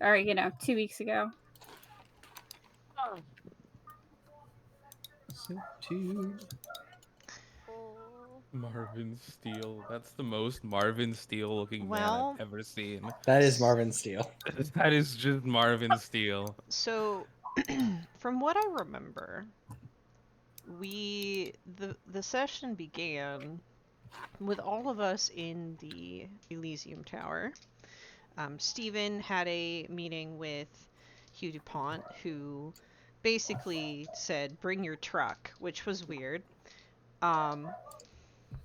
or 2 weeks ago. Two. Marvin Steele. That's the most Marvin Steele looking man I've Well, ever seen. That is Marvin Steele. That is just Marvin Steele. so from what I remember, the session began with all of us in the Elysium Tower. Stephen had a meeting with Hugh DuPont, who basically said, "Bring your truck," which was weird.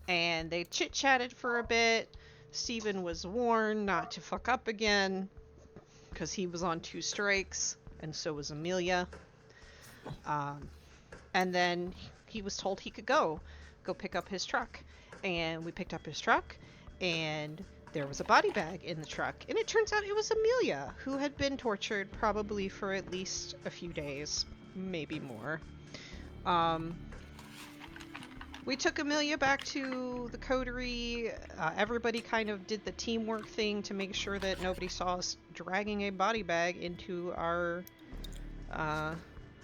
And they chit-chatted for a bit. Stephen was warned not to fuck up again, because he was on 2 strikes, and so was Amelia. And then he was told he could go pick up his truck. And we picked up his truck, and there was a body bag in the truck. And it turns out it was Amelia, who had been tortured probably for at least a few days, maybe more. We took Amelia back to the coterie. Everybody kind of did the teamwork thing to make sure that nobody saw us dragging a body bag into our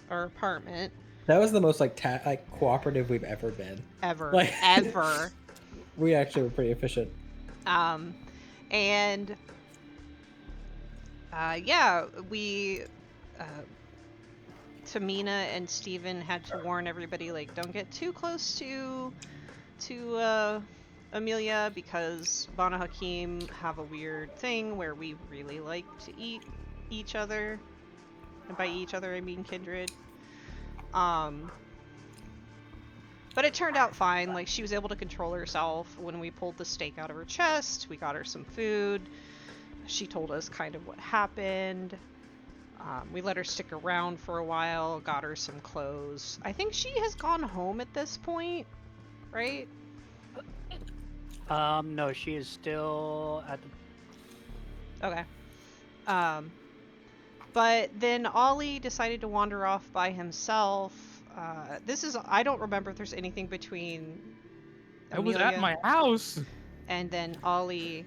apartment. That was the most cooperative we've ever been. Ever. Ever. We actually were pretty efficient. And we Tamina and Steven had to warn everybody, don't get too close to Amelia, because Bana Hakim have a weird thing where we really like to eat each other. And by each other, I mean Kindred. But it turned out fine. She was able to control herself. When we pulled the steak out of her chest, we got her some food. She told us kind of what happened. We let her stick around for a while, got her some clothes. I think she has gone home at this point, right? No, she is still at the... Okay. But then Ollie decided to wander off by himself. I don't remember if there's anything between I was at my house. And then Ollie,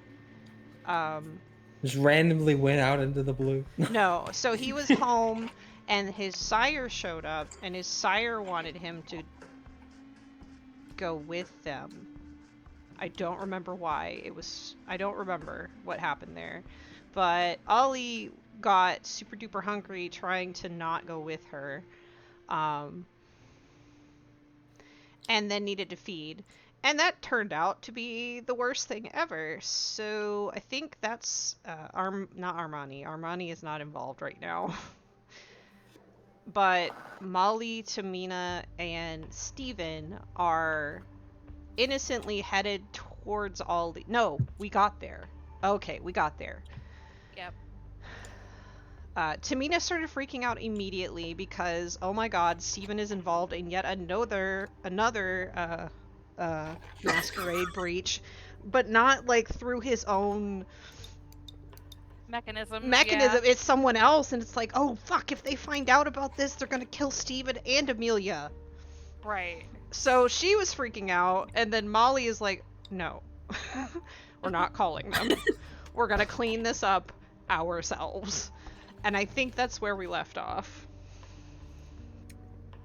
just randomly went out into the blue. No, so he was home, and his sire showed up, and his sire wanted him to go with them. I don't remember why. I don't remember what happened there. But Ollie got super duper hungry trying to not go with her. And then needed to feed. And that turned out to be the worst thing ever. So I think that's not Armani. Armani is not involved right now. But Molly, Tamina, and Steven are innocently headed towards Ollie. No, we got there. Okay, we got there. Yep. Tamina started freaking out immediately because, oh my god, Steven is involved in yet another masquerade breach, but not through his own mechanism. Yeah. It's someone else, and it's oh fuck, if they find out about this, they're gonna kill Steven and Amelia. Right. So she was freaking out, and then Molly is no, we're not calling them. We're gonna clean this up ourselves. And I think that's where we left off.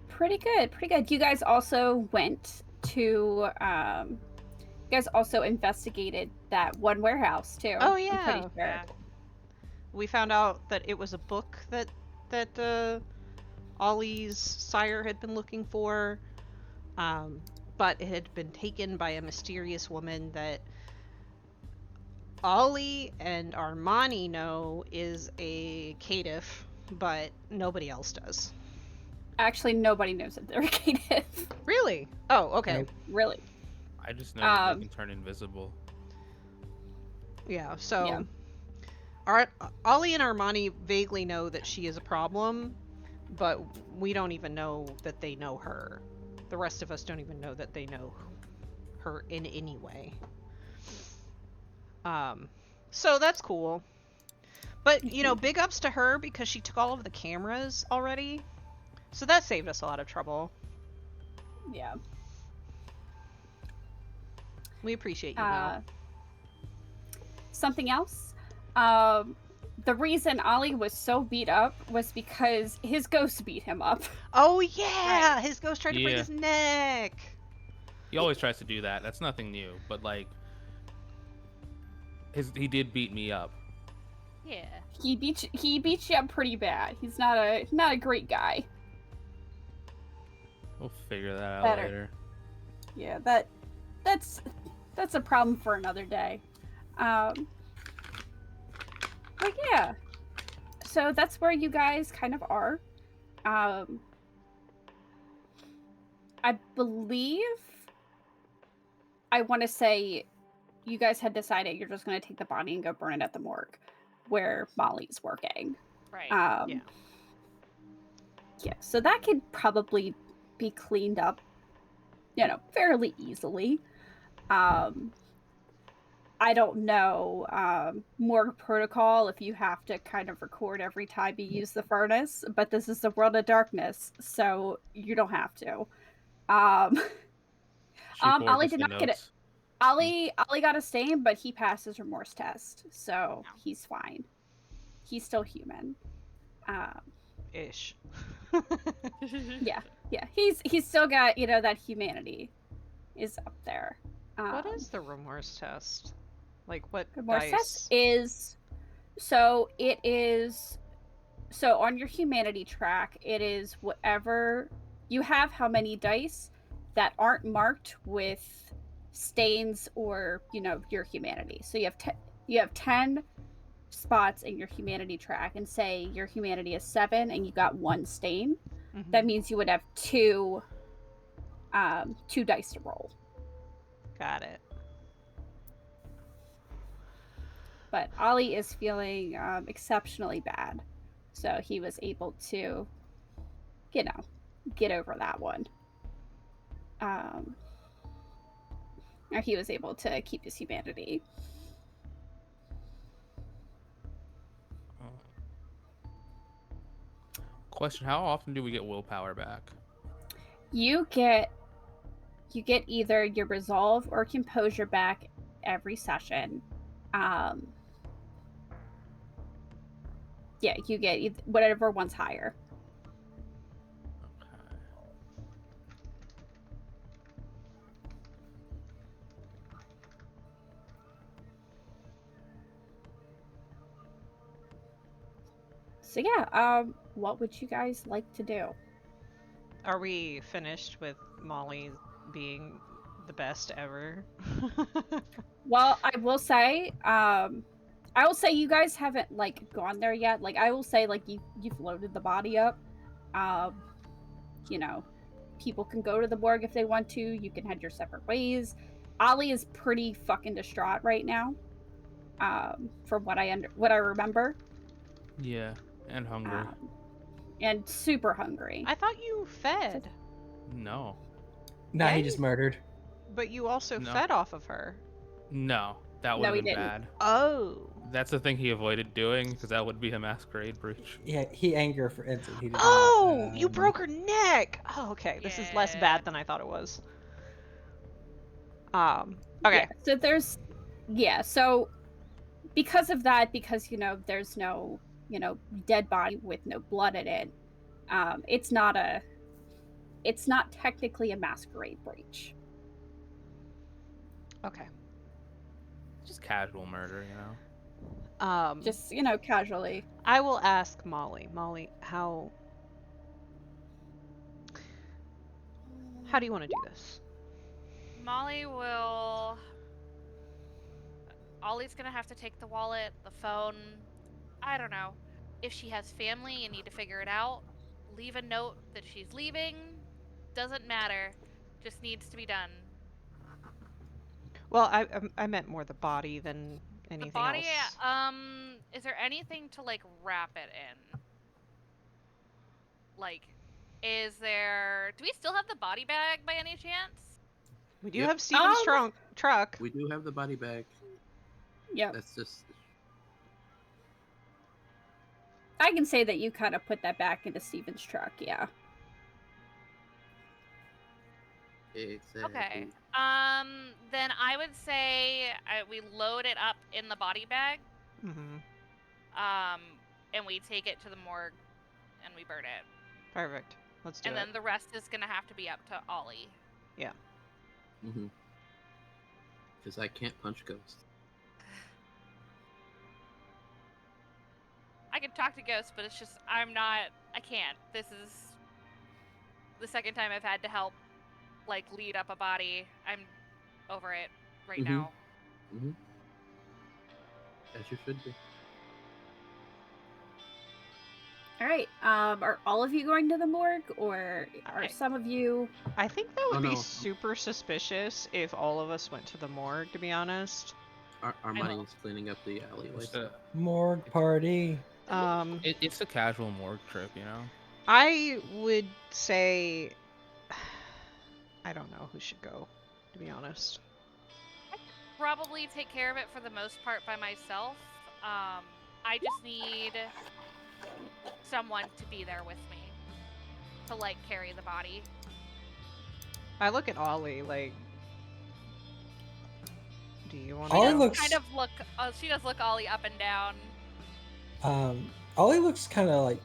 Pretty good. You guys also went to you guys also investigated that one warehouse too. Oh yeah. I'm pretty sure. Yeah. We found out that it was a book that Ollie's sire had been looking for, but it had been taken by a mysterious woman that Ollie and Armani know is a caitiff, but nobody else does. Actually, nobody knows that they're a caitiff. Really? Oh, okay. Nope. Really? I just know that they can turn invisible. Yeah, so Yeah. Ollie and Armani vaguely know that she is a problem, but we don't even know that they know her. The rest of us don't even know that they know her in any way. So that's cool. But, big ups to her because she took all of the cameras already. So that saved us a lot of trouble. Yeah. We appreciate you, Mel. Something else. the reason Ollie was so beat up was because his ghost beat him up. Oh yeah, his ghost tried to break Yeah. his neck. He always tries to do that. That's nothing new. But like, he did beat me up. Yeah. He beat you up pretty bad. He's not a great guy. We'll figure that out Better. later. Yeah, that's a problem for another day. But yeah, so that's where you guys kind of are. I believe I want to say you guys had decided you're just going to take the body and go burn it at the morgue where Molly's working. Right. Yeah. Yeah, so that could probably be cleaned up, fairly easily. I don't know morgue protocol if you have to kind of record every time you use the furnace, but this is the world of darkness, so you don't have to. Ollie did not get it. Ollie got a stain, but he passed his remorse test, so he's fine. He's still human. Ish. Yeah. He's still got, that humanity is up there. What is the remorse test? Like what remorse dice? test is so on your humanity track, it is whatever you have, how many dice that aren't marked with stains or your humanity. So you have 10 spots in your humanity track, and say your humanity is 7 and you got 1 stain. Mhm. That means you would have 2 dice to roll. Got it. But Ollie is feeling exceptionally bad, so he was able to get over that one. Or he was able to keep his humanity. Question: how often do we get willpower back? You get either your resolve or composure back every session. Yeah, you get whatever one's higher. Okay. So yeah, what would you guys like to do? Are we finished with Molly being the best ever? Well, I will say you guys haven't gone there yet. I will say you've loaded the body up. People can go to the morgue if they want to. You can head your separate ways. Ollie is pretty fucking distraught right now. From what I remember. Yeah, and hungry. And super hungry. I thought you fed. No. Nah, Yeah, he just murdered. But you also No. fed off of her. No, that would No, have he been didn't. bad. Oh. That's the thing he avoided doing, because that would be a masquerade breach. Yeah, he anger for instance. He did Oh, not, you broke her neck. Oh, okay. This is less Yeah. bad than I thought it was. Okay. Yeah, so so because of that, because there's no dead body with no blood in it, it's not technically a masquerade breach. Okay. Just casual murder, Just casually. I will ask Molly. Molly, how do you want to do this? Molly will. Ollie's gonna have to take the wallet, the phone. I don't know. If she has family and need to figure it out, leave a note that she's leaving. Doesn't matter. Just needs to be done. Well, I meant more the body than anything The body, else. is there anything to wrap it in? Is there? Do we still have the body bag by any chance? We do Yep. have Steven's truck. We do have the body bag. Yeah, That's just I can say that you kind of put that back into Steven's truck. Yeah. exactly. Okay. Then I would say we load it up in the body bag. Mm-hmm. and we take it to the morgue and we burn it. Perfect. Let's do And it. then the rest is gonna have to be up to Ollie. Mm-hmm. Because I can't punch ghosts. I can talk to ghosts, but it's just I can't. This is the second time I've had to help like lead up a body. I'm over it right Mhm. now. Mm-hmm. As you should be. All right. Are all of you going to the morgue, or are some of you? I think that would Oh, be no. super suspicious if all of us went to the morgue, to be honest. Armani's cleaning up the alleyway. It's a, Morgue party. it's a casual morgue trip, you know. I would say I don't know who should go, to be honest. Probably take care of it for the most part by myself. I just need someone to be there with me to like carry the body. I look at Ollie like, do you want to Ollie go? looks- Kind of look. She does look Ollie up and down. Ollie looks kind of like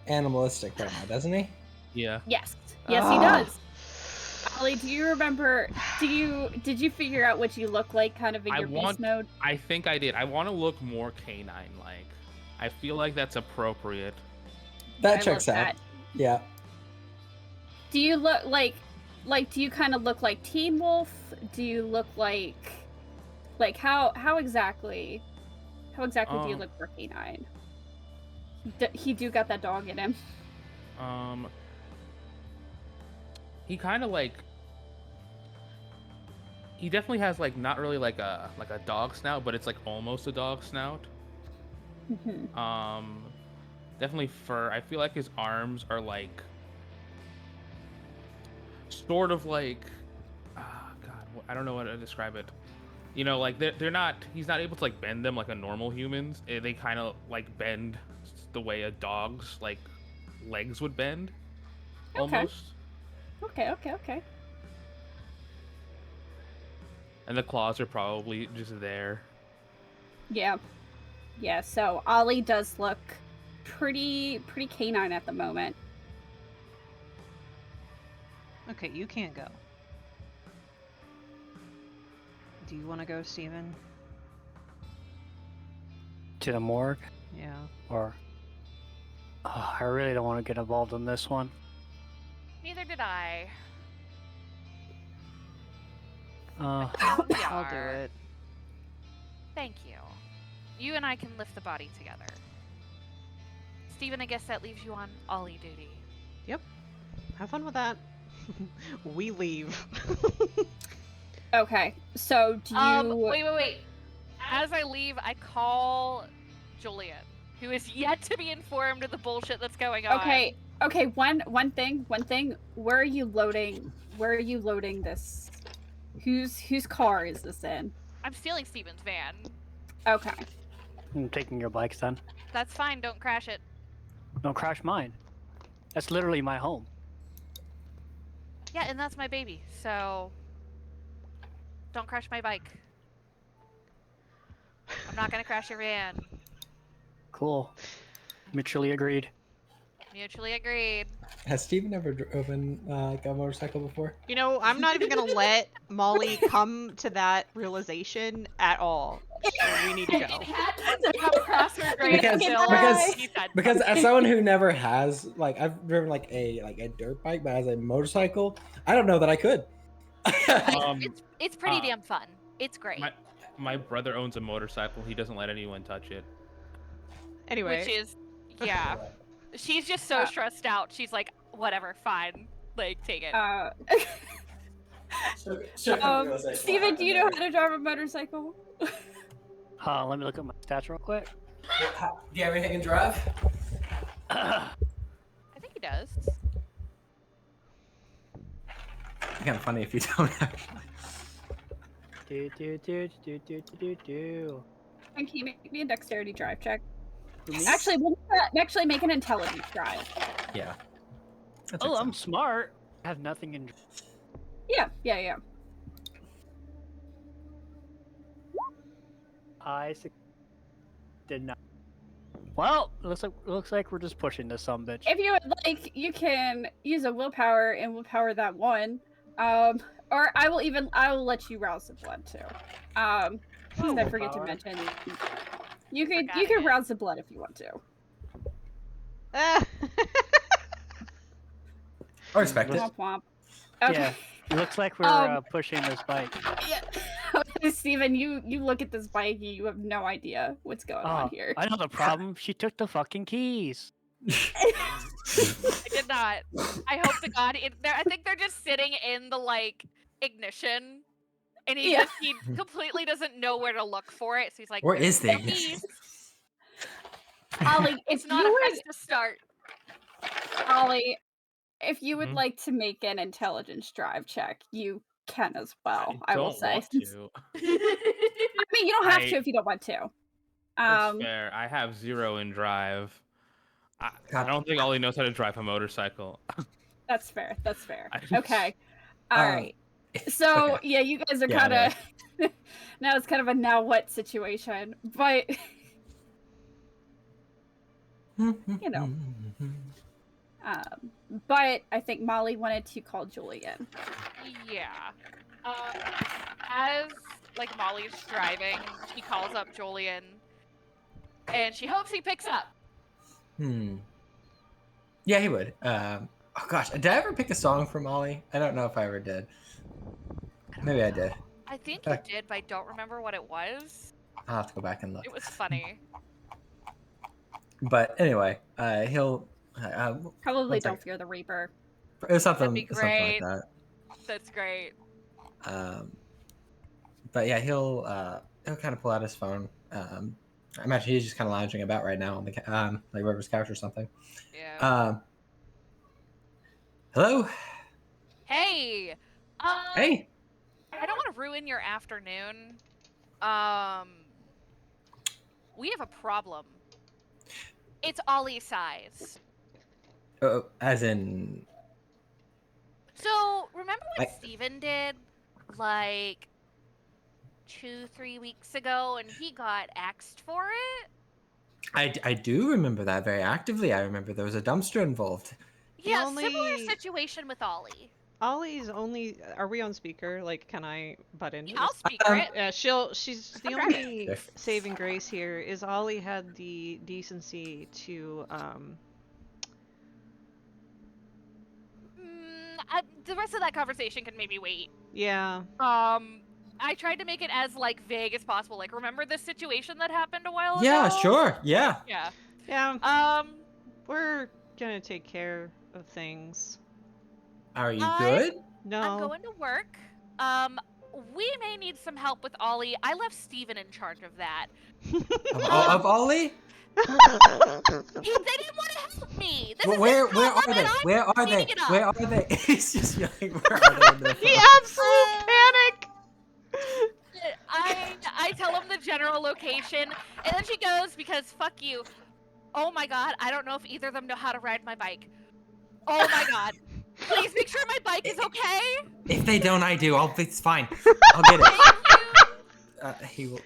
animalistic right now, doesn't he? Yeah. Yes. Yes, he does. Ollie, do you remember? Did you figure out what you look like, kind of in your beast mode? I think I did. I want to look more canine-like. I feel like that's appropriate. That I checks love out. that. Yeah. Do you look like? Do you kind of look like Teen Wolf? Do you look like how exactly? How exactly do you look for canine? He do got that dog in him. He kind of like. He definitely has like not really like a dog snout, but it's like almost a dog snout. Definitely fur. I feel like his arms are like sort of like I don't know how to describe it. You know, like they're not. He's not able to like bend them like a normal humans. They kind of like bend the way a dog's like legs would bend. Okay. Almost. Okay. And the claws are probably just there. Yeah. So Ollie does look pretty canine at the moment. Okay, you can't go. Do you want to go, Steven? To the morgue? Yeah. Or... I really don't want to get involved in this one. Neither did I. Uh, We I'll do are. it. Thank you. You and I can lift the body together. Steven, I guess that leaves you on Ollie duty. Yep. Have fun with that. We leave. Okay. So do you? Wait. As I leave, I call Julian, who is yet to be informed of the bullshit that's going on. Okay. One thing. Where are you loading? Where are you loading this? Whose car is this in? I'm stealing Steven's van. Okay. I'm taking your bikes then. That's fine, don't crash it. Don't crash mine. That's literally my home. Yeah, and that's my baby, so don't crash my bike. I'm not gonna crash your van. Cool. Mutually agreed. Mutually agreed. Has Steven ever driven like a motorcycle before? You know, I'm not even gonna let Molly come to that realization at all. So we need to go. Because as someone who never has like I've driven like a dirt bike, but as a motorcycle, I don't know that I could. It's pretty damn fun. It's great. My brother owns a motorcycle. He doesn't let anyone touch it. Anyway. Which is, yeah. She's just so stressed out. She's like, whatever, fine. Like, take it. Steven, do you know how to drive a motorcycle? Let me look at my stats real quick. Do you have anything to drive? I think he does. It's kind of funny if you don't actually. And can you make me a dexterity drive check? Me? Actually, actually make an intelligence drive. Yeah. Oh, I'm smart. I have nothing in. Yeah. I did not. Well, looks like we're just pushing this some bitch. If you would like, you can use a willpower and willpower that one. Or I will let you rouse the blood too. Since I forget to willpower. mention, you can Forgot it. rouse the blood if you want to. Ah. I respect it. Womp womp. Okay. Yeah, it looks like we're Um, pushing this bike. Yeah. Steven, you look at this bike, you have no idea what's going on here. I know the problem. She took the fucking keys. I did not. I hope to God. I think they're just sitting in the like ignition, and Yeah. he completely doesn't know where to look for it. So he's like, Where "There's is the no ignition? keys." Ollie, It's if not you a would, place to start. Ollie, if you would Mhm. like to make an intelligence drive check, you can as well. I will don't say. want to. I mean, you don't have to I- if you don't want to. That's fair. I have 0 in drive. I God. don't think Ollie knows how to drive a motorcycle. That's fair. That's fair. I just- Okay. All Um, right. So okay. yeah, you guys are Yeah, kind of now it's kind of a now what situation, but you know. But I think Molly wanted to call Julian. Yeah. As like Molly's driving, she calls up Julian, and she hopes he picks up. Yeah, he would. Oh gosh, did I ever pick a song from Ollie? I don't know if I ever did. Maybe I did. I think you did, but I don't remember what it was. I'll have to go back and look. It was funny. But anyway, he'll. Probably One don't second. fear the Reaper. It was something, That'd be something like great. that. That's great. But yeah, he'll kind of pull out his phone. I imagine he's just kind of lounging about right now on the like River's couch or something. Yeah. Hello. Hey. Hey. I don't want to ruin your afternoon. We have a problem. It's Ollie's size. As in. So, remember what I- Steven did, like, 2-3 weeks ago, and he got axed for it? I do remember that very actively. I remember there was a dumpster involved. Yeah, only- similar situation with Ollie. Ollie's only. Are we on speaker? Like, can I butt in? Yeah, I'll speak Um, it. Yeah, she's the Okay. only If- saving grace here is Ollie had the decency to The rest of that conversation can maybe wait. yeah. I tried to make it as, like, vague as possible. Like, remember this situation that happened a while ago? Yeah, sure. Yeah. Yeah. Yeah, we're gonna take care of things. Are you I- good? No. I'm going to work. We may need some help with Ollie. I left Steven in charge of that. Of Ollie? They didn't want to help me. This is Where his are problem, they? and I'm Where are they? cleaning it up. Where are they? He's just yelling. Where are they? In the The phone? absolute panic. I tell him the general location, and then she goes, because fuck you. Oh my god, I don't know if either of them know how to ride my bike. Oh my god. Please make sure my bike is okay. If they don't, I do. It's fine. I'll get it. Thank you. He will.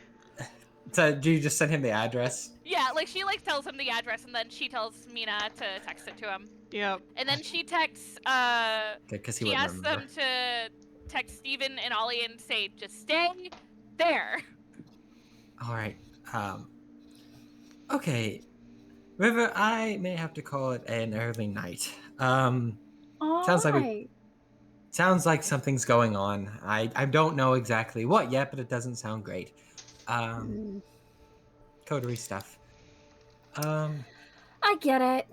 So, do you just send him the address? Yeah, like she like tells him the address, and then she tells Mina to text it to him. Yep. And then she texts Because he she wouldn't asks remember. them to text Steven and Ollie and say, just stay there. All right. Okay. River, I may have to call it an early night. Sounds like Alright. Sounds like something's going on. I don't know exactly what yet, but it doesn't sound great. Coterie stuff. I get it.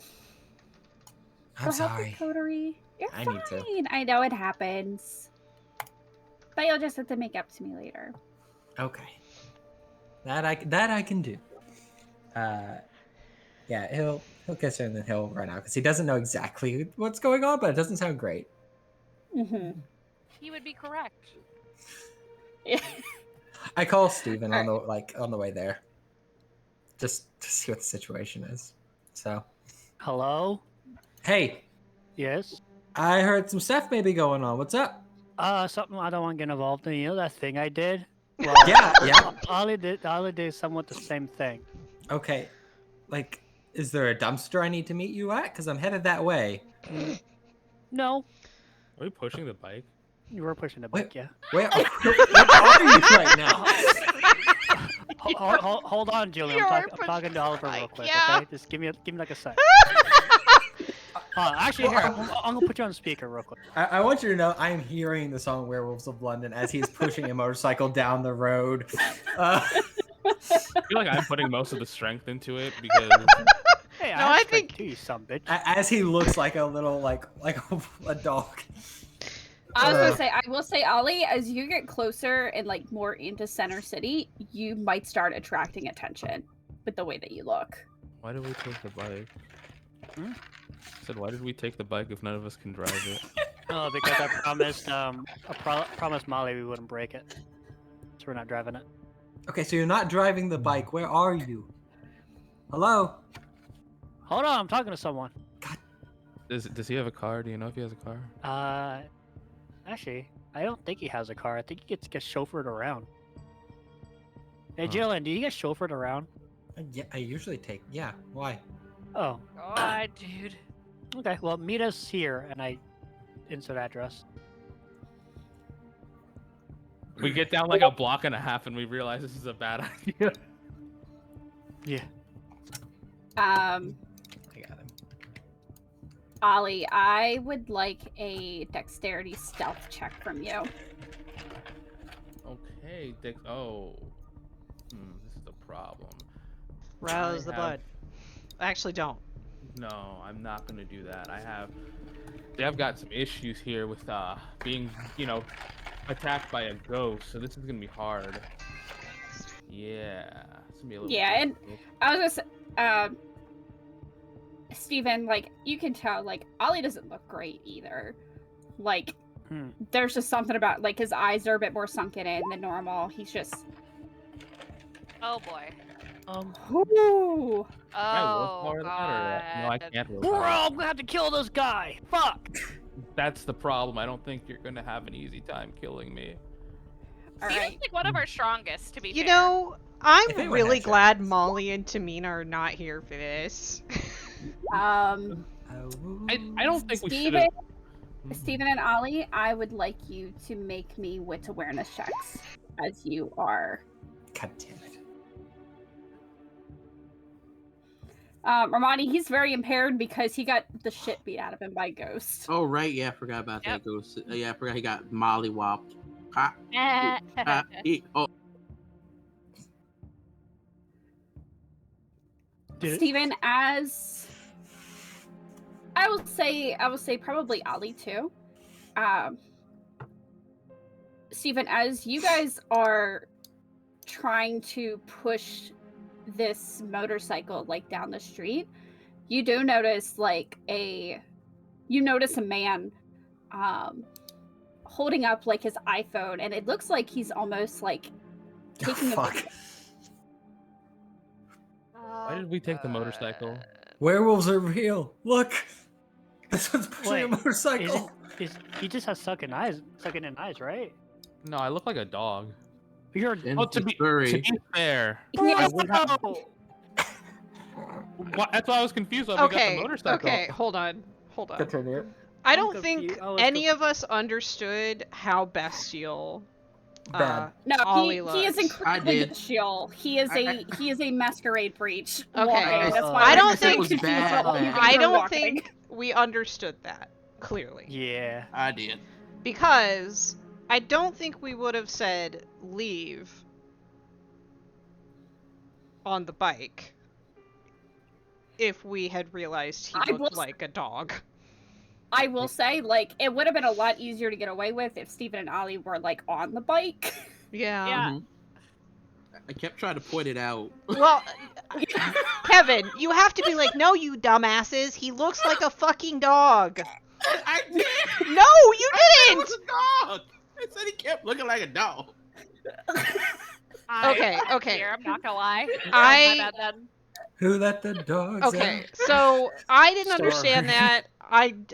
I'm Go help sorry. with coterie. You're I fine. need to. I know it happens. But you'll just have to make up to me later. Okay. That I can do. Yeah, he'll kiss her and then he'll run out because he doesn't know exactly what's going on, but it doesn't sound great. Mm-hmm. He would be correct. Yeah. I call Steven on the way there, just to see what the situation is. So, Hello? hey, Yes? I heard some stuff maybe going on. What's up? Something I don't want to get involved in. You know that thing I did? Well, Yeah. Ollie did somewhat the same thing. Okay. Like, Is there a dumpster I need to meet you at? Because I'm headed that way. No, Are we pushing the bike? you were pushing the bike, yeah. Where are you right now? Hold on, Julian. You're I'm pushing talking to Oliver real bike, quick, yeah. okay? Just give me like a sec. Actually, here, I'm gonna put you on speaker real quick. I want you to know I'm hearing the song Werewolves of London as he's pushing a motorcycle down the road. I feel like I'm putting most of the strength into it because Hey, No, I have strength think- too, you son bitch. as he looks like a little like a dog. I was gonna say, I will say, Ollie, as you get closer and like more into Center City, you might start attracting attention with the way that you look. why did we take the bike? Hmm? I said, why did we take the bike if none of us can drive it? Oh, because I promised promised Molly we wouldn't break it, so we're not driving it. Okay, so you're not driving the bike. Where are you? Hello? Hold on, I'm talking to someone. Does he have a car? Do you know if he has a car? Actually, I don't think he has a car. I think he gets chauffeured around. Hey, Huh. Jillian, do you get chauffeured around? Yeah, I usually take. Yeah, why? Oh, God, dude. okay. Well, meet us here, and I insert address. We get down like a block and a half and we realize this is a bad idea. Yeah. I got him. Ollie, I would like a dexterity stealth check from you. Okay, Dick. Oh. This is the problem. Rouse the have- blood. Actually, don't. No, I'm not gonna do that. I've got some issues here with being, attacked by a ghost, so this is gonna be hard. Yeah. It's gonna be a little Yeah, and difficult. I was gonna say, Steven, like, you can tell, like, Ollie doesn't look great either. Like, there's just something about, like, his eyes are a bit more sunken in than normal. He's just, Oh boy. ooh. Can I Oh willpower that or no, I God. can't Bro, willpower. I'm gonna have to kill this guy. Fuck. That's the problem. I don't think you're gonna have an easy time killing me. All Steven's right. like one of our strongest, to be You fair. know, If I'm anyone really had glad chances. Molly and Tamina are not here for this. I don't think we should Steven, have. Steven and Ollie, I would like you to make me wit awareness checks as you are. God damn it. Romani, he's very impaired because he got the shit beat out of him by Ghost. Oh right, yeah, I forgot about Yep. that ghost. Yeah, I forgot he got mollywopped. Ha, Eh. oh, Did it- Steven, as I will say probably Ollie too. Steven, as you guys are trying to push this motorcycle like down the street, you do notice a man holding up like his iPhone, and it looks like he's almost like taking a Fuck. video. Why did we take the motorcycle? Werewolves are real. Look. This one's pushing a Wait, motorcycle. He just has sucking eyes, right? No, I look like a dog. You're and Oh, to be furry. fair, Yeah. I would have- that's why I was confused when we got Okay, the motorcycle. okay, hold on. Continue. I I'm don't think confused. I was any of us understood how bestial Bad. No, Ollie he is looks. incredibly did. bestial. He is a masquerade breach. Okay. walking. That's why I I'm don't so think- confused bad, about what you bad. guys I are don't walking. think we understood that clearly. Yeah. I did. Because I don't think we would have said leave on the bike if we had realized he I will looked s- like a dog. I will say, like, it would have been a lot easier to get away with if Steven and Ollie were like on the bike. Yeah. Yeah. Mhm. I kept trying to point it out. Well, Kevin, you have to be like, no, you dumbasses. He looks like a fucking dog. I did. No, you I said it didn't. was a dog. I said he kept looking like a dog. Okay, okay. Here, I'm not gonna lie. I- My bad then. Who let the dogs Okay, out? so I didn't understand Sorry. that.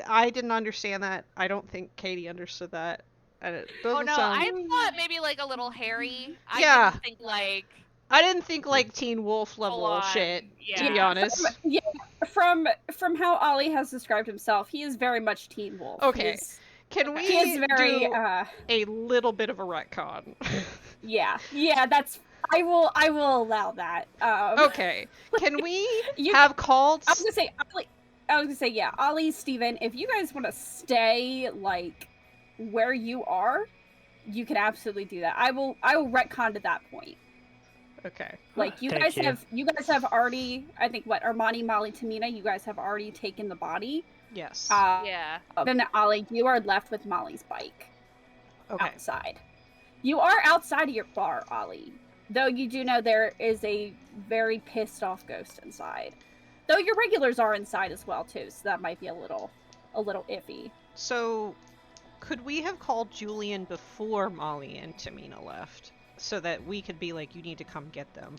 I didn't understand that. I don't think Katie understood that. And it Oh doesn't no, sound. I thought maybe like a little hairy. Yeah. I didn't think like I didn't think like Teen Wolf level full on. shit. Yeah. To be honest. Yeah, from how Ollie has described himself, he is very much Teen Wolf. Okay. Can we He is very do a little bit of a retcon? yeah. That's I will allow that. Okay. Can we You- have called? I was gonna say yeah, Ollie, Steven, if you guys want to stay like where you are, you can absolutely do that. I will retcon to that point. Okay. Like you Thank guys you. have already, I think what Armani, Molly, Tamina, you guys have already taken the body. Yes. Yeah. Then Ollie, you are left with Molly's bike Okay. outside. You are outside of your bar, Ollie. Though you do know there is a very pissed off ghost inside. Though your regulars are inside as well too, so that might be a little iffy. So, could we have called Julian before Molly and Tamina left, so that we could be like, you need to come get them,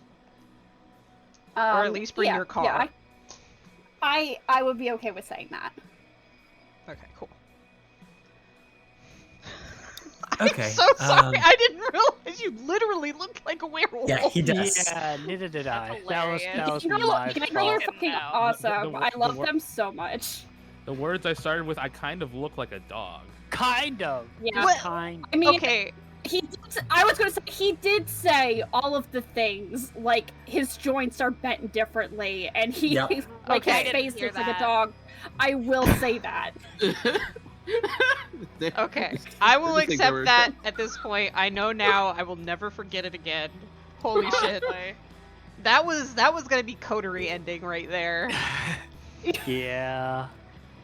or at least bring your car? Yeah, I would be okay with saying that. Okay, cool. Okay, I'm so sorry. I didn't realize you literally looked like a werewolf. Yeah, he does. Yeah, neither did I. That's That hilarious. was my You're fault. fucking No. awesome. I love wor- them so much. The words I started with, I kind of look like a dog. Kind of. Yeah. What? Kind. I mean, Okay. I was gonna say he did say all of the things, like his joints are bent differently, and he Yep. like Okay. I his didn't face hear looks like a that. dog. I will say that. Okay. I will I just think they accept were- that at this point. I know now. I will never forget it again. Holy shit. Honestly. That was gonna be coterie ending right there. Yeah.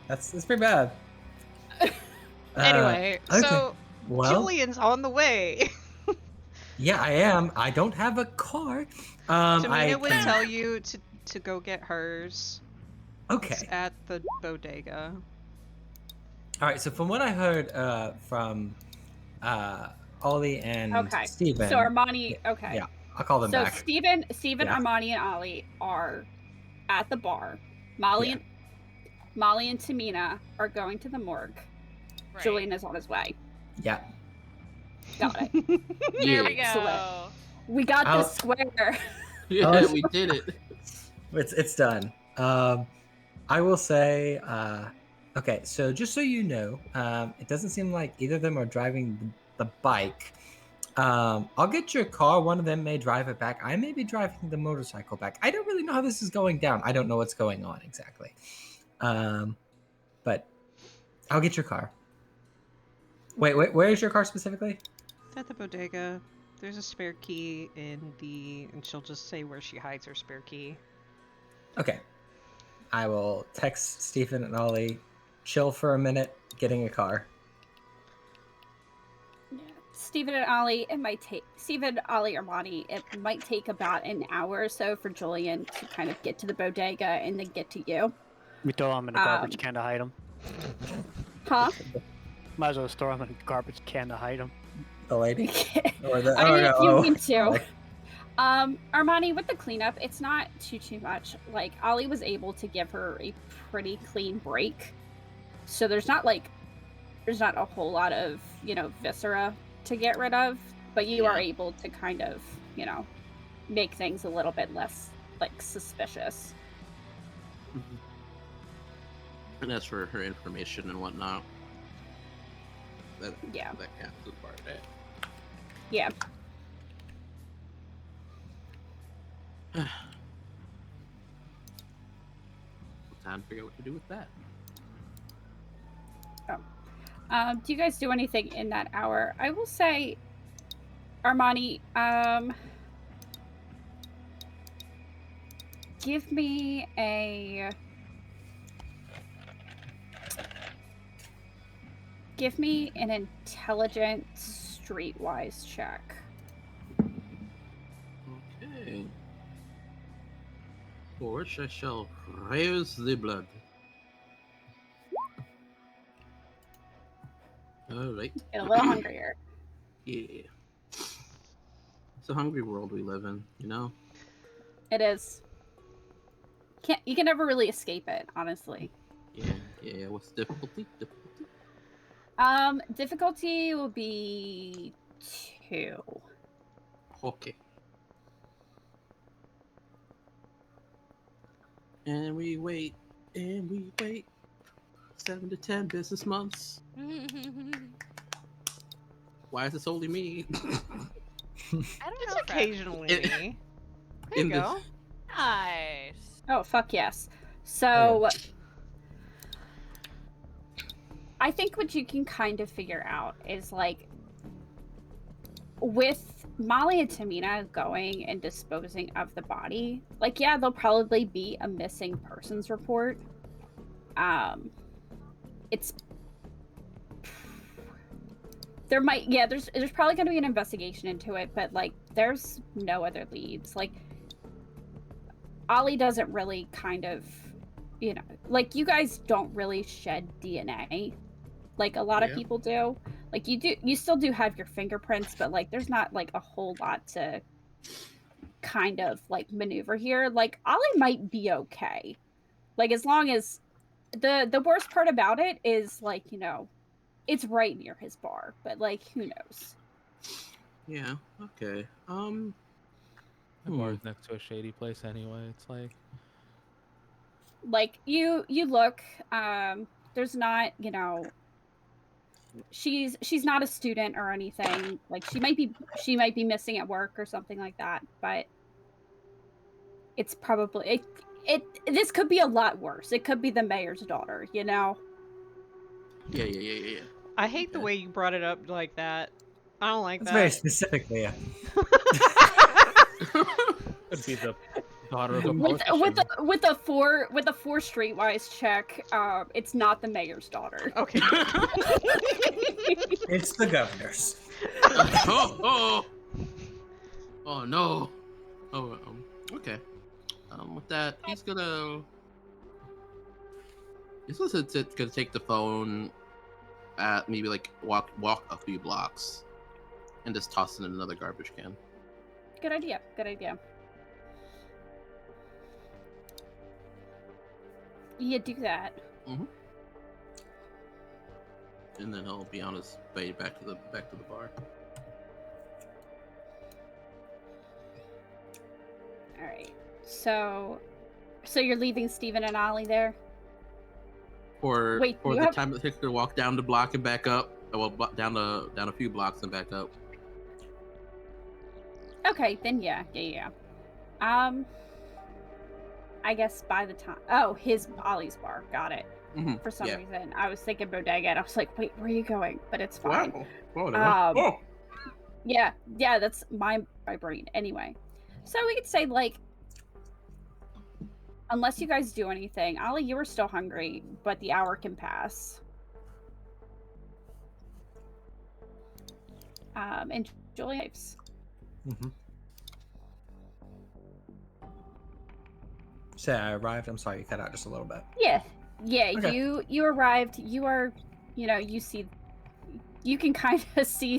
That's pretty bad. Anyway, okay. so Well, Julian's on the way. yeah, I am. I don't have a car. I Tamina would can- tell you to go get hers. It's Okay. at the bodega. All right. So from what I heard from Ollie and Okay. Steven, So Armani, okay. yeah, I'll call them So back. Steven, Yeah. Armani, and Ollie are at the bar. Molly and Tamina are going to the morgue. Right. Julian is on his way. Yeah. Got it. There we Excellent. go. We got I'll- this square. Yeah, we did it. It's done. I will say, okay, so just so you know, it doesn't seem like either of them are driving the bike. I'll get your car. One of them may drive it back. I may be driving the motorcycle back. I don't really know how this is going down. I don't know what's going on exactly. But I'll get your car. Wait, where is your car specifically? At the bodega. There's a spare key in and she'll just say where she hides her spare key. Okay. I will text Stephen and Ollie. Chill for a minute, getting a car. Stephen and Ollie, Armani, it might take about an hour or so for Julian to kind of get to the bodega and then get to you. We throw them in a garbage can to hide them. Huh? Might as well throw them in a garbage can to hide them. The lady? Or the, I mean, if you need to. Like- Armani, with the cleanup, it's not too much. Like, Ollie was able to give her a pretty clean break. So there's not a whole lot of, viscera to get rid of, but you are able to kind of, make things a little bit less, suspicious. And as for her information and whatnot, that Yeah. that counts as part of it. Yeah. Time to figure out what to do with that. Do you guys do anything in that hour? I will say, Armani, give me an intelligence streetwise check. Okay. For which I shall raise the blood. Alright. Get a little hungrier. Yeah. It's a hungry world we live in, you know? It is. You can never really escape it, honestly. Yeah. What's difficulty? Difficulty will be 2. Okay. And we wait. And we wait. 7 to 10 business months. Why is this only me? I don't It's know. Fred. occasionally It- me. There you in this- go. Nice. Oh, fuck yes. So, I think what you can kind of figure out is like, with Molly and Tamina going and disposing of the body, like, yeah, there'll probably be a missing persons report. It's there might, yeah, there's probably going to be an investigation into it, but like, there's no other leads. Like, Ollie doesn't really kind of, you know, like, you guys don't really shed DNA like a lot of Yeah. people do. Like, you still do have your fingerprints, but like, there's not like a whole lot to kind of like maneuver here. Like, Ollie might be okay, like, as long as the worst part about it is, like, you know, it's right near his bar, but like, who knows? Yeah. Okay. The bar's next to a shady place anyway. It's Like, you look, there's not, you know, she's not a student or anything. Like, she might be missing at work or something like that, but it's probably this could be a lot worse. It could be the mayor's daughter, you know. Yeah. I hate the Okay. way you brought it up like that. I don't like That's very that. specific, Leah. could be the daughter of a With politician. with a four streetwise check, it's not the mayor's daughter. Okay. It's the governor's. oh no. Oh, okay. With that, he's gonna take the phone at maybe like walk a few blocks and just toss it in another garbage can. Good idea. Good idea. You do that. And then he'll be on his way back to the bar. All right. So you're leaving Steven and Ollie there? For Wait, for you the have- time it takes to walk down the block and back up. Well, down a few blocks and back up. Okay, then yeah. I guess by the time, his Ollie's bar, got it. Mhm, For some yeah. reason, I was thinking bodega, and I was like, wait, where are you going? But it's fine. Wow. Um, Yeah, that's my brain. Anyway, so we could say, like, unless you guys do anything, Ollie, you are still hungry, but the hour can pass. And Julia's. Mm-hmm. So I arrived. I'm sorry, you cut out just a little bit. Yeah, Okay. you arrived. You are, you see, you can kind of see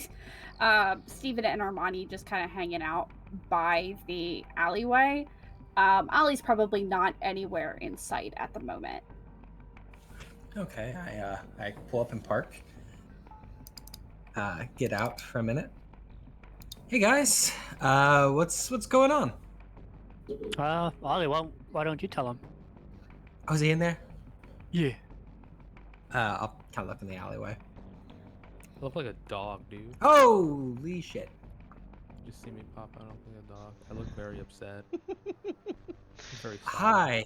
Steven and Armani just kind of hanging out by the alleyway. Ollie's probably not anywhere in sight at the moment. Okay, I pull up and park. Get out for a minute. Hey guys, what's going on? Ollie, why don't you tell him? Oh, is he in there? Yeah. I'll kind of look in the alleyway. I look like a dog, dude. Holy shit! You see me pop out, I don't think a dog. I look very upset. Very sad. Hi.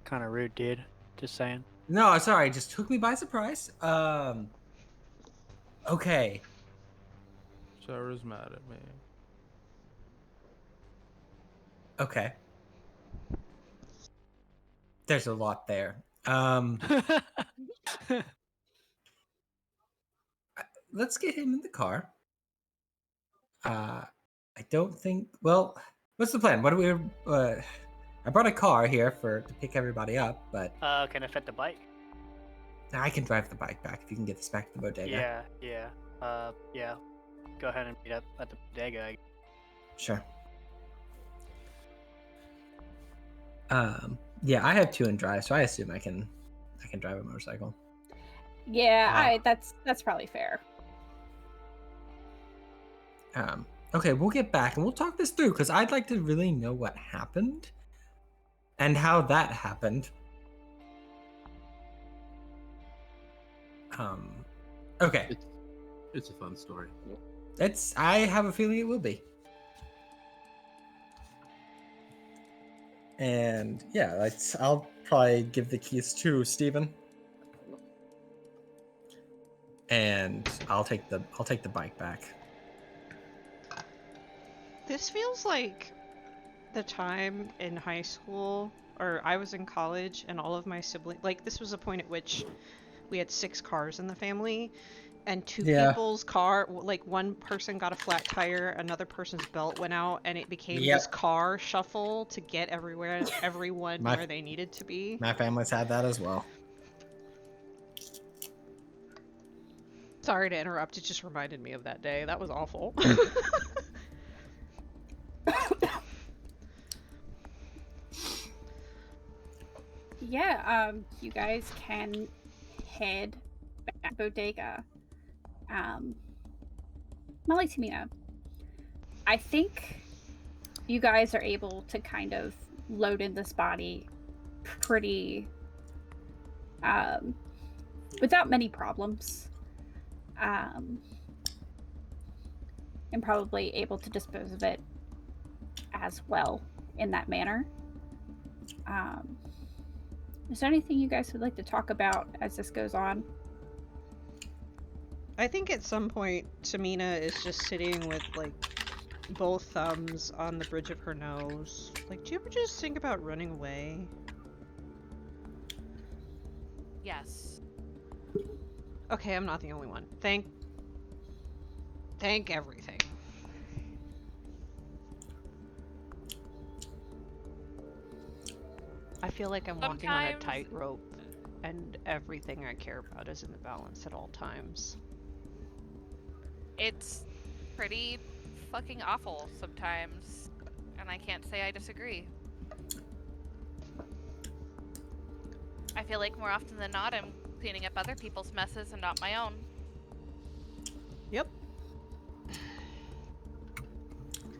Kind of rude, dude. Just saying. No, sorry, it just took me by surprise. Okay. Sarah's mad at me. Okay. There's a lot there. Let's get him in the car. I don't think. Well, what's the plan? What do we? I brought a car here to pick everybody up, but Can I fit the bike? I can drive the bike back if you can get this back to the bodega. Yeah. Yeah. Go ahead and meet up at the bodega. Sure. Yeah, I have 2 in drive, so I assume I can drive a motorcycle. Yeah, that's probably fair. Okay, we'll get back and we'll talk this through because I'd like to really know what happened. and how that happened. Okay. It's a fun story. I have a feeling it will be. And yeah, I'll probably give the keys to Steven. And I'll take the bike back. This feels like the time in high school, or I was in college, and all of my siblings, like, this was a point at which we had 6 cars in the family, and 2 people's car, like, one person got a flat tire, another person's belt went out, and it became this car shuffle to get everyone where they needed to be. My family's had that as well. Sorry to interrupt, it just reminded me of that day. That was awful. Yeah, you guys can head back to Bodega. Molly, Tamina, I think you guys are able to kind of load in this body pretty without many problems, and probably able to dispose of it as well in that manner. Is there anything you guys would like to talk about as this goes on? I think at some point Tamina is just sitting with, like, both thumbs on the bridge of her nose. Like, do you ever just think about running away? Yes. Okay, I'm not the only one. Thank everything. I feel like I'm walking on a tightrope, and everything I care about is in the balance at all times. It's pretty fucking awful sometimes, and I can't say I disagree. I feel like more often than not I'm cleaning up other people's messes and not my own. Yep.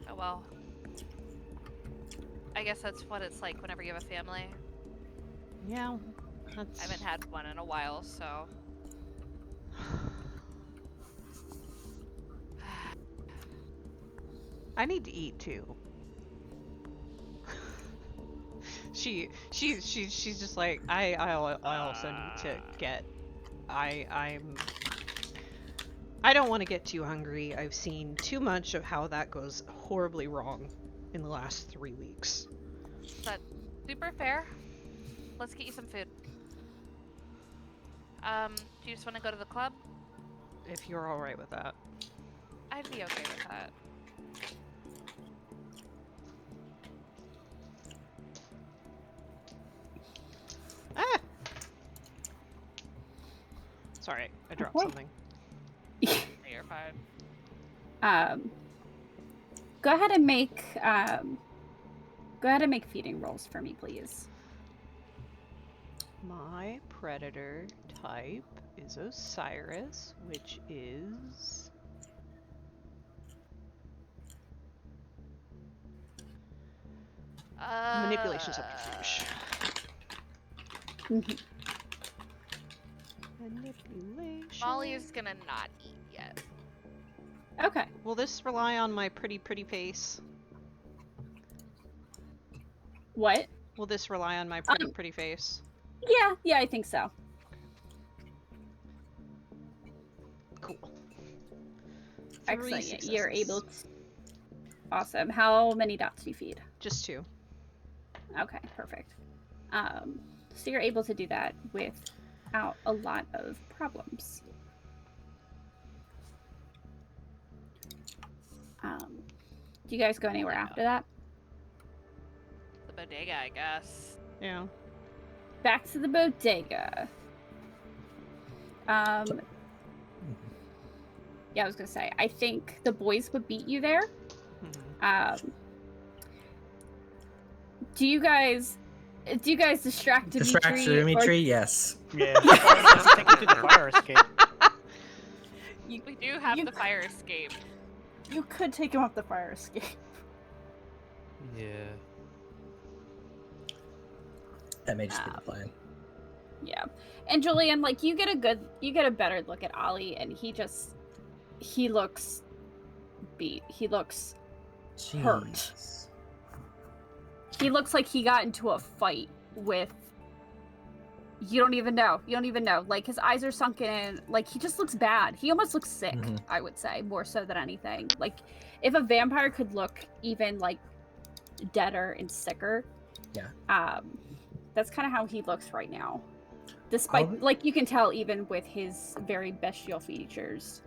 Oh well. I guess that's what it's like whenever you have a family. Yeah. I haven't had one in a while, so... I need to eat too. She's just like, I also need to get, I don't want to get too hungry. I've seen too much of how that goes horribly wrong in the last 3 weeks. That's super fair. Let's get you some food. Do you just want to go to the club? If you're alright with that. I'd be okay with that. Ah! Sorry, I dropped Okay. something. You're fine. Go ahead and make feeding rolls for me, please. My predator type is Osiris, which is... manipulation subterfuge. Manipulation. Molly is gonna not eat yet. Okay. Will this rely on my pretty face? What? Will this rely on my pretty face? Yeah, I think so. Cool. Excellent. 3 You're successes. able to... Awesome. How many dots do you feed? Just 2. Okay, perfect. So you're able to do that without a lot of problems. Do you guys go anywhere after that? The bodega, I guess. Yeah. Back to the bodega. Yeah, I was gonna say, I think the boys would beat you there. Do you guys distract Dimitri? Distract Dimitri, yes. Yeah. Let's take you to the fire escape. We do have you the fire escape. You could take him up the fire escape. Yeah. That may just be the Um, plan. Yeah. And Julian, like you get a better look at Ollie, and he looks beat. He looks hurt. Jeez. He looks like he got into a fight with you don't even know. Like his eyes are sunken in. Like he just looks bad. He almost looks sick, Mhm. I would say, more so than anything. Like if a vampire could look even like deader and sicker. Yeah. That's kind of how he looks right now. Despite like you can tell even with his very bestial features.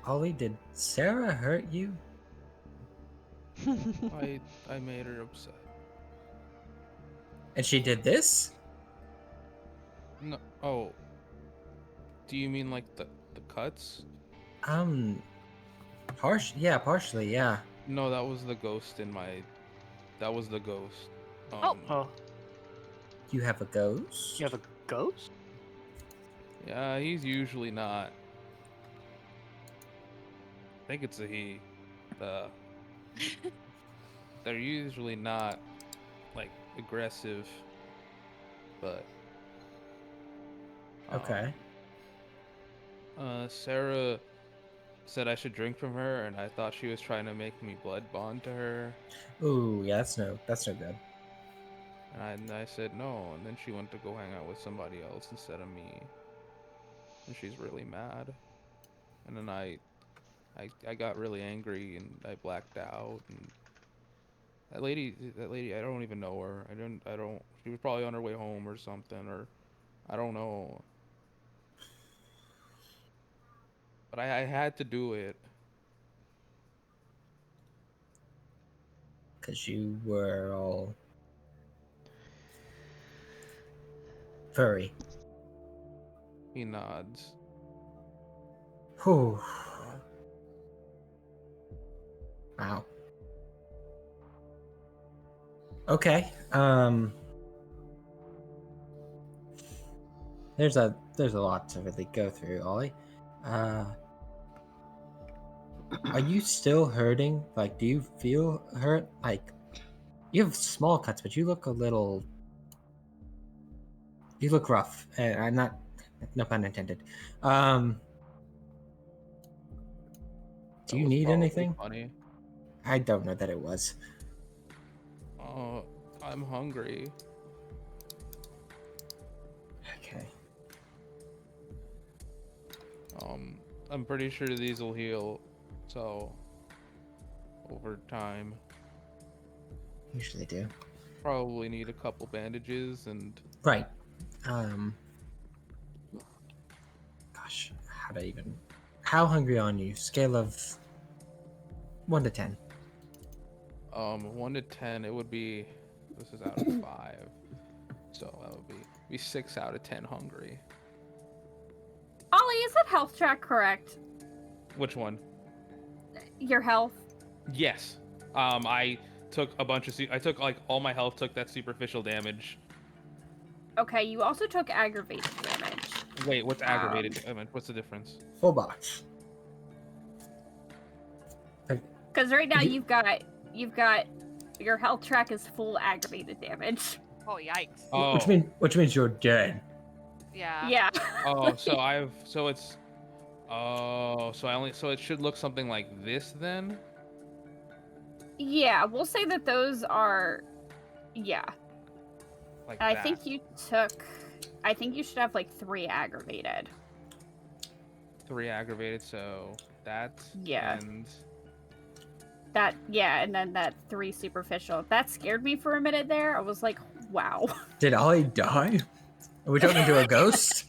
Ollie, did Sarah hurt you? I made her upset. And she did this? No. Oh. Do you mean like the cuts? Partially, yeah. No, that was the ghost in my. That was the ghost. Oh, You have a ghost? you have a ghost? Yeah, he's usually not. I think it's a he. They're usually not like aggressive, but. Okay. Sarah said I should drink from her, and I thought she was trying to make me blood bond to her. Ooh, yeah, that's no good. And I said no, and then she went to go hang out with somebody else instead of me. And she's really mad. And then I got really angry and I blacked out. And that lady, I don't even know her. I don't. She was probably on her way home or something, or I don't know. But I had to do it. Because you were all furry. He nods. Whew. Wow. Okay. There's a lot to really go through, Ollie. Are you still hurting? Like, do you feel hurt? Like, you have small cuts, but you look a little. You look rough, and I'm not. No pun intended. Do That you was need probably anything? Funny. I don't know that it was. I'm hungry. Okay. I'm pretty sure these will heal, so over time. Usually do. Probably need a couple bandages and Right. Gosh, how hungry are you? Scale of 1 to 10. 1 to 10. It would be. This is out of 5, so that would be 6 out of 10 hungry. Ollie, is that health track correct? Which one? Your health? Yes. I took a bunch of. I took like all my health. Took that superficial damage. Okay, you also took aggravated damage. Wait, what's aggravated damage? What's the difference? Full box. Because right now you've got your health track is full aggravated damage. Oh, yikes. Oh. Which means you're dead. Yeah. Yeah. Oh, so it should look something like this then. Yeah, we'll say that those are, yeah. Like I that. I think you should have like 3 aggravated. 3 aggravated, so that. Yeah. And And then that 3 superficial. That scared me for a minute there. I was like, wow. Did Ollie die? Are we talking to a ghost?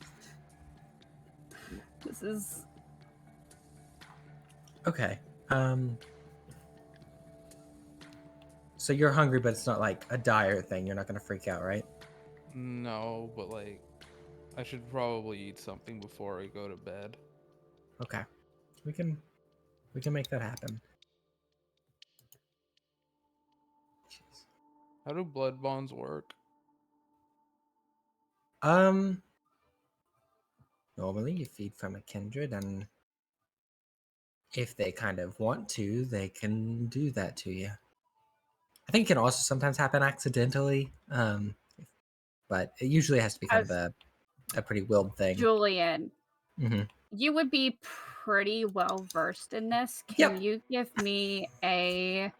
This is Okay. So you're hungry, but it's not like a dire thing. You're not gonna freak out, right? no, but like, I should probably eat something before I go to bed. Okay. We can make that happen. Jeez. How do blood bonds work? Normally you feed from a kindred, and if they kind of want to, they can do that to you. I think it can also sometimes happen accidentally. but it usually has to be kind of As- a pretty willed thing. Julian, Hmm. you would be pretty well versed in this. Can Yep. you give me a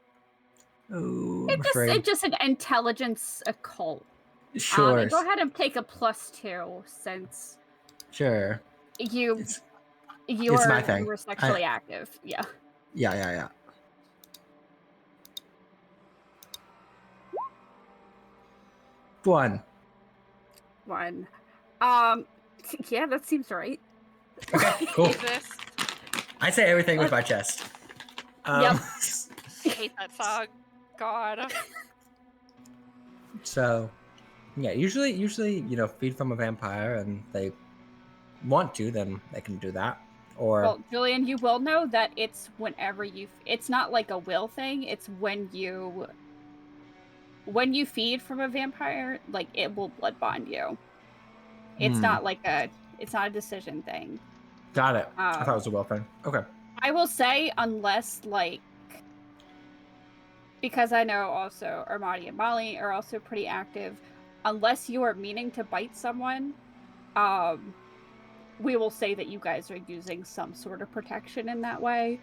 Oh, I'm afraid. it's just an intelligence occult? Sure. And go ahead and take a +2 since Sure. you It's you it's are my thing. you were sexually active. Yeah. yeah. 1. 1. Yeah, that seems right. Okay, cool. Jesus. I say everything with my chest. Yep. I hate that song. God. So, yeah, usually, feed from a vampire, and they want to, then they can do that. Or Well, Julian, you will know that it's whenever it's not like a will thing, it's when you feed from a vampire, like it will blood bond you. It's not like it's not a decision thing. Got it. I thought it was a will thing. Okay. I will say, unless like, because I know also Armani and Molly are also pretty active, unless you are meaning to bite someone, we will say that you guys are using some sort of protection in that way.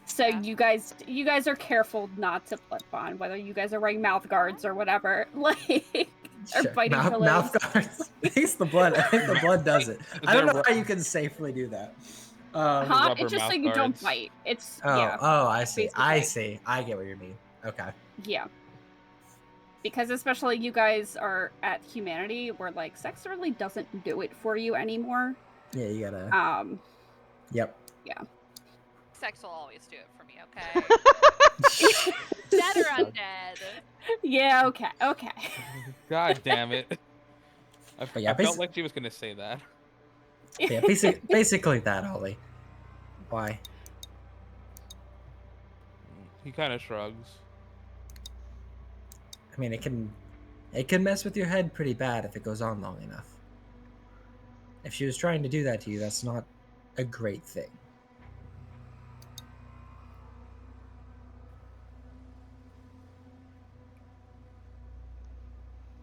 So Yeah. you guys are careful not to blood bond, whether you guys are wearing mouth guards or whatever, like, or biting pillows. Mouth guards. I think it's the blood. I think the blood does it. I don't know how you can safely do that. Huh? Rubber It's just so mouth you don't guards. bite. It's Oh, yeah, I see. I basically. see. I get what you mean. Okay. Yeah. Because especially you guys are at humanity, where like sex really doesn't do it for you anymore. Yeah, you gotta. Yep. Sex will always do it for me, okay? Dead or undead. Yeah. Okay. God damn it. But yeah, I felt basi- like she was gonna say that. Yeah, basically that, Ollie. Why? He kind of shrugs. I mean, it can mess with your head pretty bad if it goes on long enough. If she was trying to do that to you, that's not a great thing.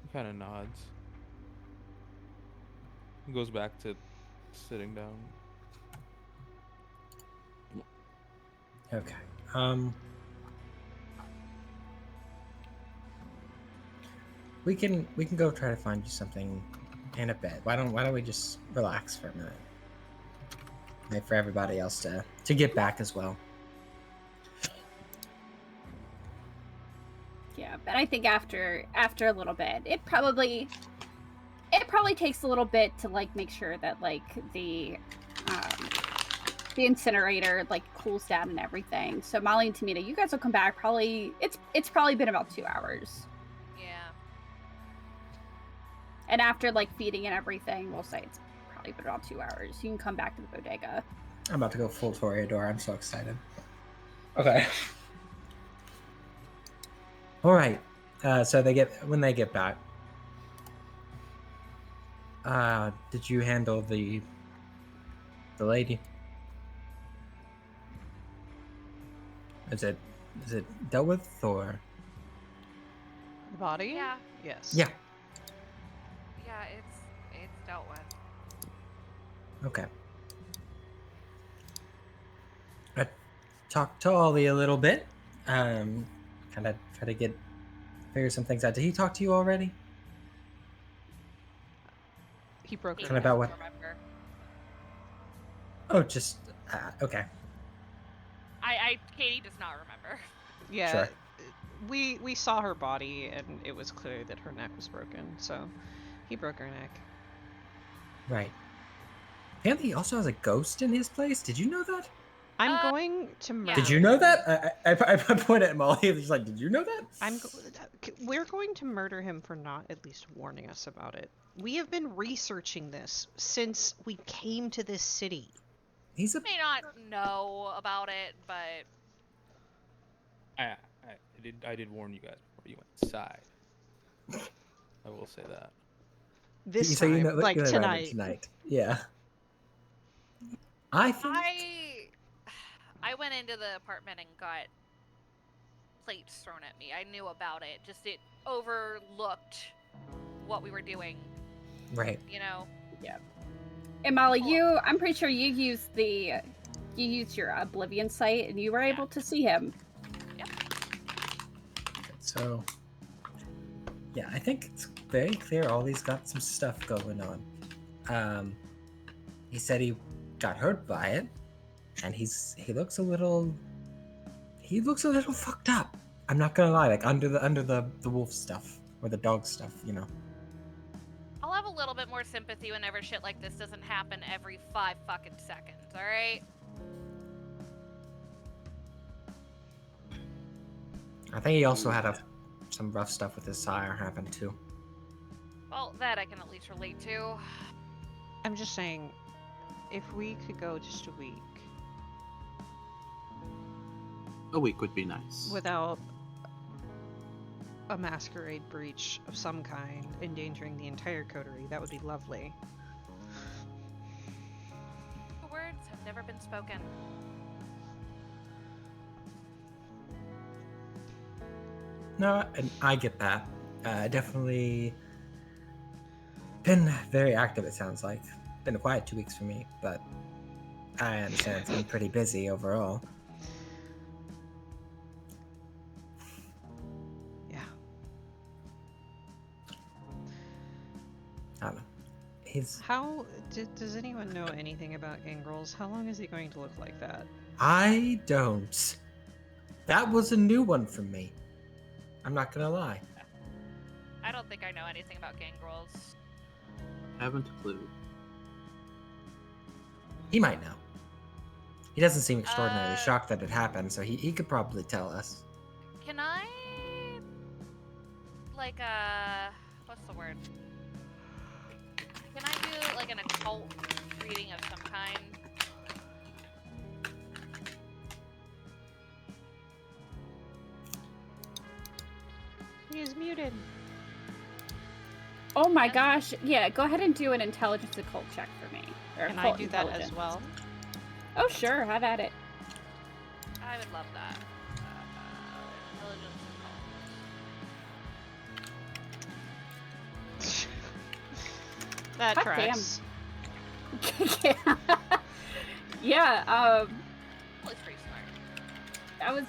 He kind of nods. He goes back to sitting down. Okay. We can go try to find you something in a bed. Why don't we just relax for a minute? Wait for everybody else to get back as well. Yeah, but I think after a little bit, it probably takes a little bit to like make sure that like the incinerator like cools down and everything. So Molly and Tamina, you guys will come back probably. It's probably been about 2 hours. Yeah. And after like feeding and everything, we'll say it's probably been about 2 hours. You can come back to the bodega. I'm about to go full Toreador. I'm so excited. Okay. All right. So when they get back. Did you handle the lady? Is it dealt with or? The body? Yeah. Yes. Yeah. Yeah, it's dealt with. Okay. I talked to Ollie a little bit. Kind of try to figure some things out. Did he talk to you already? He broke her Kind of neck. about what? Remember. Oh, just okay. Katie does not remember. Yeah. Sure. We saw her body and it was clear that her neck was broken, so he broke her neck. Right. Apparently, he also has a ghost in his place. Did you know that? I'm going to murder. Did you know that? I point at Molly. He's like, "Did you know that?" We're going to murder him for not at least warning us about it. We have been researching this since we came to this city. He's a. May not know about it, but I did warn you guys before you went inside. I will say that. This So time, you know, like you know about it tonight. Tonight. Yeah. I think. I went into the apartment and got plates thrown at me. I knew about it. Just overlooked what we were doing. Right. You know. And Molly, I'm pretty sure you used your Oblivion sight, and you were able to see him. So, yeah, I think it's very clear Ollie's got some stuff going on. He said he got hurt by it, and he looks a little fucked up. I'm not gonna lie, like under the wolf stuff or the dog stuff, you know. I'll have a little bit more sympathy whenever shit like this doesn't happen every 5 fucking seconds, alright? I think he also had some rough stuff with his sire happen too. Well, that I can at least relate to. I'm just saying, if we could go just a week A week would be nice. without a masquerade breach of some kind endangering the entire coterie, that would be lovely. The words have never been spoken. No, and I get that. Definitely been very active, it sounds like. Been a quiet 2 weeks for me, but I understand it's been pretty busy overall. Yeah. I don't know. How does anyone know anything about Gangrels? How long is he going to look like that? I don't. That was a new one for me. I'm not gonna lie. I don't think I know anything about gangrels. Haven't a clue. He might know. He doesn't seem extraordinarily Uh, shocked that it happened, so he could probably tell us. Can I, like, what's the word? Can I do, like, an occult reading of some kind? He is muted. Oh my Yes. gosh. Yeah, go ahead and do an intelligence occult check for me. Or Can I occult do that as intelligence. well? Oh, sure. Have at it. I would love that. Intelligence occult. That Hot tracks. Yeah, Well, it's pretty smart.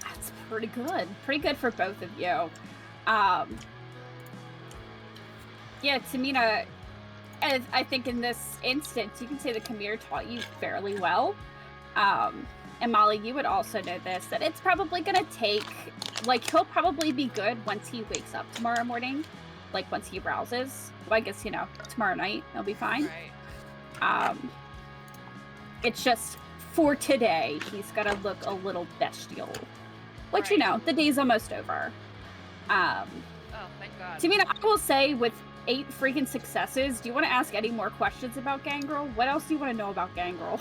that's pretty good. Pretty good for both of you. Yeah, Tamina, as I think in this instance, you can say that Kamir taught you fairly well. And Molly, you would also know this, that it's probably gonna take, like, he'll probably be good once he wakes up tomorrow morning, like once he rouses. Well, I guess, tomorrow night, he'll be fine. Right. It's just for today, he's gonna look a little bestial. Which, Right. the day's almost over. Oh, thank God. Tamina, I will say with 8 freaking successes, do you want to ask any more questions about Gangrel? What else do you want to know about Gangrel?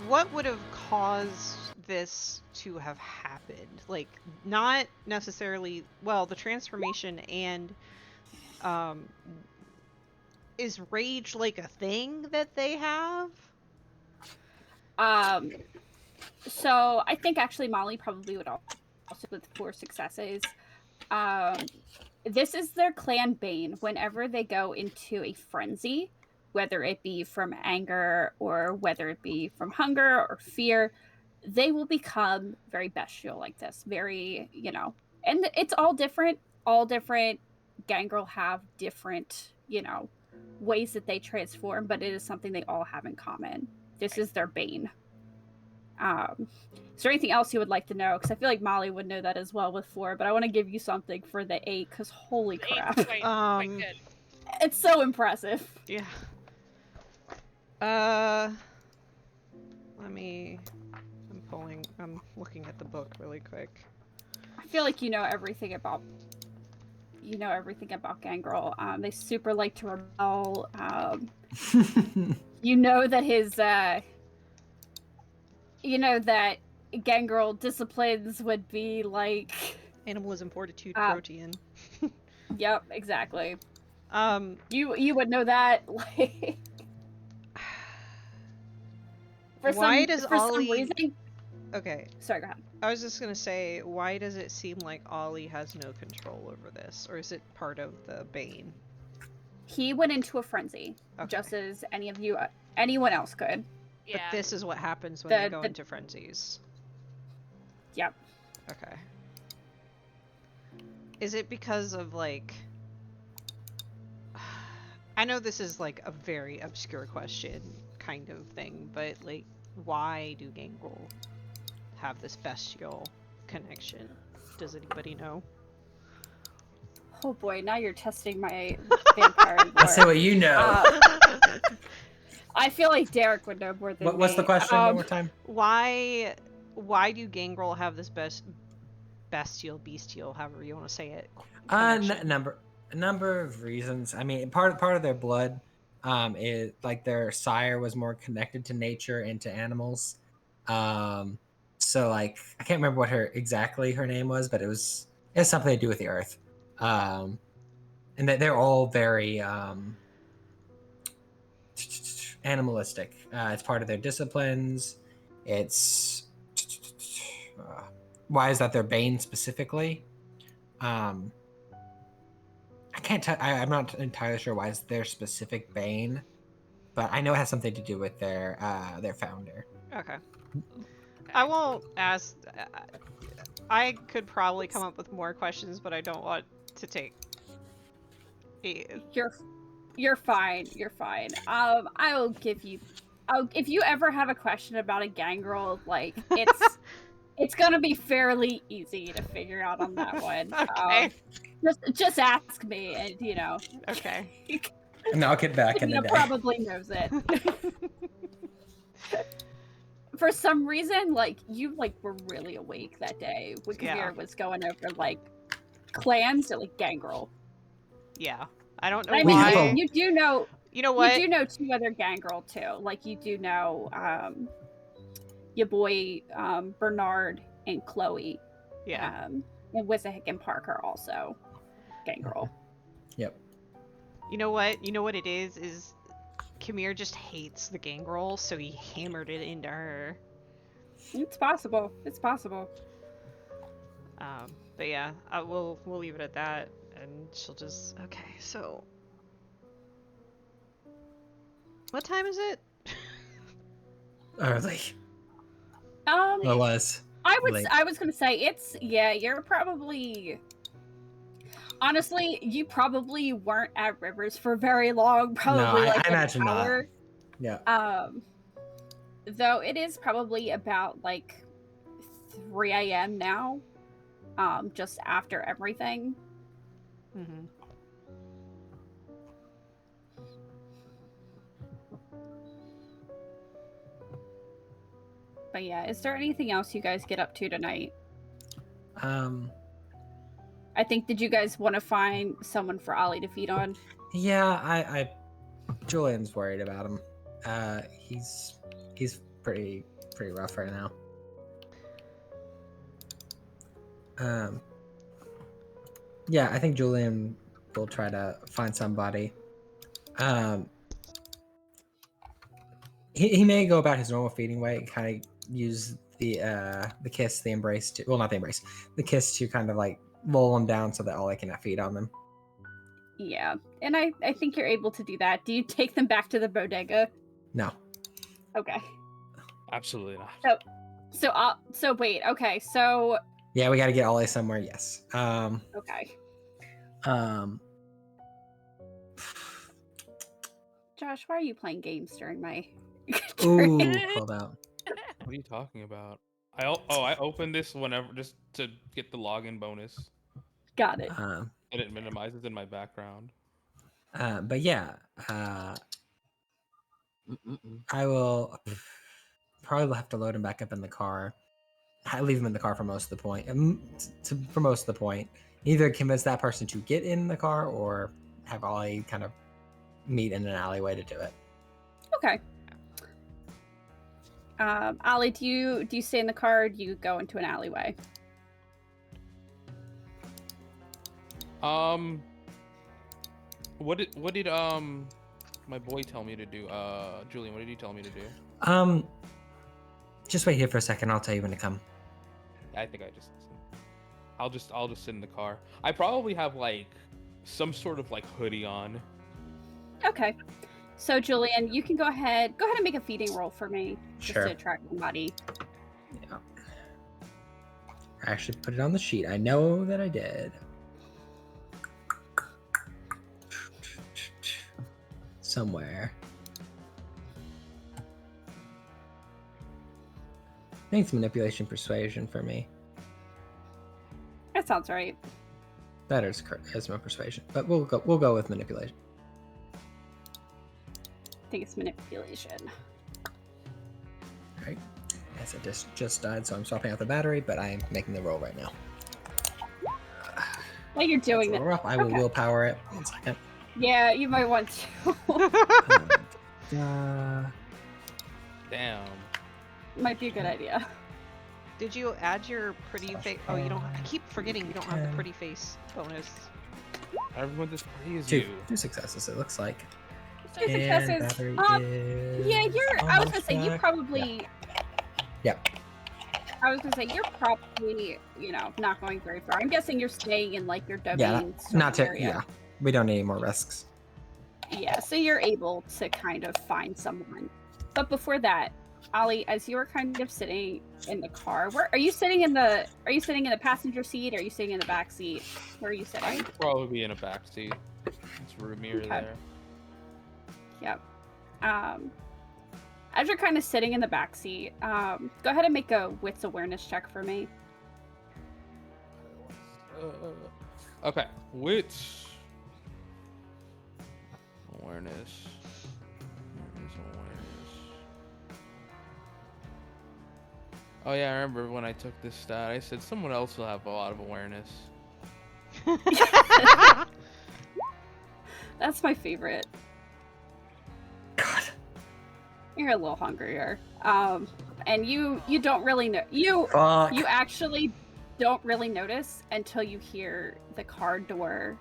What would have caused this to have happened? Like, not necessarily, well, the transformation and, is rage like a thing that they have? So I think actually Molly probably would also with 4 successes. This is their clan bane. Whenever they go into a frenzy, whether it be from anger or whether it be from hunger or fear, they will become very bestial like this. Very, and it's all different. All different Gangrel have different, ways that they transform, but it is something they all have in common. This is their bane. Is there anything else you would like to know? Because I feel like Molly would know that as well with 4, but I want to give you something for the 8, because holy The crap. eight's quite good. It's so impressive. Yeah. I'm looking at the book really quick. I feel like you know everything about Gangrel. They super like to rebel. You know that that Gangrel disciplines would be like Animalism, fortitude, protean. Yep, exactly. Um, You would know that, like. Why does for some Ollie- reason, Okay, Sorry, go ahead. I was just gonna say, why does it seem like Ollie has no control over this, or is it part of the Bane? He went into a frenzy, Okay. just as anyone else could. But Yeah. this is what happens when they The- go the- into frenzies. Yep. Okay. Is it because of like... I know this is like a very obscure question kind of thing, but like, why do Gangrel have this bestial connection? Does anybody know? Oh boy, now you're testing my vampire lore. Let's say what you know. I feel like Derek would know more than What's the me. question one more time? Why do Gangrel have this bestial, however you want to say it? connection? A number of reasons. I mean, part of their blood, is like their sire was more connected to nature and to animals. So like I can't remember what her name was, but it has something to do with the earth. And that they're all very animalistic. It's part of their disciplines. It's why is that their bane specifically? I can't tell. I'm not entirely sure why it's their specific bane, but I know it has something to do with their founder. Okay. I won't ask. I could probably come up with more questions, but I don't want to take. You're fine. You're fine. I'll give you. If you ever have a question about a Gangrel, like it's gonna be fairly easy to figure out on that one. Okay. Just ask me, and you know. Okay. And I'll get back in the day. Probably knows it. For some reason, like you were really awake that day when Yeah. Kamir was going over like clans to like Gangrel. Yeah. I don't know I why. mean, you do know. You know what? You do know 2 other Gangrel too. Like you do know your boy Bernard and Chloe. Yeah. And Wissahick and Parker also Gangrel. Yep. You know what? You know what it is? Is Kamir just hates the Gangrel, so he hammered it into her. It's possible. It's possible. But yeah, we'll leave it at that, and she'll just okay. So, what time is it? Early. Um, Well, it was. I late. was gonna say you're probably honestly you probably weren't at Rivers for very long, probably I like an imagine not. hour. Yeah. Though it is probably about like 3 a.m. now. Just after everything. Mm-hmm. But yeah, is there anything else you guys get up to tonight? I think, did you guys want to find someone for Ollie to feed on? Yeah, I Julian's worried about him. He's pretty rough right now. Yeah, I think Julian will try to find somebody. He may go about his normal feeding way, kind of use the kiss, the embrace to, well, not the embrace, the kiss to kind of like lull him down so that Ollie cannot feed on them. Yeah, and I think you're able to do that. Do you take them back to the bodega? No. Okay. Absolutely not. So wait. Okay. So Yeah, we got to get Ollie somewhere. Yes. okay. Josh, why are you playing games during my? Ooh, hold out. What are you talking about? I opened this whenever just to get the login bonus, Got it. and it minimizes in my background. But yeah, I will probably have to load him back up in the car. I leave him in the car for most of the point. For most of the point, either convince that person to get in the car or have Ollie kind of meet in an alleyway to do it. Okay. Ollie, do you stay in the car? Or do you go into an alleyway? What did my boy tell me to do? Julian, what did he tell me to do? just wait here for a second. I'll tell you when to come. I think I just listen. I'll just sit in the car. I probably have like some sort of like hoodie on. Okay. So Julian, you can go ahead and make a feeding roll for me. Sure. Just to attract my body. Yeah. I actually put it on the sheet. I know that I did. Somewhere. I think it's manipulation persuasion for me. That sounds right. That is charisma persuasion, but we'll go with manipulation. I think it's manipulation. Right. As it just died, so I'm swapping out the battery, but I am making the roll right now. While you're doing That's a that, little rough. I will okay. willpower it. 1 second. Yeah, you might want to. Damn. Might be a good idea. Did you add your pretty face? Oh, you don't. I keep forgetting you don't have the pretty face bonus. Everyone just praise Two you. successes, it looks like. Two And successes. battery Yeah, is I was gonna almost say you back. probably. Yep. I was gonna say you're probably, not going very far. I'm guessing you're staying in like your domain. Yeah, sort not of to. area. Yeah, we don't need any more risks. Yeah, so you're able to kind of find someone. But before that, Ollie, as you were kind of sitting in the car, where are you sitting in the passenger seat? Or are you sitting in the back seat? Where are you sitting? I'd probably be in a back seat. It's roomier Okay. there. Yep. As you're kind of sitting in the back seat, go ahead and make a wits awareness check for me. Okay, wits awareness. Oh yeah, I remember when I took this stat. I said someone else will have a lot of awareness. That's my favorite. God. You're a little hungrier. And you don't really know. You actually don't really notice until you hear the car door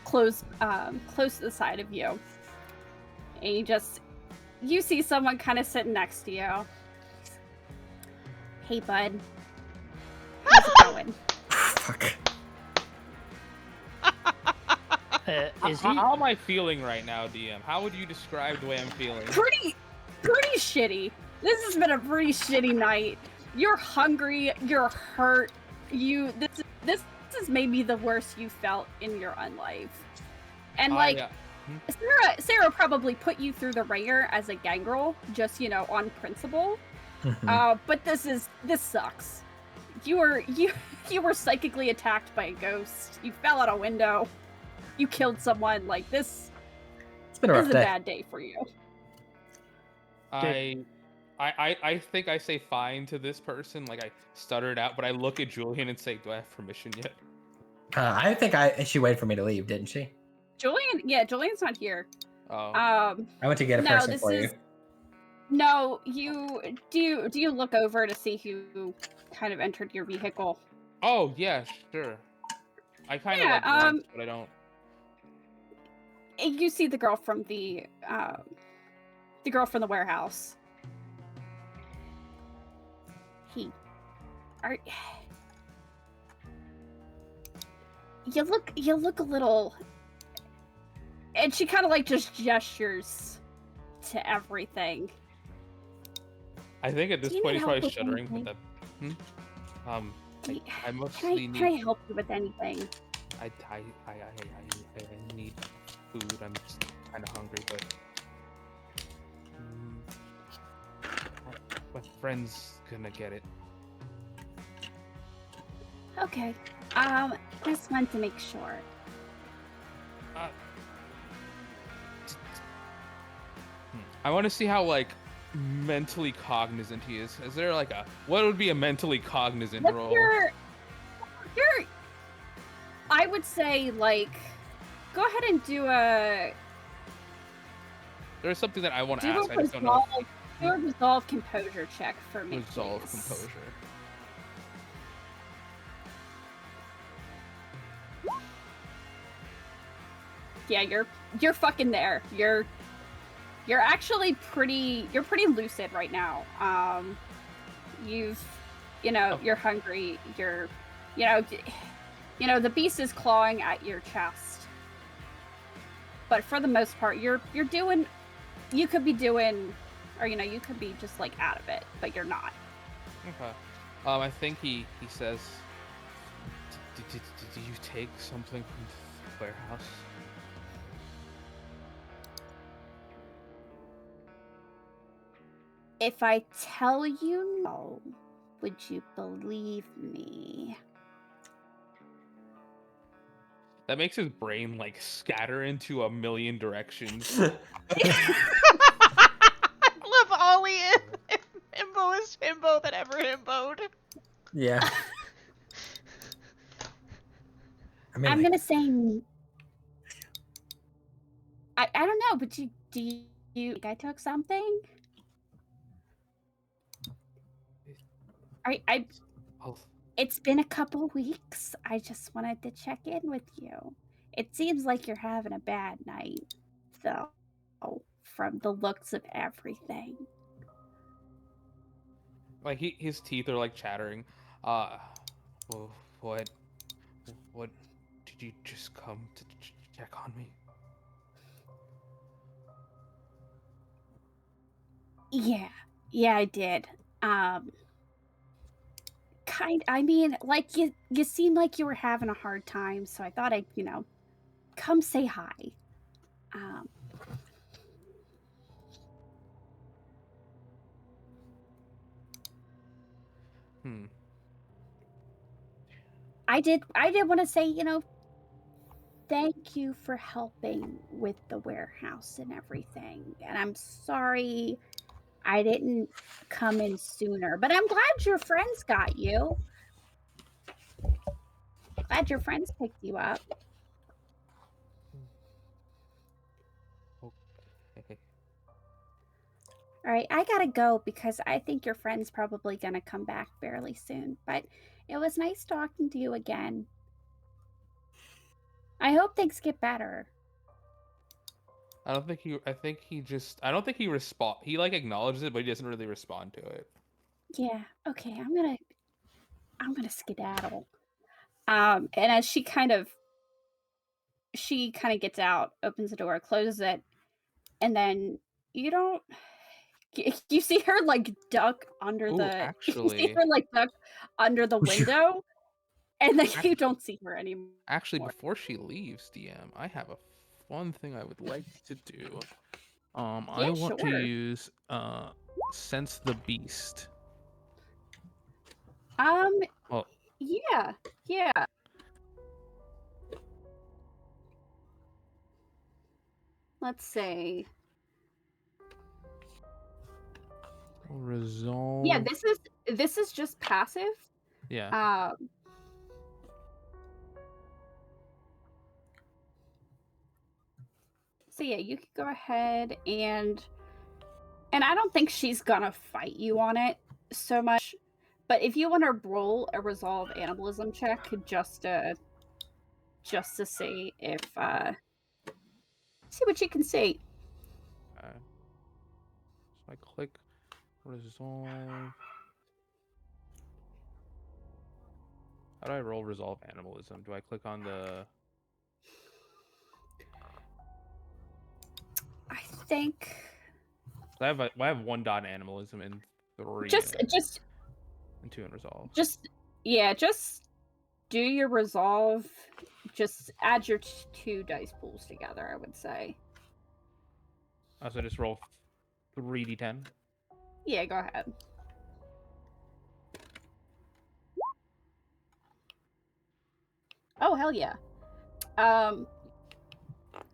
close to the side of you. And you see someone kind of sitting next to you. Hey, bud. How's it going? Fuck. Is he? How am I feeling right now, DM? How would you describe the way I'm feeling? Pretty shitty. This has been a pretty shitty night. You're hungry. You're hurt. This is maybe the worst you felt in your unlife. And Sarah probably put you through the ringer as a gangrel, just on principle. But this sucks. You were psychically attacked by a ghost. You fell out a window. You killed someone. Like this. It's been a rough This is a day. bad day for you. I think I say fine to this person. Like I stuttered out, but I look at Julian and say, "Do I have permission yet?" I think she waited for me to leave, didn't she? Julian's not here. Oh. I went to get a No, person this for you. is- No, do you look over to see who kind of entered your vehicle? Oh yeah, sure. I kind of Yeah, glance, but I don't. You see the girl from the warehouse. You look a little, and she kind of like just gestures to everything. I think at this Do you point need he's help probably with shuddering. But anything? I mostly Can I need. help you with anything? I need food. I'm just kind of hungry, but my friend's gonna get it. Okay. Just wanted to make sure. I want to see how like mentally cognizant he is. Is there like what would be a mentally cognizant What's roll? your I would say like go ahead and do There's something that I want to a ask. I just don't know. resolve composure check for me. Resolve please. composure. Yeah, you're fucking there. You're You're actually you're pretty lucid right now. You're hungry. The beast is clawing at your chest. But for the most part, you could be doing, or you could be just like out of it, but you're not. Okay. I think he says, did you take something from the warehouse? If I tell you no, would you believe me? That makes his brain like scatter into a million directions. I love Ollie and himboest himbo that ever himboed. Yeah. I'm gonna say. I don't know, but do you think I took something? It's been a couple weeks. I just wanted to check in with you. It seems like you're having a bad night, though, from the looks of everything. Like his teeth are like chattering. What did you just come to check on me? Yeah, I did. Like you seemed like you were having a hard time, so I thought I'd, come say hi. I did want to say, thank you for helping with the warehouse and everything. And I'm sorry I didn't come in sooner, but I'm glad your friends got you. Glad your friends picked you up. Okay. All right, I gotta go because I think your friend's probably gonna come back fairly soon. But it was nice talking to you again. I hope things get better. I don't think he he like acknowledges it, but he doesn't really respond to it. Yeah, okay, I'm gonna skedaddle. And as she kind of gets out, opens the door, closes it, and then you see her like duck under Ooh, the actually, you see her like duck under the window, and then you don't see her anymore. Actually, before she leaves, DM, I have a fun thing I would like to do. I want to sure. use sense the beast. Well, yeah. Let's see. Resolve. Yeah, this is just passive. Yeah. So yeah, you can go ahead and I don't think she's gonna fight you on it so much, but if you want to roll a resolve animalism check just to see if see what you can see. So I click resolve. How do I roll resolve animalism? Do I click on the? I think I have 1 dot in animalism and 3 just and 2 in resolve. Just do your resolve. Just add your 2 dice pools together, I would say. So just roll 3d10. Yeah, go ahead. Oh hell yeah.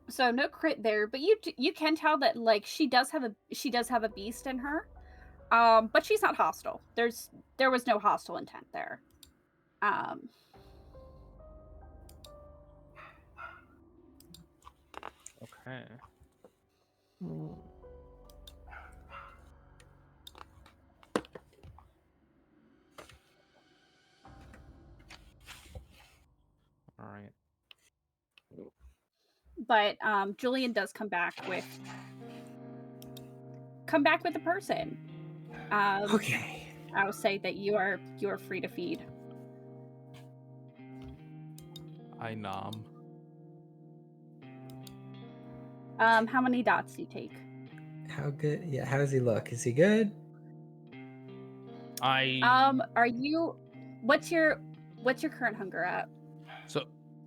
So no crit there, but you can tell that like she does have a beast in her. But she's not hostile. There was no hostile intent there. Okay. All right. But Julian does come back with come back with a person. Okay. I'll say that you are free to feed. I nom. How many dots do you take? How good? Yeah. How does he look? Is he good? Are you? What's your current hunger at? So,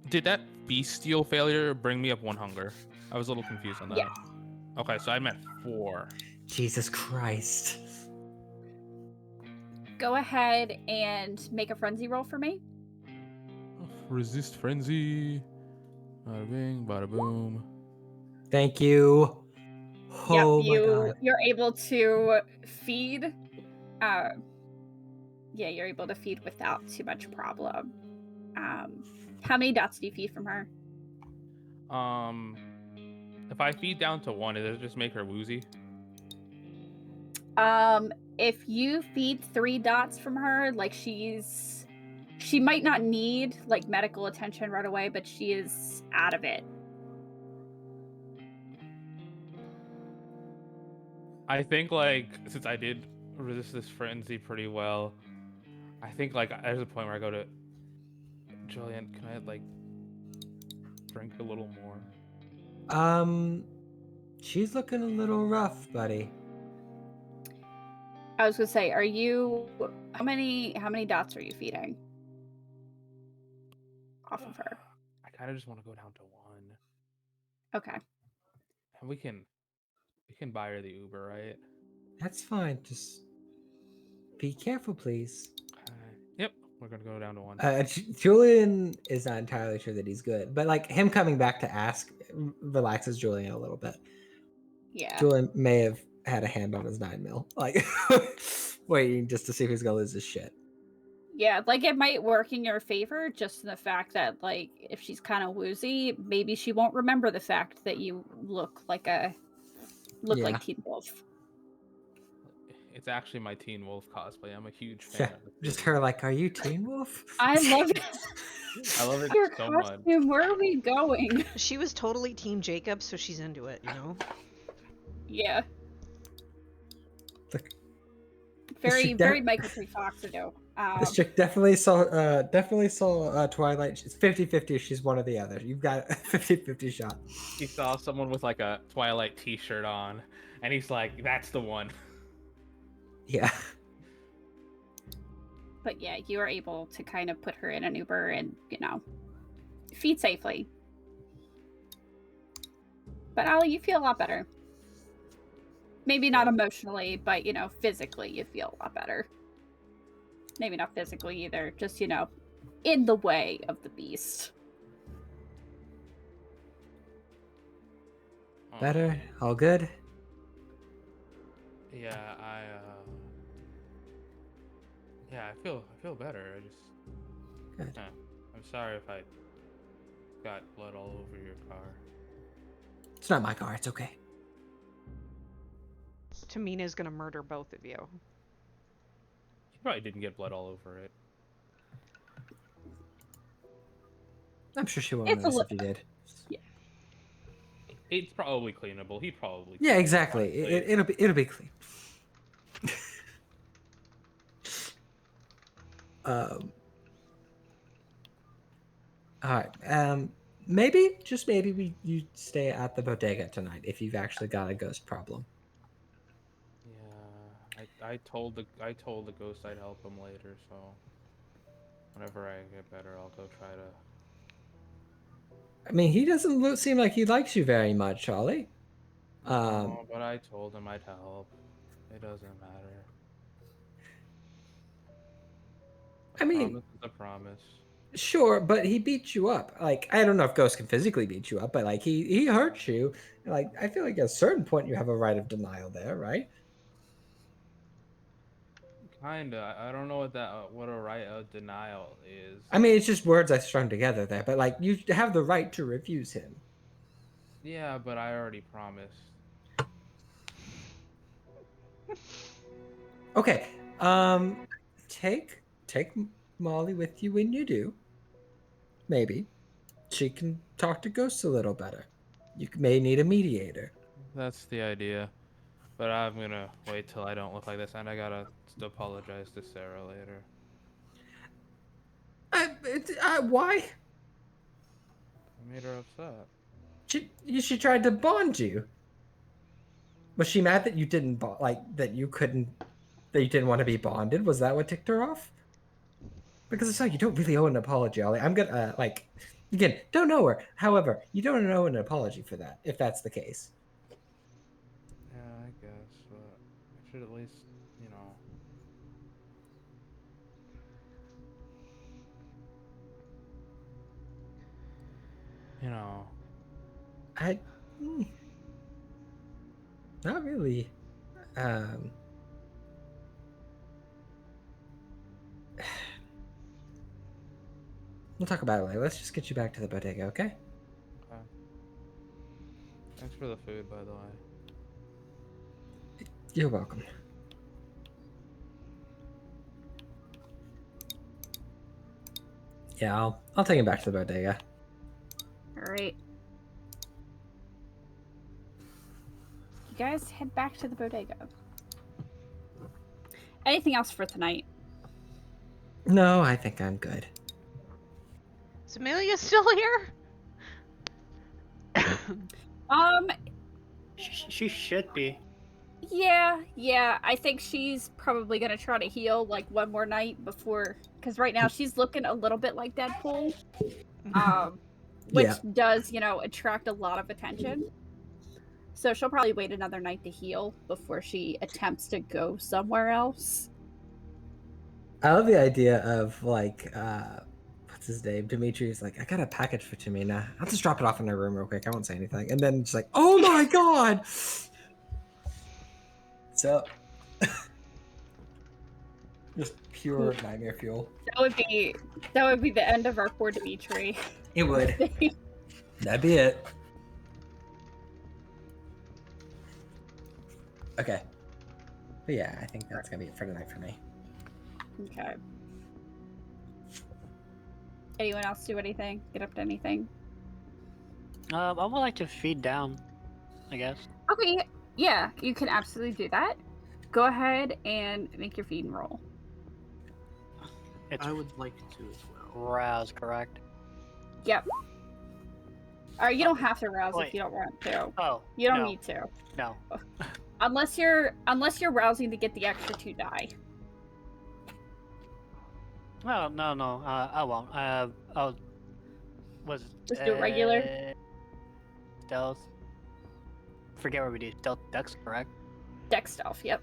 did that bestial failure bring me up 1 hunger? I was a little confused on that. Yes. Okay, so I'm at 4. Jesus Christ. Go ahead and make a frenzy roll for me. Resist frenzy. Bada bing, bada boom. Thank you. Oh my God. You're able to feed. Yeah, you're able to feed without too much problem. How many dots do you feed from her? If I feed down to 1, does it just make her woozy? If you feed 3 dots from her, like she might not need like medical attention right away, but she is out of it. I think like since I did resist this frenzy pretty well, I think like there's a point where I go to Julian, can I like drink a little more? She's looking a little rough, buddy. I was gonna say, are you? How many dots are you feeding off of her? I kind of just want to go down to 1, Okay. and we can buy her the Uber, right? That's fine. Just be careful, please. Yep, we're gonna go down to 1. Julian is not entirely sure that he's good, but like him coming back to ask relaxes Julian a little bit. Yeah. Julian may have had a hand on his 9mm, like waiting just to see if he's gonna lose his shit. Yeah, like it might work in your favor, just in the fact that like if she's kind of woozy, maybe she won't remember the fact that you look like like Teen Wolf. It's actually my Teen Wolf cosplay. I'm a huge fan Yeah, of it. just her like, are you Teen Wolf? I love it. I love it Your so much. costume. Where are we going? She was totally Team Jacob, so she's into it, you know? Yeah. Look, Very, very Michael J. Fox ago. This chick definitely saw Twilight. It's 50-50 if she's one or the other. You've got a 50-50 shot. He saw someone with like a Twilight t-shirt on, and he's like, that's the one. Yeah. But yeah, you are able to kind of put her in an Uber and, feed safely. But Ollie, you feel a lot better. Maybe not emotionally, but, physically you feel a lot better. Maybe not physically either, just, in the way of the beast. Better? All good? Yeah, I feel better. I just Good. I'm sorry if I got blood all over your car. It's not my car. It's okay. Tamina's gonna murder both of you. You probably didn't get blood all over it. I'm sure she won't It's a notice li- if you did. Yeah. It's probably cleanable. He'd probably. Yeah, clean it exactly. nicely. It'll be clean. All right. Maybe, just maybe, you stay at the bodega tonight if you've actually got a ghost problem. Yeah, I told the ghost I'd help him later, so whenever I get better, I'll go try to. I mean, he doesn't seem like he likes you very much, Charlie. No, but I told him I'd help. It doesn't matter. I mean, Promise is a promise. sure, but he beat you up. Like, I don't know if ghosts can physically beat you up, but like he hurt you. Like, I feel like at a certain point you have a right of denial there, right? Kinda. I don't know what a right of denial is. I mean, it's just words I strung together there, but like you have the right to refuse him. Yeah, but I already promised. Okay. Take Molly with you when you do. Maybe she can talk to ghosts a little better. You may need a mediator. That's the idea. But I'm gonna wait till I don't look like this, and I gotta apologize to Sarah later. Why? I made her upset. She tried to bond you. Was she mad that you didn't that you didn't want to be bonded? Was that what ticked her off? Because it's like you don't really owe an apology, Ollie. I'm gonna again, don't know her. However, you don't owe an apology for that if that's the case. Yeah, I guess, but I should at least, Not really. We'll talk about it later. Let's just get you back to the bodega, okay? Okay. Thanks for the food, by the way. You're welcome. Yeah, I'll take him back to the bodega. All right. You guys head back to the bodega. Anything else for tonight? No, I think I'm good. Is Amelia still here? She should be. Yeah. I think she's probably gonna try to heal like one more night before, because right now she's looking a little bit like Deadpool, which does, attract a lot of attention. So she'll probably wait another night to heal before she attempts to go somewhere else. I love the idea of what's his name? Dimitri's like, I got a package for Tamina. I'll just drop it off in her room real quick. I won't say anything. And then it's like, oh my god! So, just pure nightmare fuel. That would be the end of our poor Dimitri. It would. That'd be it. Okay. But yeah, I think that's gonna be it for tonight for me. Okay. Anyone else do anything? Get up to anything? I would like to feed down, I guess. Okay, yeah, you can absolutely do that. Go ahead and make your feed and roll. It's I would like to as well. rouse, correct? Yep. Alright, you don't have to rouse Wait. if you don't want to. Oh, You don't no. need to. No. Unless you're rousing to get the extra 2 die. No. I won't. I'll. Just do regular? Stealth. Forget what we do. Stealth dex, correct? Dex stealth, yep.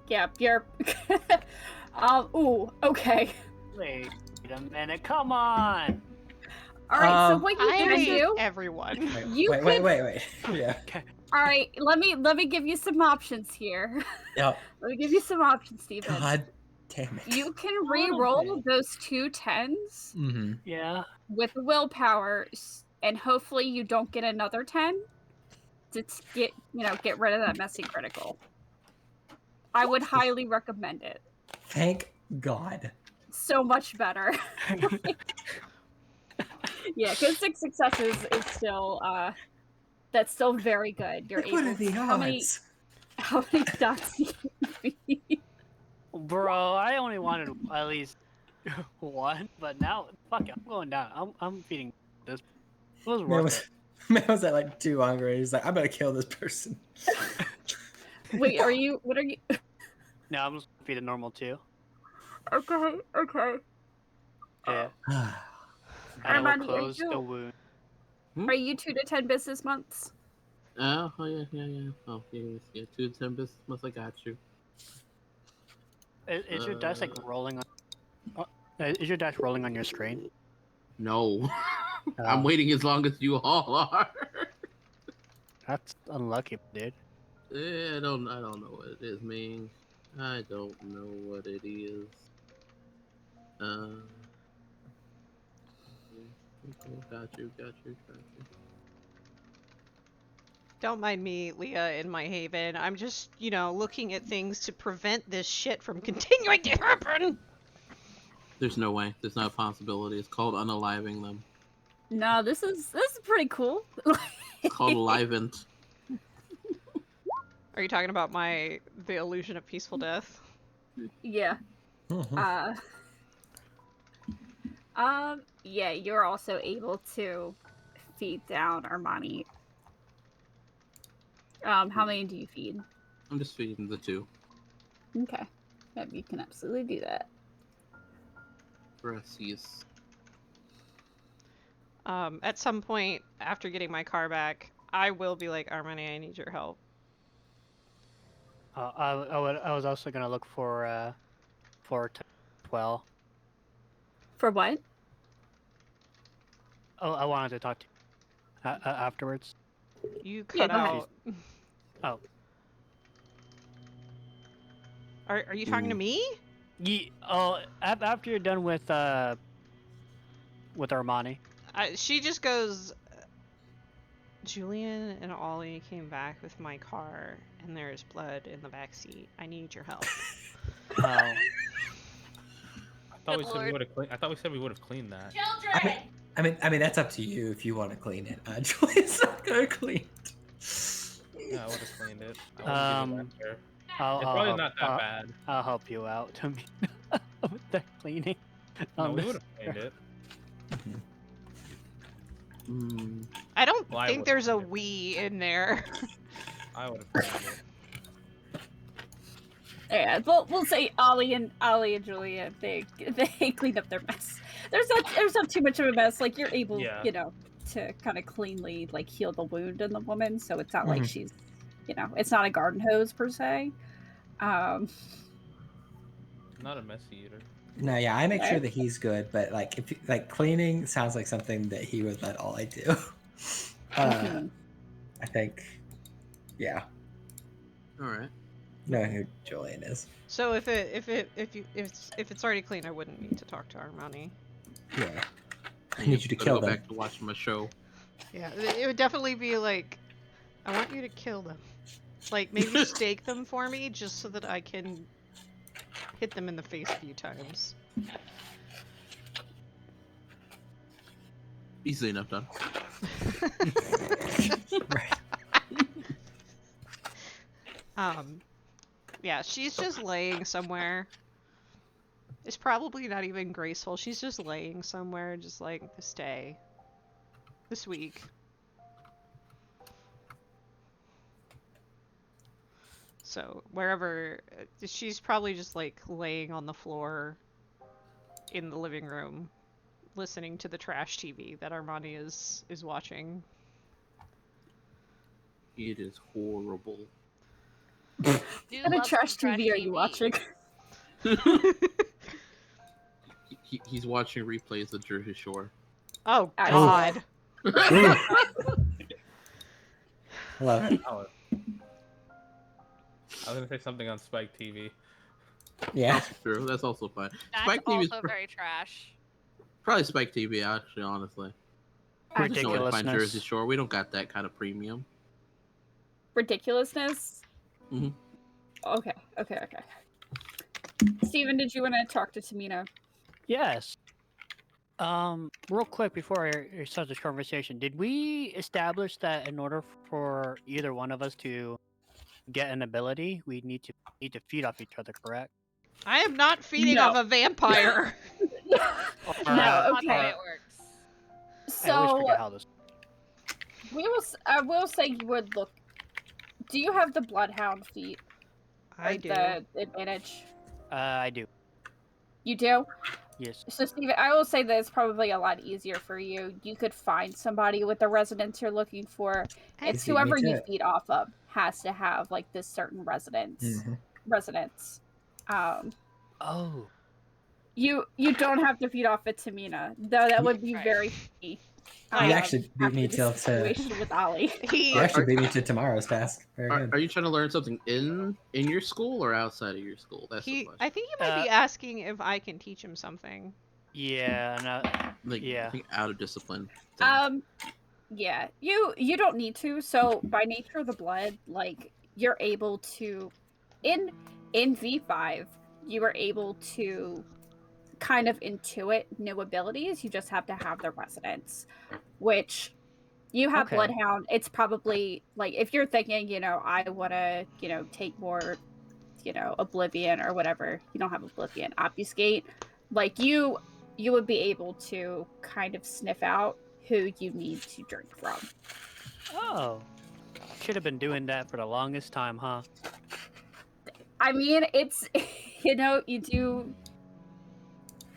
Yep, you're ooh, okay. Wait a minute. Come on. Alright, so what you I can hate do, everyone. you could Wait. Yeah. alright, let me give you some options here. Yep. Let me give you some options, Steven. God damn it. You can re-roll those 2 10s Mm-hmm. Yeah. with willpower, and hopefully you don't get another 10 to get rid of that messy critical. I would highly recommend it. Thank God. So much better. Yeah, because 6 successes is still that's still very good. You're What are the how many dots do you need? Bro, I only wanted at least 1, but now, fuck it, I'm going down. I'm feeding this. It was worth it. Man was at like 2 hungry. He's like, I'm gonna kill this person. Wait, what are you? No, I'm just feeding normal too. Okay. Yeah. Oh. And I Armani, will close the wound. Are you 2 to 10 business months? Oh yeah. Oh yeah. 2 to 10 business months. I got you. Is your dice like rolling on? Is your dice rolling on your screen? No, I'm waiting as long as you all are. That's unlucky, dude. I don't know what it is, man. I don't know what it is. Got you. Don't mind me, Leah, in my haven. I'm just, looking at things to prevent this shit from continuing to happen. There's no way. There's not a possibility. It's called unaliving them. No, this is pretty cool. It's called alivent. Are you talking about the illusion of peaceful death? Yeah. Mhm. Yeah, you're also able to feed down Armani. How many do you feed? I'm just feeding the 2. Okay. Yep, you can absolutely do that. Gracias. At some point after getting my car back, I will be like, Armani, I need your help. I was also gonna look for well. For what? Oh, I wanted to talk to you afterwards. You Yeah, cut go ahead. out. Oh. Are you talking to me? After you're done with Armani. She just goes, Julian and Ollie came back with my car, and there's blood in the back seat. I need your help. Oh. I thought Good we said we lord. would have cleaned. I thought we said we would have cleaned that. I mean, that's up to you if you want to clean it. Julian's not gonna clean it. Yeah, I would have cleaned it. I would've given it back there. I'll It's probably help- not that bad. I'll help you out, with the cleaning. No, we this- would have cleaned it. Mm. I don't Well, I think would've there's a cleaned it. we in there. I would have cleaned it. Yeah, we'll say Ollie and Julia, they cleaned up their mess. There's not too much of a mess. Like, you're able, Yeah. to kind of cleanly heal the wound in the woman, so it's not like Mhm. she's, it's not a garden hose per se. Not a messy eater. No, yeah, I make Okay. sure that he's good, but if cleaning sounds like something that he would let Ollie do. Mhm. I think, yeah, All right. knowing who Julian is. So if it's already clean, I wouldn't need to talk to Armani. Yeah, I need you to kill go them. back to watching my show. Yeah, it would definitely be like, I want you to kill them. Like, maybe stake them for me, just so that I can hit them in the face a few times. Easily enough done. Right. Yeah, she's just laying somewhere. It's probably not even graceful. She's just laying somewhere, just like, this day. This week. So, wherever... She's probably just, laying on the floor in the living room, listening to the trash TV that Armani is watching. It is horrible. Do What kind love of trash some TV are you watching? He's watching replays of Jersey Shore. Oh, Ow. God. Love it. I was gonna say something on Spike TV. Yeah. True, that's also fine. That's Spike TV is also very trash. probably Spike TV, actually, honestly. There's no way to find Ridiculousness. Jersey Shore. We don't got that kind of premium. Ridiculousness? Mhm. Okay. Steven, did you want to talk to Tamina? Yes. Real quick before I start this conversation, did we establish that in order for either one of us to get an ability, we need to feed off each other, correct? I am not feeding No. off a vampire. No, That's not okay. the way it works. I always So forget how this. I will say you would look. Do you have the Bloodhound feat? I Or do. The advantage. I do. You do. Yes. So, Steven, I will say that it's probably a lot easier for you. You could find somebody with the resonance you're looking for. It's beat me whoever to you it. feed off of has to have this certain resonance. Mhm. Resonance. Oh. You don't have to feed off of Tamina, though. That would be Right. very funny. You actually beat me after to this situation with Ollie. He, You actually beat me to tomorrow's task. Very Are, good. are you trying to learn something in your school or outside of your school? That's the question. I think he might be asking if I can teach him something. Yeah. No, Like, yeah. I think out of discipline. Yeah, you don't need to. So by nature of the blood, you're able to, in V5, you are able to kind of intuit new abilities. You just have to have the resonance, which you have Okay. Bloodhound. It's probably like if you're thinking, you know, I want to, you know, take more, you know, Oblivion or whatever. You don't have Oblivion, Obfuscate. Like you would be able to kind of sniff out who you need to drink from. Oh, should have been doing that for the longest time, huh? I mean, it's you know, you do,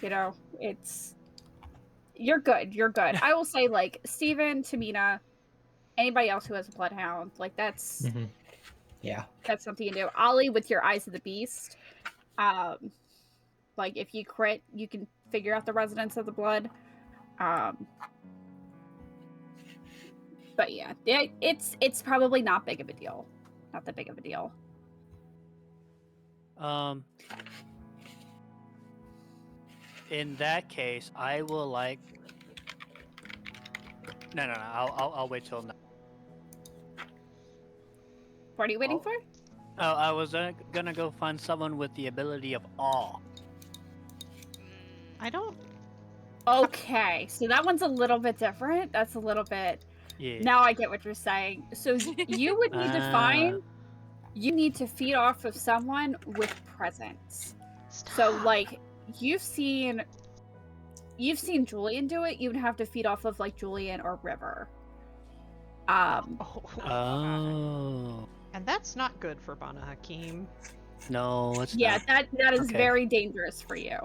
you know, it's you're good. You're good. I will say, like Steven, Tamina, anybody else who has a Bloodhound, like that's Yeah. that's something you do. Ollie with your Eyes of the Beast, like if you crit, you can figure out the resonance of the blood. But yeah, it's probably not big of a deal. Not that big of a deal. In that case, I will like. No. I'll wait till now. What are you waiting Oh. for? Oh, I was gonna go find someone with the ability of awe. I don't. Okay, so that one's a little bit different. That's a little bit. Yeah. Now I get what you're saying. So you would need to find. You need to feed off of someone with presence. So like you've seen Julian do it. You would have to feed off of like Julian or River. Oh. And that's not good for Bana Hakim. No, it's Yeah, not. that is Okay. very dangerous for you.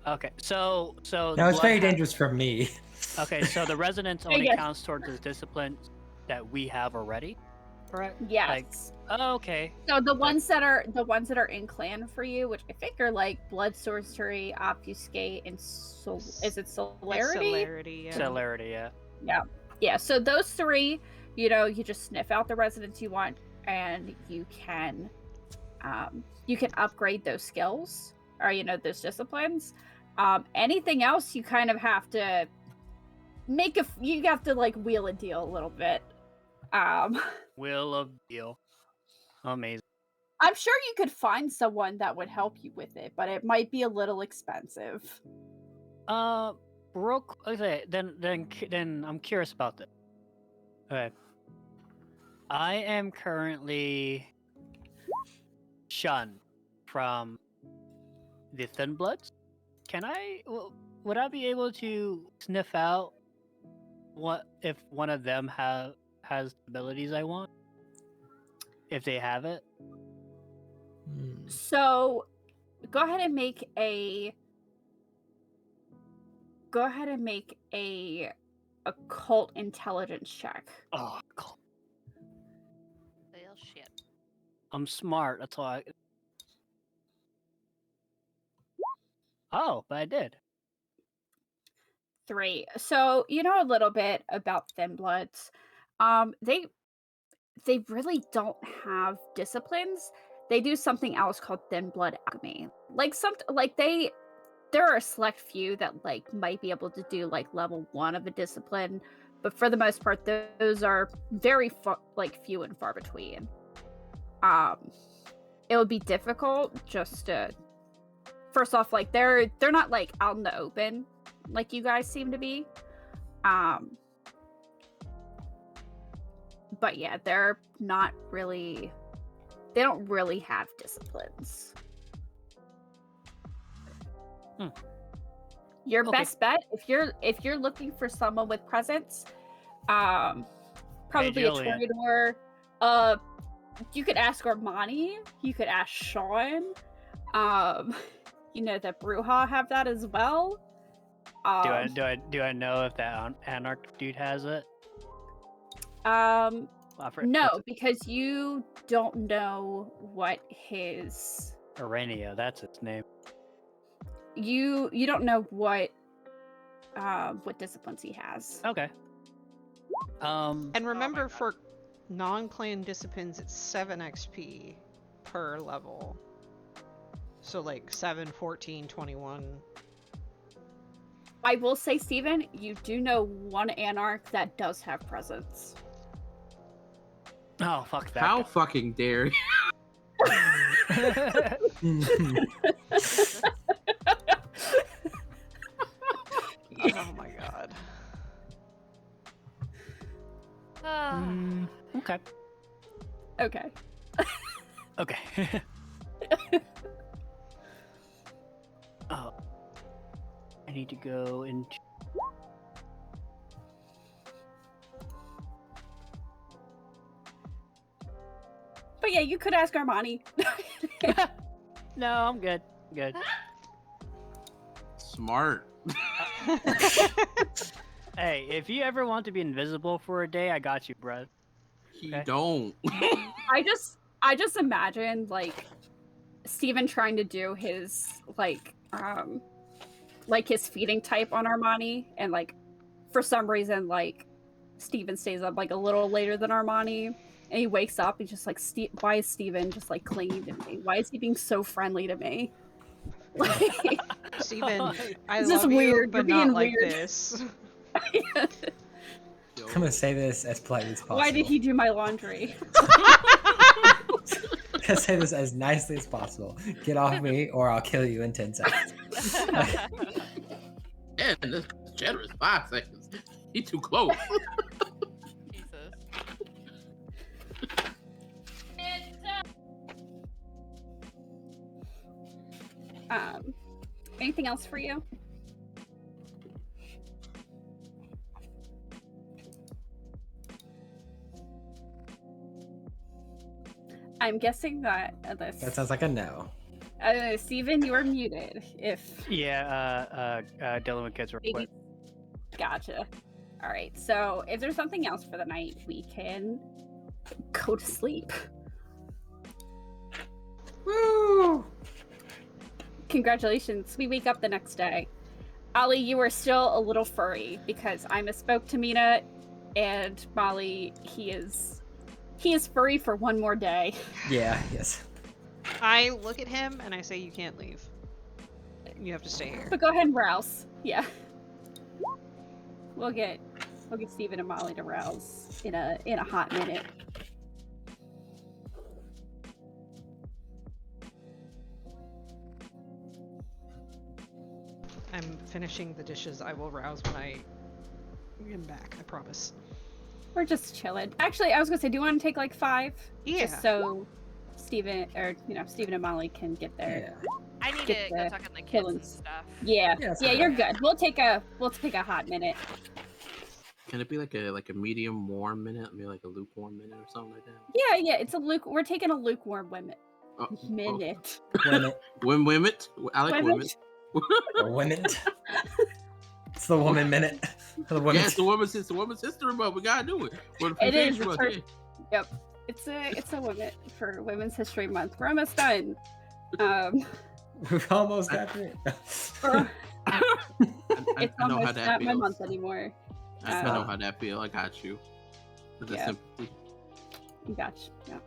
Okay, so No, it's very Bloodhound- dangerous for me. Okay, so the resonance I only guess. counts towards the disciplines that we have already, correct? Yes. Oh, okay. So the ones that are in clan for you, which I think are like blood sorcery, obfuscate, and is it celerity? Celerity, yeah. Celerity, yeah. Yeah. So those three, you know, you just sniff out the resonance you want, and you can upgrade those skills or you know those disciplines. Anything else, you kind of have to you have to like wheel and deal a little bit. Wheel of Deal. Amazing. I'm sure you could find someone that would help you with it, but it might be a little expensive. Okay, then I'm curious about this. Okay. I am currently shunned from the Thin Bloods. Would I be able to sniff out what if one of them has the abilities I want? If they have it? So, go ahead and make a occult intelligence check. Oh, cool. Well, shit. I'm smart. That's why. Oh, but I did. 3. So, you know a little bit about Thin Bloods. They really don't have disciplines. They do something else called Thin Blood Alchemy. There are a select few that like might be able to do like level 1 of a discipline, but for the most part, those are very few and far between. It would be difficult just to. First off, like they're not like out in the open like you guys seem to be. But yeah, they don't really have disciplines. Your Okay. best bet if you're looking for someone with presence, probably a Julian. Toreador. You could ask Armani, you could ask Sean. You know that Bruja have that as well. Do I know if that Anarch dude has it? No, what's because you don't know what his it? Aurania, that's its name. you don't know what disciplines he has. Okay. And remember, for non-clan disciplines, it's 7 XP per level. So like 7, 14, 21. I will say, Steven, you do know one Anarch that does have presence. Oh, fuck that. How fucking dare you? Okay. Okay. Okay. Oh. I need to go into. But yeah, you could ask Armani. No, I'm good. Good. Smart. Hey, if you ever want to be invisible for a day, I got you, bro. He Okay. don't. I just imagine like Steven trying to do his like his feeding type on Armani, and like for some reason like Steven stays up like a little later than Armani, and he wakes up and just like why is Steven just like clinging to me? Why is he being so friendly to me? Like Steven, I This is love you, weird. but You're not being like weird. this. I'm gonna say this as politely as possible. why did he do my laundry? I'm gonna say this as nicely as possible. Get off me, or I'll kill you in 10 seconds. Yeah, and this generous 5 seconds. He too close. Jesus. Anything else for you? I'm guessing that That sounds like a no. Steven, you are muted. If Yeah, dealing with kids real maybe, quick. gotcha. All right. So if there's something else for the night, we can go to sleep. Woo! Congratulations. We wake up the next day. Ollie, you are still a little furry because I misspoke to Mina, and Molly, he is furry for one more day. Yeah, yes. I look at him and I say, "You can't leave. You have to stay here." But go ahead and rouse. Yeah. We'll get Steven and Molly to rouse in a hot minute. I'm finishing the dishes. I will rouse when I am back. I promise. We're just chilling. Actually, I was gonna say, do you want to take like 5? Yeah. Just so Steven and Molly can get there. Yeah. I need Get to go the talk to the kids killings. and stuff. Yeah. Yeah, it's Yeah, okay. you're good. We'll take a hot minute. Can it be like a medium warm minute? Maybe like a lukewarm minute or something like that? Yeah, it's we're taking a lukewarm Oh, minute. Women. Women. I like women. Women. It's the woman minute. The woman. Yeah, it's the women's history month. We gotta do it. For the It is. History Month, It's Yep. It's a women for Women's History Month. We're almost done. We've almost got there. It's I know how almost that not my feels. month anymore. I know how that feels. I got you. With the Yeah. sympathy. Gotcha. Yeah.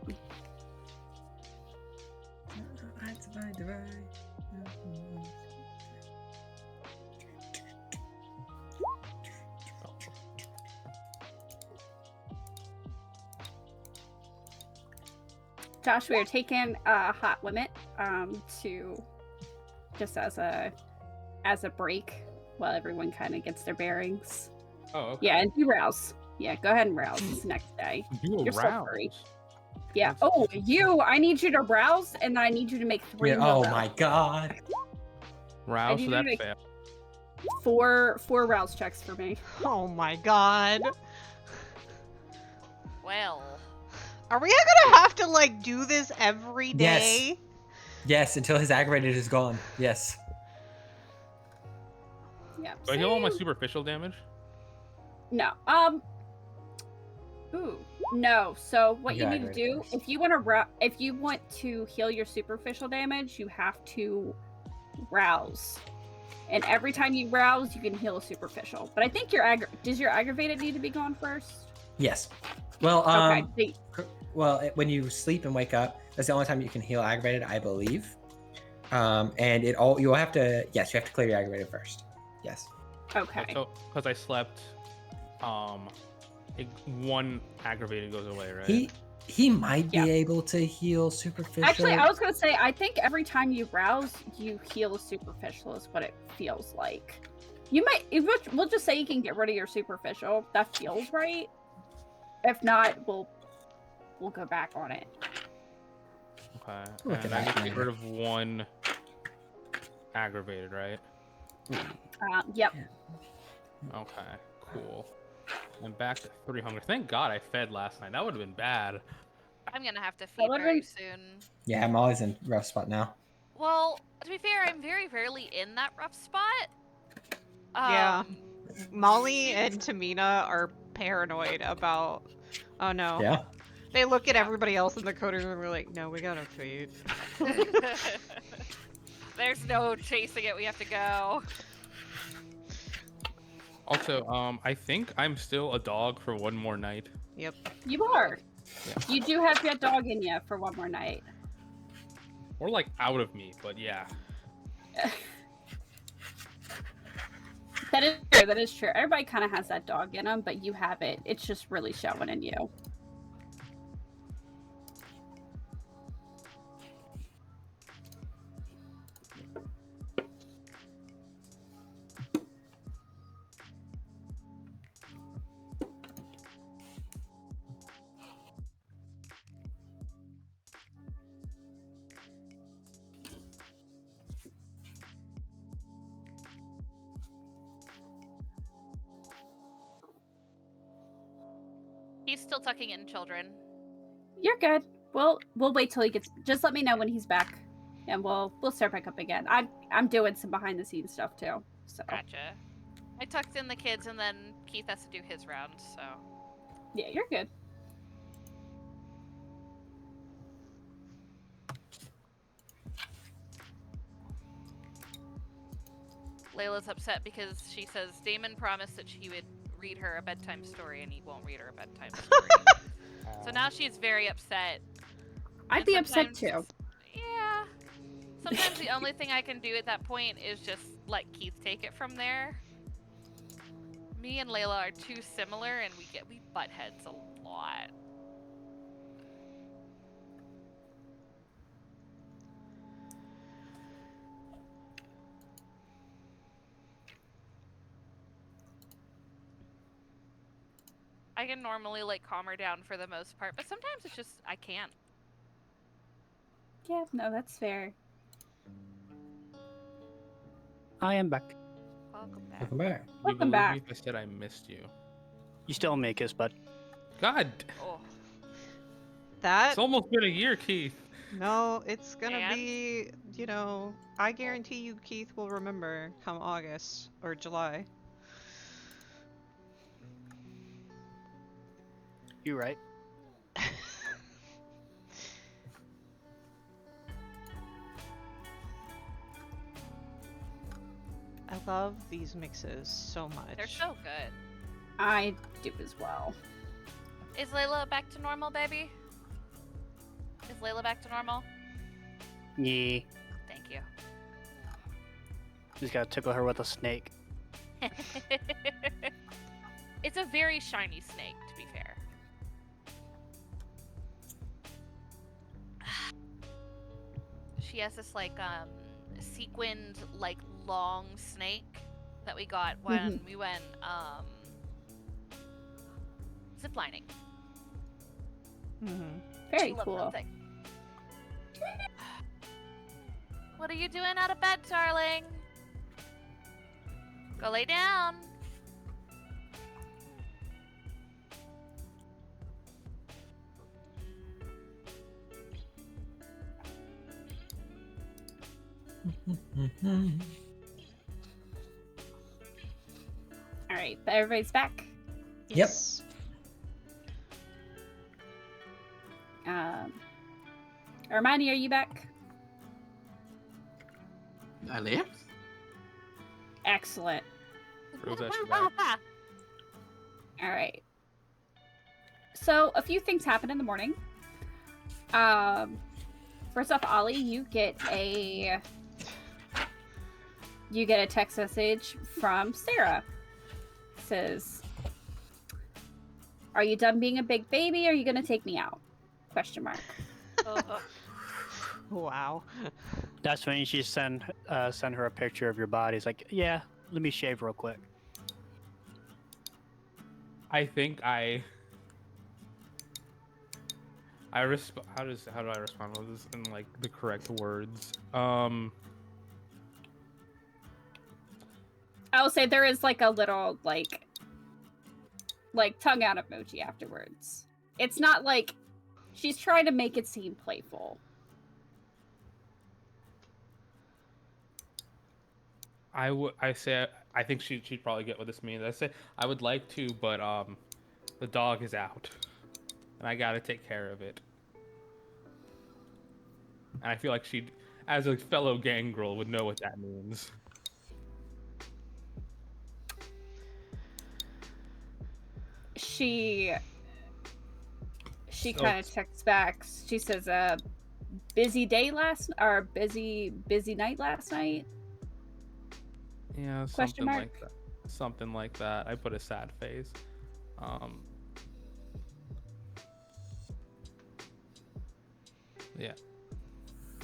Josh, we are taking a hot limit to just as a break while everyone kind of gets their bearings. Oh, okay. Yeah, and you rouse. Yeah, go ahead and rouse this next day. Do a You're so rouse. furry. Yeah. That's- Oh, I need you to rouse, and then I need you to make 3 Yeah, more oh rouse. my god. Rouse, need so to that make- failed. 4 rouse checks for me. Oh my god. Well, Are we gonna have to like do this every Yes. day? Yes, until his aggravated is gone. Yes. Yeah. Do I heal all my same. superficial damage? No. Ooh. No. So what you Yeah, need to right. do, if you want to heal your superficial damage, you have to rouse. And every time you rouse, you can heal a superficial. But I think does your aggravated need to be gone first? Yes. Well, Okay. when you sleep and wake up, that's the only time you can heal aggravated, I believe. And you have to clear your aggravated first. Yes. Okay. So, because I slept, one aggravated goes away, right? He might be Yeah. able to heal superficial. Actually, I was gonna say, I think every time you rouse, you heal a superficial is what it feels like. You might, we'll just say you can get rid of your superficial. That feels right. If not, we'll go back on it. Okay. Look And at I that get man. rid of one aggravated, right? Yep. Okay, cool. And back to 3 hunger. Thank God I fed last night. That would have been bad. I'm gonna have to feed would've very been- soon. Yeah, Molly's in a rough spot now. Well, to be fair, I'm very rarely in that rough spot. Yeah. Molly and Tamina are paranoid about. Oh no. Yeah. They look at everybody else in the coding room and we're like, no, we gotta feed. There's no chasing it. We have to go. Also, I think I'm still a dog for one more night. Yep. You are. Yeah. You do have your dog in you for one more night. Or like out of me, but yeah. That is true. That is true. Everybody kind of has that dog in them, but you have it. It's just really showing in you. He's still tucking in children. You're good. We'll wait till he gets. Just let me know when he's back, and we'll start back up again. I'm doing some behind the scenes stuff too. So Gotcha. I tucked in the kids, and then Keith has to do his round. So yeah, you're good. Layla's upset because she says Damon promised that he would read her a bedtime story, and he won't read her a bedtime story. So now she's very upset. I'd And be upset sometimes- too. Yeah. Sometimes the only thing I can do at that point is just let Keith take it from there. Me and Layla are too similar, and we butt heads a lot. I can normally like calm her down for the most part, but sometimes it's just I can't. Yeah, no, that's fair. I am back. Welcome back. Welcome back. You Welcome believe back. me if I said I missed you? You still make us, bud. God, Oh, That it's almost been a year, Keith. no, it's gonna And? be, you know, I guarantee you Keith will remember come August or July. You right. I love these mixes so much. they're so good. I do as well. Is Layla back to normal, baby? Is Layla back to normal? Yeah. Thank you. Just gotta tickle her with a snake. It's a very shiny snake, to be fair. She has this like sequined like long snake that we got when we went ziplining. Mm-hmm. Very She loved that cool. thing. What are you doing out of bed, darling? Go lay down. All right, but everybody's back. Yep. Yes. Armani, are you back? I left? Excellent. Rosetta back. All right. So a few things happen in the morning. First off, Ollie, you get a text message from Sarah. It says, "Are you done being a big baby? Or are you gonna take me out?" Question mark. Wow. That's when you send her a picture of your body. It's like, yeah, let me shave real quick. I think I How do I respond to this in like the correct words? I'll say there is like a little like tongue out emoji afterwards. It's not like she's trying to make it seem playful. I say I think she'd probably get what this means. I say I would like to, but the dog is out, and I gotta take care of it. And I feel like she'd, as a fellow gangrel, would know what that means. She So- kind of checks back. She says, busy day busy night last night." Yeah, Question something mark? like that. Something like that. I put a sad face. Yeah.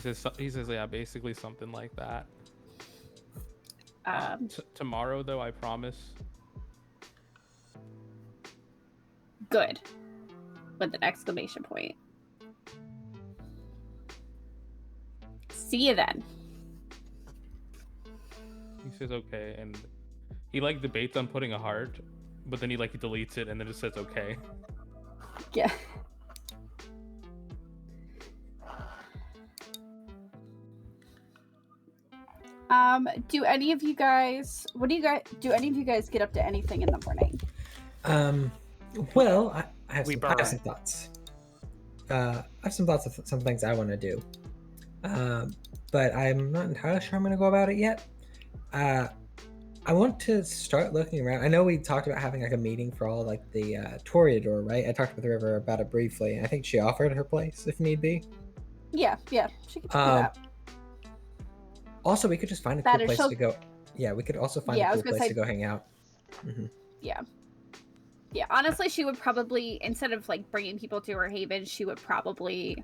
He says, yeah, basically something like that. Tomorrow, though, I promise. Good. With an exclamation point. See you then. He says okay, and he like debates on putting a heart, but then he like deletes it and then just says okay. Yeah. Do any of you guys do any of you guys get up to anything in the morning? Well, I have We some burn. thoughts. I have some thoughts of some things I want to do. But I'm not entirely sure I'm going to go about it yet. I want to start looking around. I know we talked about having like a meeting for all like the Toreador, right? I talked with River about it briefly. I think she offered her place if need be. Yeah, she could do Um, that. Also, we could just find a That cool or place she'll- to go. Yeah, we could also find Yeah, I a was cool gonna place say- to go hang out. Hmm. Yeah, honestly, she would probably, instead of like bringing people to her haven, she would probably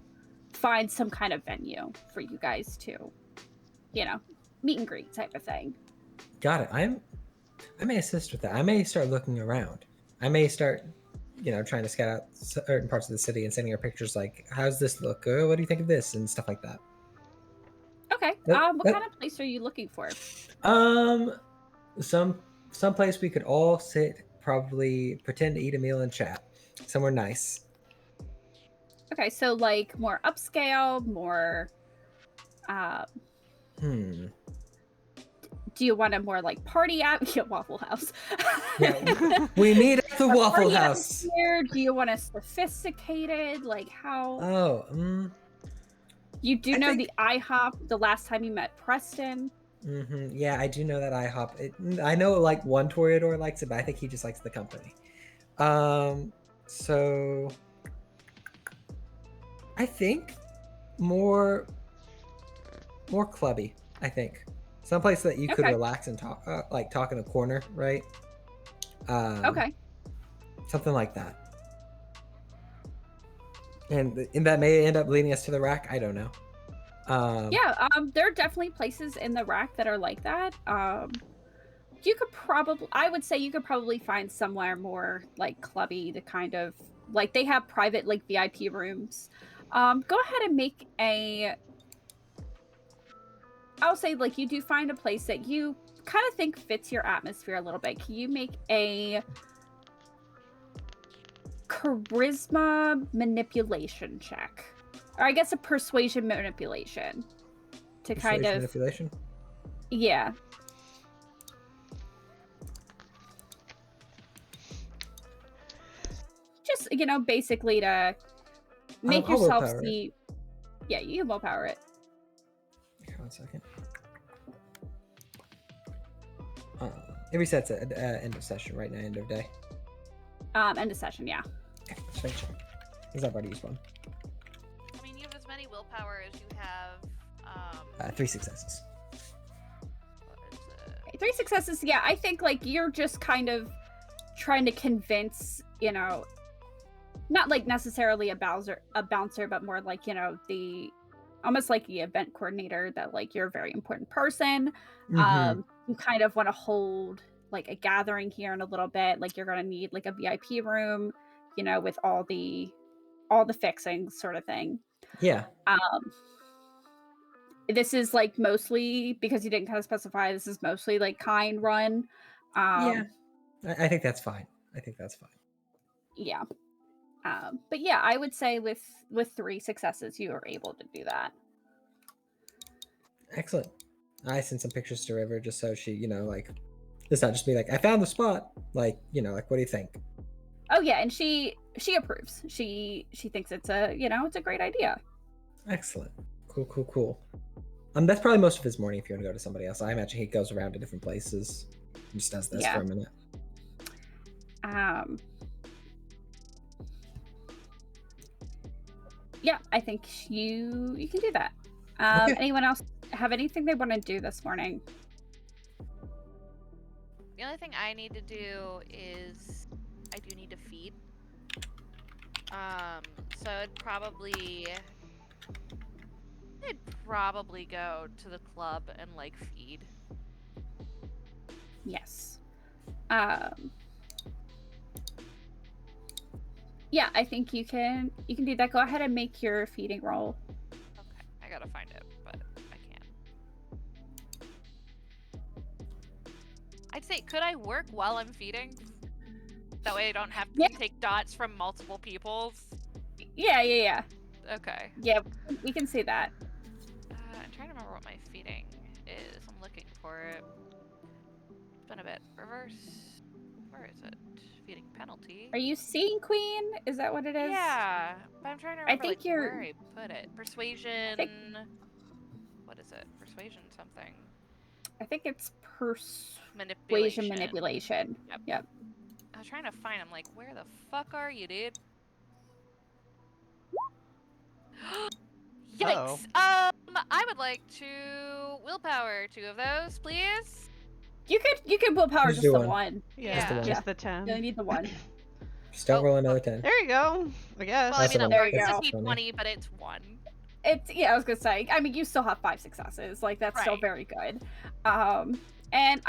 find some kind of venue for you guys to, meet and greet type of thing. Got it. I may assist with that. I may start looking around. I may start, trying to scout out certain parts of the city and sending her pictures like, "How's this look? What do you think of this?" and stuff like that. Okay. That- What that- kind of place are you looking for? Some place we could all sit, probably pretend to eat a meal and chat. Somewhere nice. Okay, so like more upscale, more. Hmm. Do you want a more like party yeah, Waffle House? Yeah, we meet at the A Waffle party House. atmosphere? Do you want a sophisticated? Like how? Oh, You do I know think- the IHOP the last time you met Preston. yeah, I do know that IHOP. I know like one Toreador likes it, but I think he just likes the company. So I think more clubby. I think someplace that you could Okay. relax and talk, like talk in a corner, right? Okay. Something like that. And that may end up leading us to the rack. I don't know. Yeah, there are definitely places in the rack that are like that. You could probably, I would say you could probably find somewhere more like clubby, the kind of like they have private like VIP rooms. Go ahead and make I'll say like you do find a place that you kind of think fits your atmosphere a little bit. Can you make a charisma manipulation check? Or I guess a persuasion manipulation to kind Persuasion of manipulation. yeah. Just basically to make I'll yourself willpower it. see. Yeah, you can willpower it. Okay, 1 second. It resets at end of session, right now, end of day. End of session, yeah. Okay, just make sure. Because I've already used one. I mean, you have as many willpower as you have. 3 successes. What is it? Okay, 3 successes. Yeah, I think like you're just kind of trying to convince, not like necessarily a bouncer, but more like the almost like the event coordinator that like you're a very important person. Mhm. You kind of want to hold like a gathering here in a little bit. Like you're gonna need like a VIP room, with all the all the fixings sort of thing. Yeah. This is like mostly, because you didn't kind of specify, this is mostly like kind run. Yeah. I think that's fine. Yeah. But yeah, I would say with 3 successes, you are able to do that. Excellent. I sent some pictures to River just so she, like, it's not just be like, I found the spot. Like, like, what do you think? Oh yeah, and she approves. She thinks it's a it's a great idea. Excellent. Cool. That's probably most of his morning if you want to go to somebody else. I imagine he goes around to different places and just does this Yeah. for a minute. Yeah, I think you can do that. Okay. Anyone else have anything they want to do this morning? The only thing I need to do is I do need to feed. So I'd probably go to the club and like feed. Yes. Yeah, I think you can do that. Go ahead and make your feeding roll. Okay, I gotta find it, but I can. I'd say, could I work while I'm feeding? That way I don't have to Yeah. take dots from multiple people's. Yeah. Okay. Yeah, we can see that. I'm trying to remember what my feeding is. I'm looking for it. It's been a bit. Reverse. Where is it? Feeding penalty. Are you seeing Queen? Is that what it is? Yeah, but I'm trying to I remember think like, you're- where I put it. Persuasion. What is it? Persuasion something. I think it's Manipulation. manipulation. Yep. I was trying to find. I'm like, where the fuck are you, dude? Yikes! I would like to willpower 2 of those, please. You could willpower Just just do the one. one. Yeah, Just the 10. You only need the one. Just don't Oh, roll another 10. There you go. I guess. Well, I That's mean, enough. There you it's go. a D20, but it's 1. I was gonna say. I mean, you still have 5 successes. Like that's still Right. very good. And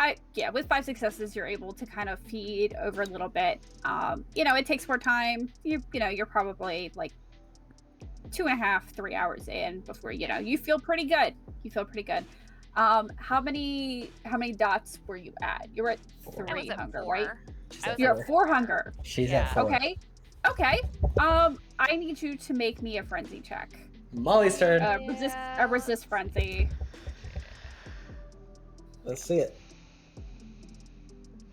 with 5 successes, you're able to kind of feed over a little bit. It takes more time. You're probably like 2.5, 3 hours in before you feel pretty good. How many dots were you at? You were at Four. I 3 was at hunger, 4. right? She's I at was You're four. at 4 hunger. She's Yeah. at 4. Okay. I need you to make me a frenzy check. Molly's turn. A resist frenzy. Let's see it.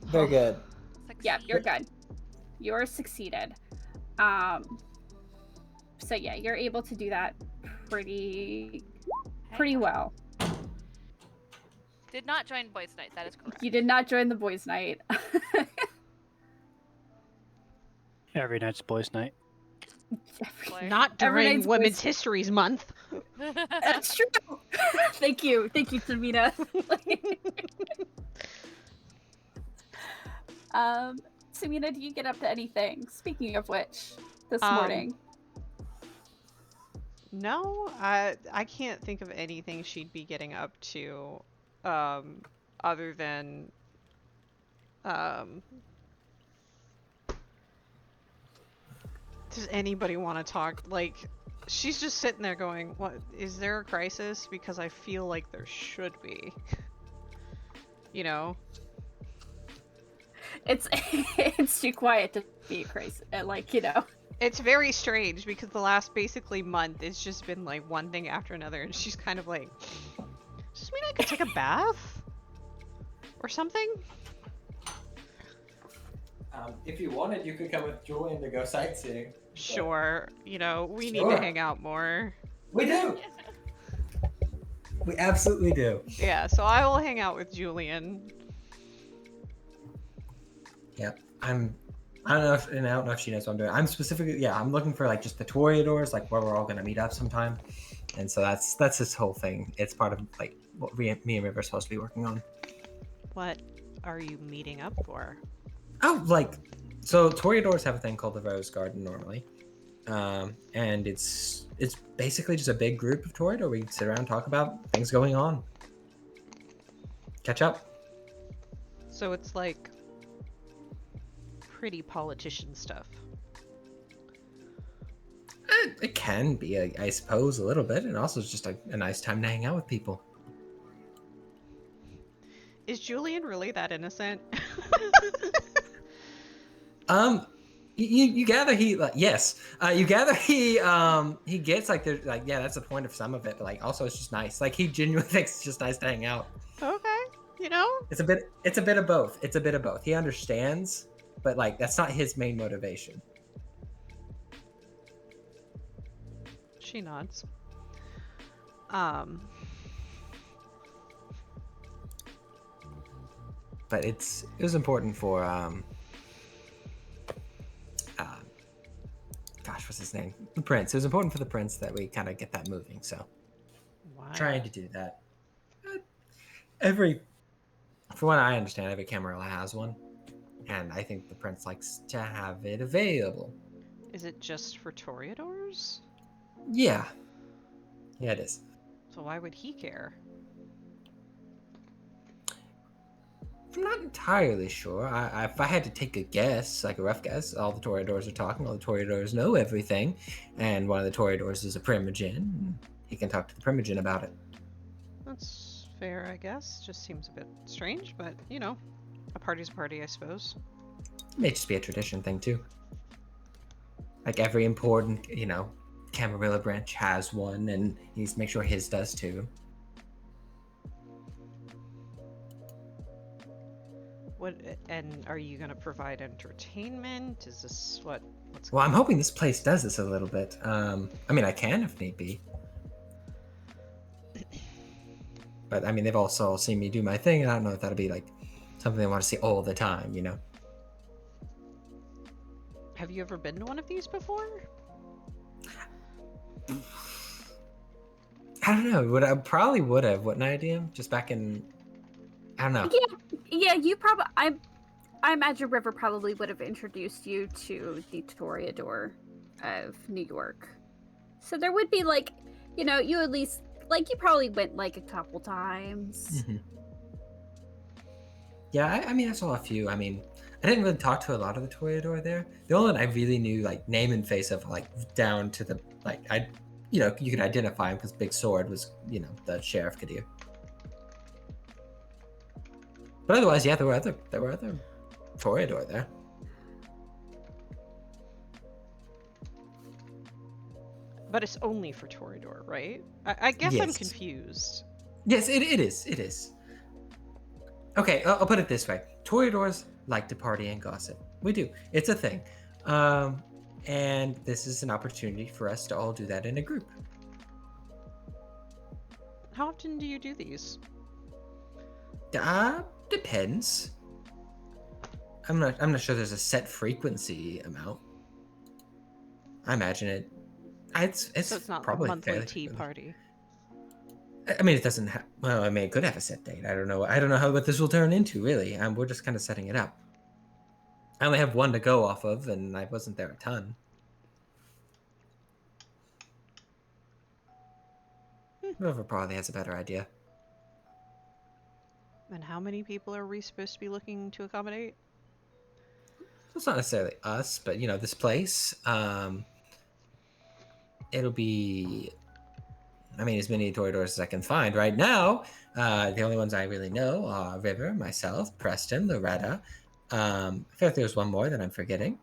Very good. Yeah, Succeed. you're good. You're succeeded. So yeah, you're able to do that pretty well. Did not join Boys Night. That is correct. You did not join the boys' night. Every night's boys' night. Not Every during night's Women's boys- Histories Month. That's true. Thank you, Tamina. Tamina, do you get up to anything? Speaking of which, this morning. No, I can't think of anything she'd be getting up to, other than, does anybody want to talk? Like, she's just sitting there going, "What is there a crisis?" Because I feel like there should be. You know? It's too quiet to be a crisis. It's very strange because the last basically month it's just been like one thing after another, and she's kind of like, does this mean I could take a bath? Or something? If you wanted, you could come with Julian to go sightseeing. Sure, we need Sure. to hang out more. We do. We absolutely do. Yeah, so I will hang out with Julian. Yep. I don't know if she knows what I'm doing. I'm specifically, I'm looking for like just the Toreadors, like where we're all gonna meet up sometime. And so that's this whole thing. It's part of like what me and River are supposed to be working on. What are you meeting up for? Oh, so Toreadors have a thing called the Rose Garden normally. And it's basically just a big group of Toreador. We sit around and talk about things going on. Catch up. So it's like pretty politician stuff. It can be, I suppose, a little bit, and also it's just a nice time to hang out with people. Is Julian really that innocent? You gather he yes. You gather he gets like there's like yeah, that's the point of some of it, but like also it's just nice. Like he genuinely thinks it's just nice to hang out. Okay, you know? It's a bit of both. It's a bit of both. He understands, but like that's not his main motivation. She nods. But it was important for gosh, what's his name? The prince. It was important for the prince that we kind of get that moving. So Wow. trying to do that. For what I understand, every Camarilla has one, and I think the prince likes to have it available. Is it just for Toreadors? Yeah, it is. So why would he care? I'm not entirely sure. If I had to take a guess, like a rough guess, all the Toreadors are talking. All the Toreadors know everything, and one of the Toreadors is a Primogen. He can talk to the Primogen about it. That's fair, I guess. Just seems a bit strange, but you know, a party's a party, I suppose. It may just be a tradition thing too. Like every important, Camarilla branch has one, and he needs to make sure his does too. And are you gonna provide entertainment? Is this what's Well, I'm hoping this place does this a little bit. I mean, I can if need be. But I mean, they've also seen me do my thing, and I don't know if that'll be like something they want to see all the time, Have you ever been to one of these before? I don't know. I probably would have, wouldn't I, DM? Just back in, I don't know. Yeah, you probably. I imagine River probably would have introduced you to the Toreador of New York. So there would be you at least you probably went a couple times. Mm-hmm. Yeah, I mean, I saw a few. I mean, I didn't really talk to a lot of the Toreador there. The only one I really knew, name and face of, down to the you could identify him because Big Sword was, the Sheriff Kadir. But otherwise, yeah, there were other Toreador there. But it's only for Toreador, right? I guess I'm Yes. confused. Yes, it is. It is. Okay, I'll put it this way. Toreadors like to party and gossip. We do. It's a thing. And this is an opportunity for us to all do that in a group. How often do you do these? Depends. I'm not sure there's a set frequency amount. I imagine it's So it's not probably a monthly fairly tea frequent. party. I mean, it doesn't have. Well, I mean, it could have a set date. I don't know. I don't know what this will turn into. Really, we're just kind of setting it up. I only have one to go off of, and I wasn't there a ton. Whoever probably has a better idea. And how many people are we supposed to be looking to accommodate? So it's not necessarily us, but this place. It'll be. I mean, as many Toreadors as I can find right now. The only ones I really know are River, myself, Preston, Loretta. I feel like there's one more that I'm forgetting.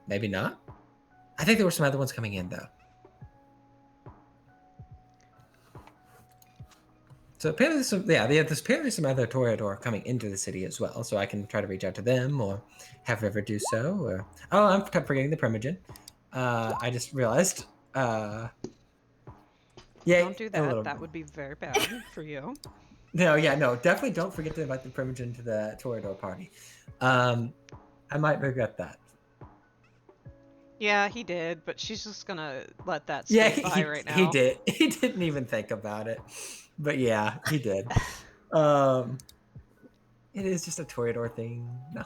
Maybe not. I think there were some other ones coming in though. So apparently, there's apparently some other Toreador coming into the city as well. So I can try to reach out to them or have River do so. Or I'm forgetting the Primogen. I just realized. Yeah. Don't do a that. little That bit. would be very bad for you. No, definitely don't forget to invite the Primogen to the Toreador party. I might regret that. Yeah, he did, but she's just gonna let that Yeah, skate by right now. he did. He didn't even think about it, but yeah, he did. It is just a Toreador thing. No,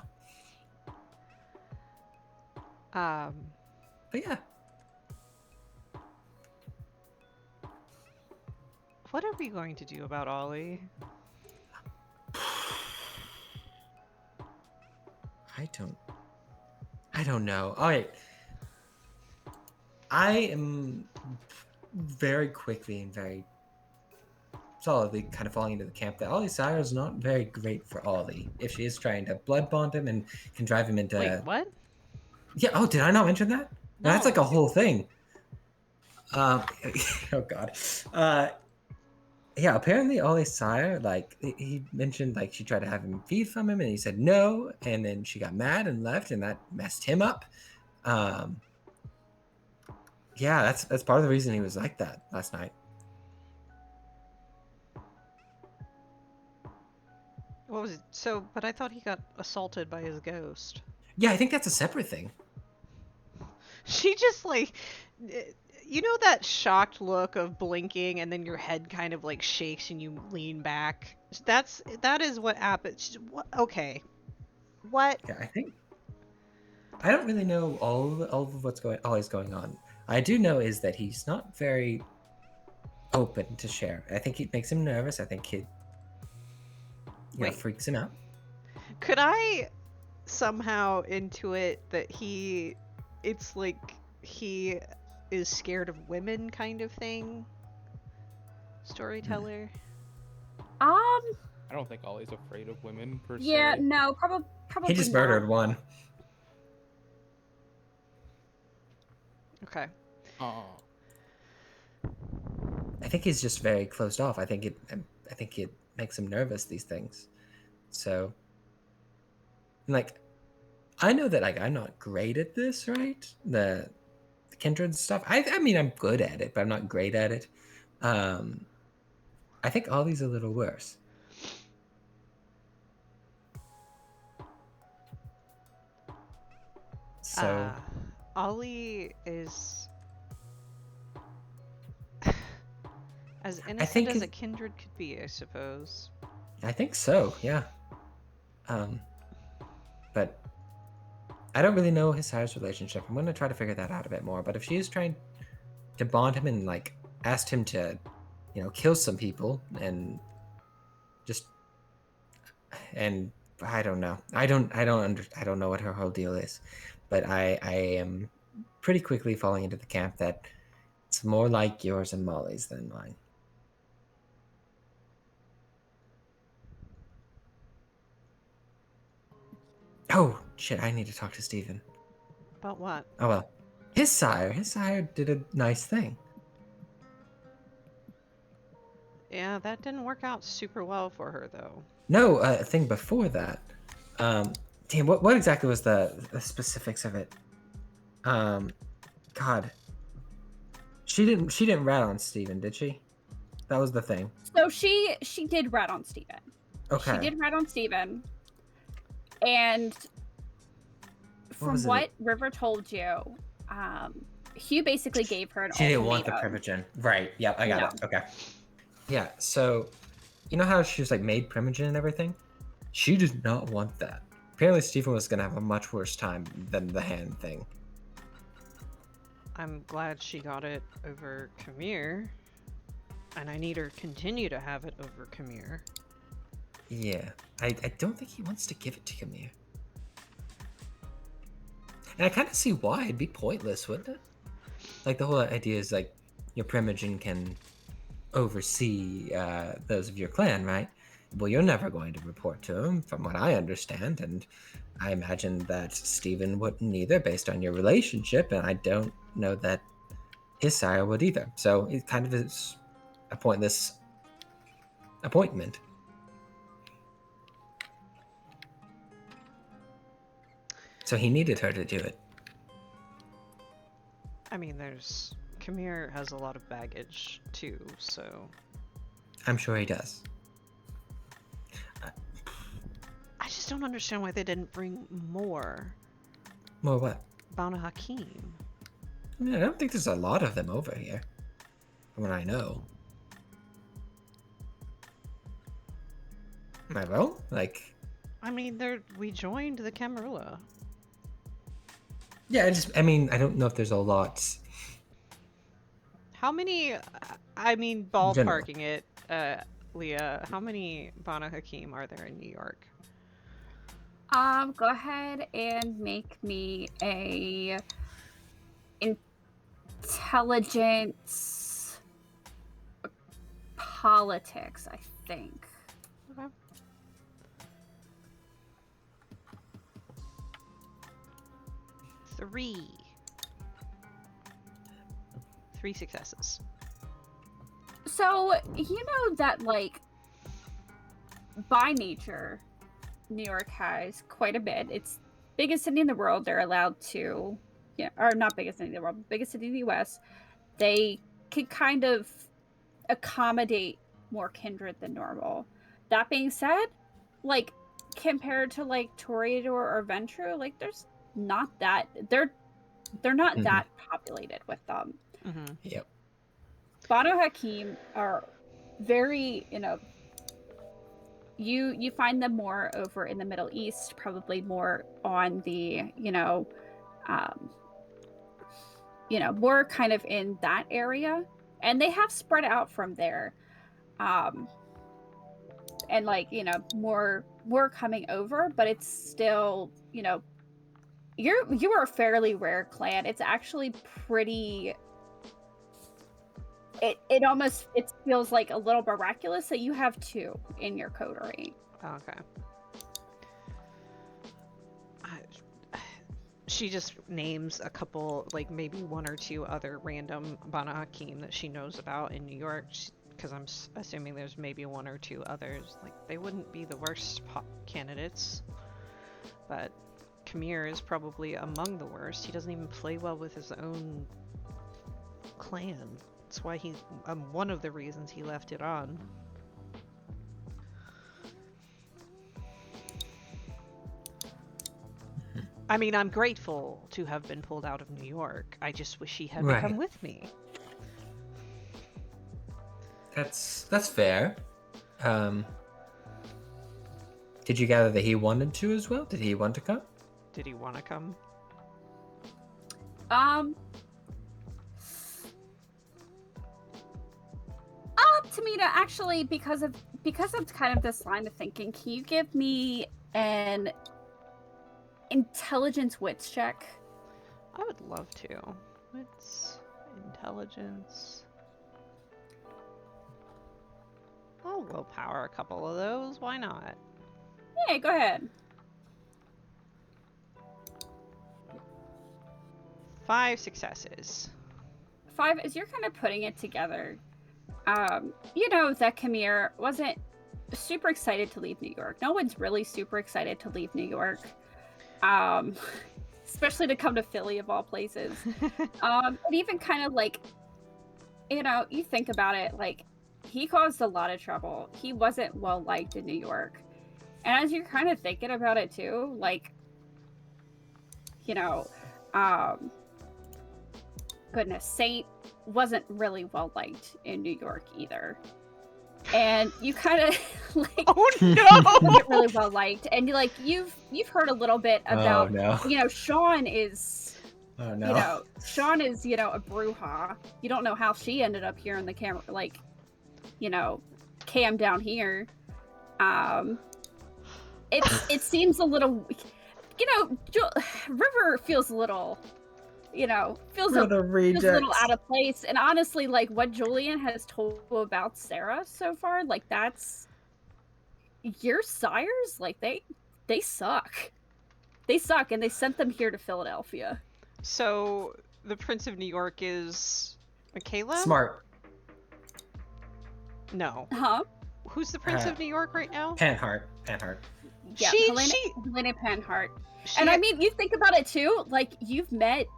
but yeah. What are we going to do about Ollie? I don't know. All right. I am very quickly and very solidly kind of falling into the camp that Ollie's sire is not very great for Ollie if she is trying to blood bond him and can drive him into. Wait, what? Yeah. Oh, did I not mention that? No, that's like a No. whole thing. Oh God. Yeah. Apparently, Ollie's sire, like he mentioned, like she tried to have him feed from him, and he said no, and then she got mad and left, and that messed him up. Yeah, that's part of the reason he was like that last night. What was it? So, but I thought he got assaulted by his ghost. Yeah, I think that's a separate thing. She just like, you know that shocked look of blinking and then your head kind of like shakes and you lean back. That is what happens. What? Okay. What? Yeah, I don't really know all of what's always going on. I do know is that he's not very open to share. I think it makes him nervous. I think it Wait. freaks him out. Could I somehow intuit that it's like he is scared of women kind of thing? Storyteller? I don't think Ollie's afraid of women per Yeah, se. no, probably He just not. murdered one. Okay. Oh. I think he's just very closed off. I think it makes him nervous, these things. So, like, I know that like I'm not great at this, right? The kindred stuff. I mean I'm good at it, but I'm not great at it. I think Ollie's a little worse. So Ollie is as innocent think as a it- kindred could be, I suppose. I think so, yeah. But I don't really know his sire's relationship. I'm gonna try to figure that out a bit more. But if she is trying to bond him and like asked him to, kill some people and I don't know. I don't know what her whole deal is. But I am pretty quickly falling into the camp that it's more like yours and Molly's than mine. Oh shit! I need to talk to Steven. About what? Oh well, his sire did a nice thing. Yeah, that didn't work out super well for her though. No, a thing before that. Damn, what exactly was the specifics of it? God, she didn't rat on Steven, did she? That was the thing. So she did rat on Steven. Okay. She did rat on Steven. And from was it? what River told you, Hugh basically gave her an She didn't want the ultimatum. Primogen. Right. Yep, I got it. Okay. Yeah, so you know how she was like made Primogen and everything? She did not want that. Apparently Stephen was gonna have a much worse time than the hand thing. I'm glad she got it over Camille. And I need her to continue to have it over Camille. Yeah. I don't think he wants to give it to Camille. And I kind of see why. It'd be pointless, wouldn't it? Like the whole idea is like your Primogen can oversee those of your clan, right? Well, you're never going to report to him, from what I understand, and I imagine that Stephen wouldn't either, based on your relationship, and I don't know that his sire would either. So it kind of is a pointless appointment. So he needed her to do it. I mean, Camille has a lot of baggage too, so I'm sure he does. I just don't understand why they didn't bring more More what? Banu Hakim. I don't think there's a lot of them over here, from what I know. Am I wrong? Like, I mean, we joined the Camarilla. yeah, I mean, I don't know if there's a lot. How many? I mean, ballparking it, Leah. How many Banu Hakim are there in New York? Go ahead and make me a intelligence, politics, I think. Okay. Three successes. So, you know that, like, by nature, New York has quite a bit. It's biggest city in the world. They're allowed to, or not biggest city in the world, biggest city in the U.S. They can kind of accommodate more kindred than normal. That being said, like, compared to, like, Toreador or Ventrue, like, there's not that, they're not that populated with them. Yep. Banu Hakim are very, you find them more over in the Middle East, probably more on the, more kind of in that area. And they have spread out from there. And like, more coming over, but it's still, you are a fairly rare clan. It's actually pretty, it almost, it feels like a little miraculous that you have two in your coterie. Okay. She just names a couple, like maybe one or two other random Banu Hakim that she knows about in New York, because I'm assuming there's maybe one or two others. Like, they wouldn't be the worst candidates, but Khmer is probably among the worst. He doesn't even play well with his own clan. That's why he, one of the reasons he left it on. I mean, I'm grateful to have been pulled out of New York. I just wish he had come with me. That's fair. Did you gather that he wanted to as well? Did he want to come? Did he want to come? Tamina, actually, because of kind of this line of thinking, can you give me an intelligence wits check? I would love to. Wits, intelligence. I'll willpower a couple of those. Why not? Yeah, go ahead. 5 successes. 5, as you're kind of putting it together, that Khmer wasn't super excited to leave New York. No one's really super excited to leave New York. Especially to come to Philly of all places. And even kind of like, you think about it, like, he caused a lot of trouble. He wasn't well liked in New York. And as you're kind of thinking about it too, like, goodness, Saint wasn't really well liked in New York either. And you kind of like, oh no, get really well liked, and you've heard a little bit about, Sean is, Sean is, a Bruja. You don't know how she ended up here in the camera, like, cam down here. It seems a little, River feels a little, feels a little out of place. And honestly, like, what Julian has told you about Sarah so far, like, that's your sires, like, they suck. They suck, and they sent them here to Philadelphia. So the Prince of New York is Michaela? Smart. No. Huh? Who's the Prince of New York right now? Panhard. Yeah, Helena Panhard. And I mean, you think about it too, like, you've met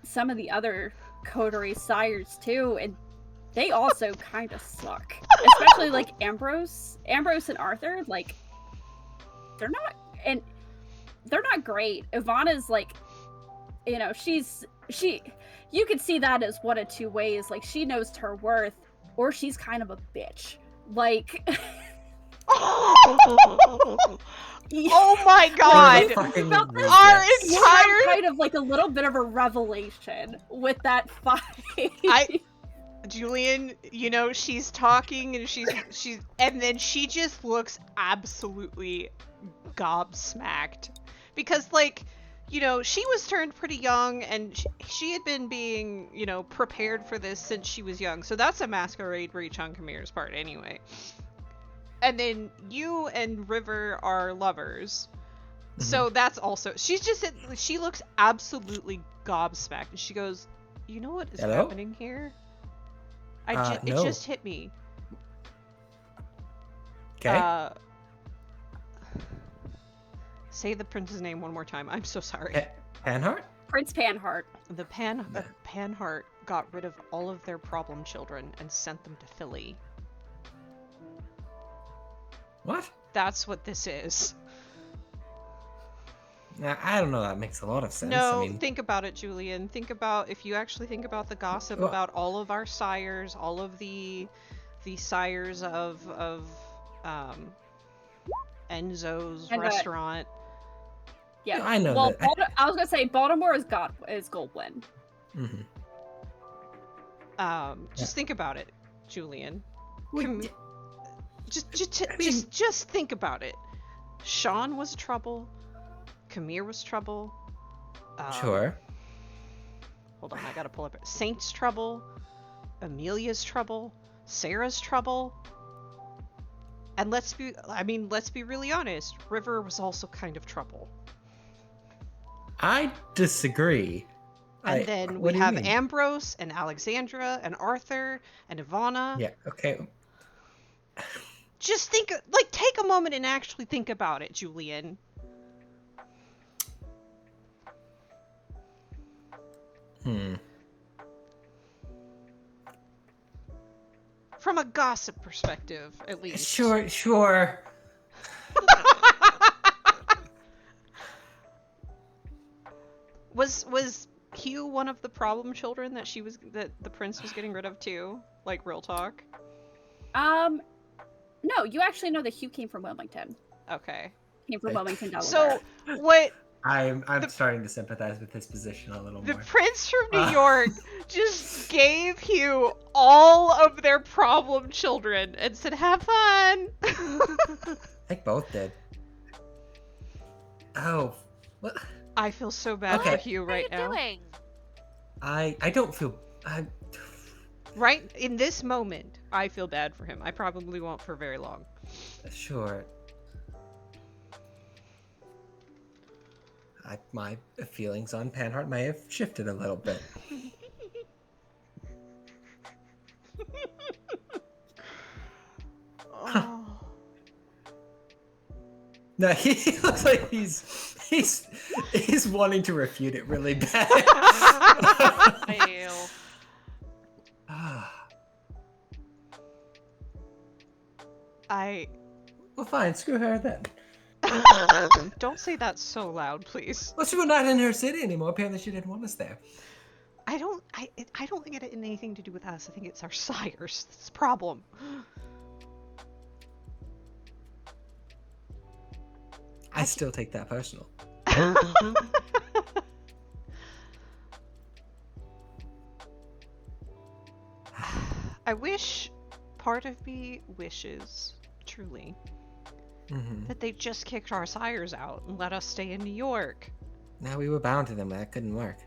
some of the other coterie sires too, and they also kind of suck. Especially like Ambrose and Arthur, like, they're not great. Ivana's like, you could see that as one of two ways. Like, she knows her worth, or she's kind of a bitch. Like, oh my god! Our entire kind of like a little bit of a revelation with that fight. Julian, she's talking and she's and then she just looks absolutely gobsmacked, because, like, you know, she was turned pretty young, and she had been being, you know, prepared for this since she was young. So that's a masquerade breach on Kamir's part anyway. And then you and River are lovers. So that's also, she looks absolutely gobsmacked. And she goes, you know what is Hello? happening here? It No. just hit me. Okay. Say the prince's name one more time. I'm so sorry. Panhard? Prince Panhard. The Panhard got rid of all of their problem children and sent them to Philly. What? That's what this is. Now, I don't know. That makes a lot of sense. No, I mean, think about it, Julian. If you actually think about the gossip Well- about all of our sires, all of the sires of Enzo's And, restaurant. Yeah. I know Well, that. I was gonna say Baltimore is Goldwyn. Mhm. Just think about it, Julian. Well, Com- just I mean- just think about it. Sean was trouble. Kamir was trouble. Sure. Hold on, I gotta pull up. Saint's trouble. Amelia's trouble. Sarah's trouble. And let's be really honest. River was also kind of trouble. I disagree. And then what we do you have mean? Ambrose and Alexandra and Arthur and Ivana. Yeah. Okay. Just take a moment and actually think about it, Julian. From a gossip perspective, at least. Sure. Was Hugh one of the problem children that the prince was getting rid of too? Like, real talk? No, you actually know that Hugh came from Wilmington. Okay. Came from Wilmington, Delaware. So, what I'm starting to sympathize with his position a little the more. prince from New York just gave Hugh all of their problem children and said, have fun! I think both did. Oh, what? I feel so bad Okay. for Hugh What are right you now. doing? I don't feel. Right in this moment, I feel bad for him. I probably won't for very long. Sure. My feelings on Panhard may have shifted a little bit. Oh. No, he looks like he's wanting to refute it really bad. Ew. Well, fine. Screw her then. Don't say that so loud, please. Well, we're not in her city anymore. Apparently, she didn't want us there. I don't think it had anything to do with us. I think it's our sires. That's the problem. I still take that personal. I wish, part of me wishes, truly, that they just kicked our sires out and let us stay in New York. Now we were bound to them. That couldn't work.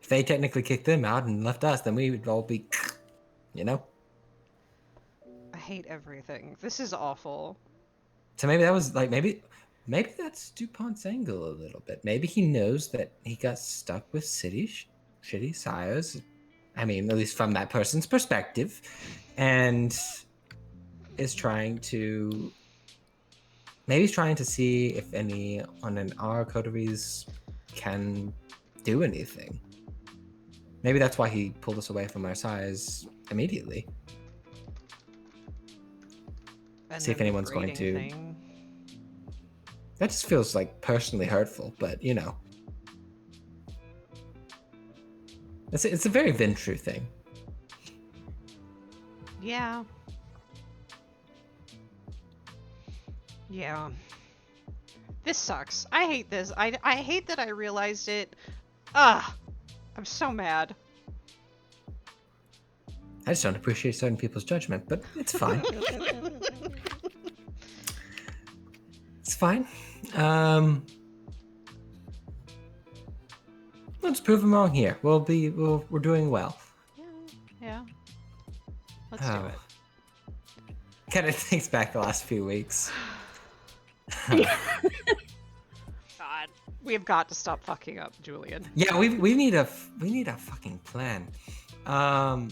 If they technically kicked them out and left us, then we would all be, you know? I hate everything. This is awful. So maybe that was like, maybe that's DuPont's angle a little bit. Maybe he knows that he got stuck with shitty sires. I mean, at least from that person's perspective. And is trying to... Maybe he's trying to see if anyone in our coteries can do anything. Maybe that's why he pulled us away from our sires immediately. And See if then the anyone's going grading to- thing. That just feels like personally hurtful, but you know. It's a very Ventru thing. Yeah. Yeah. This sucks. I hate this. I hate that I realized it. Ugh. I'm so mad. I just don't appreciate certain people's judgment, but it's fine. fine. Let's prove him wrong here. We're doing well. Yeah. Let's do it. Kind of thinks back the last few weeks. God. We have got to stop fucking up, Julian. Yeah, we need a fucking plan. I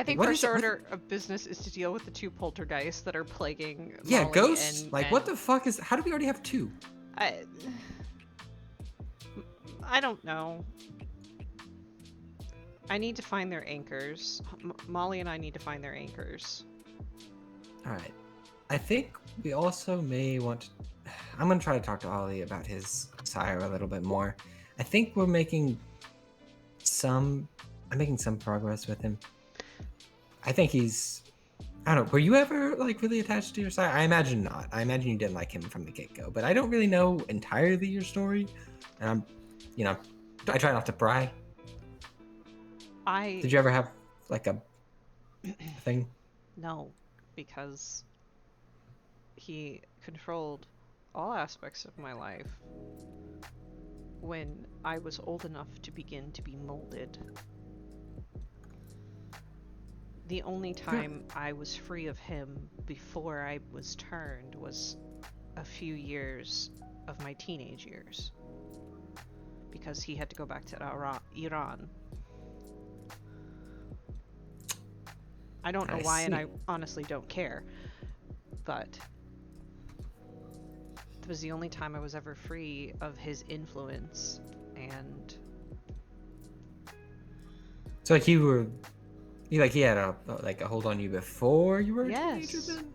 think What first is it- what- order of business is to deal with the 2 poltergeists that are plaguing Yeah, Molly ghosts. and- What and- the fuck is? How do we already have 2? I don't know. I need to find their anchors. Molly and I need to find their anchors. All right. I think we also may want to... I'm going to try to talk to Ollie about his sire a little bit more. I think I'm making some progress with him. I think he's... I don't know. Were you ever, like, really attached to your sire? I imagine not. I imagine you didn't like him from the get-go. But I don't really know entirely your story. And I try not to pry. Did you ever have, like, a thing? No, because he controlled all aspects of my life when I was old enough to begin to be molded. The only time I was free of him before I was turned was a few years of my teenage years, because he had to go back to Iran. I don't know why, and I honestly don't care, but it was the only time I was ever free of his influence. And So, like, he had a hold on you before you were a teenager yes, then?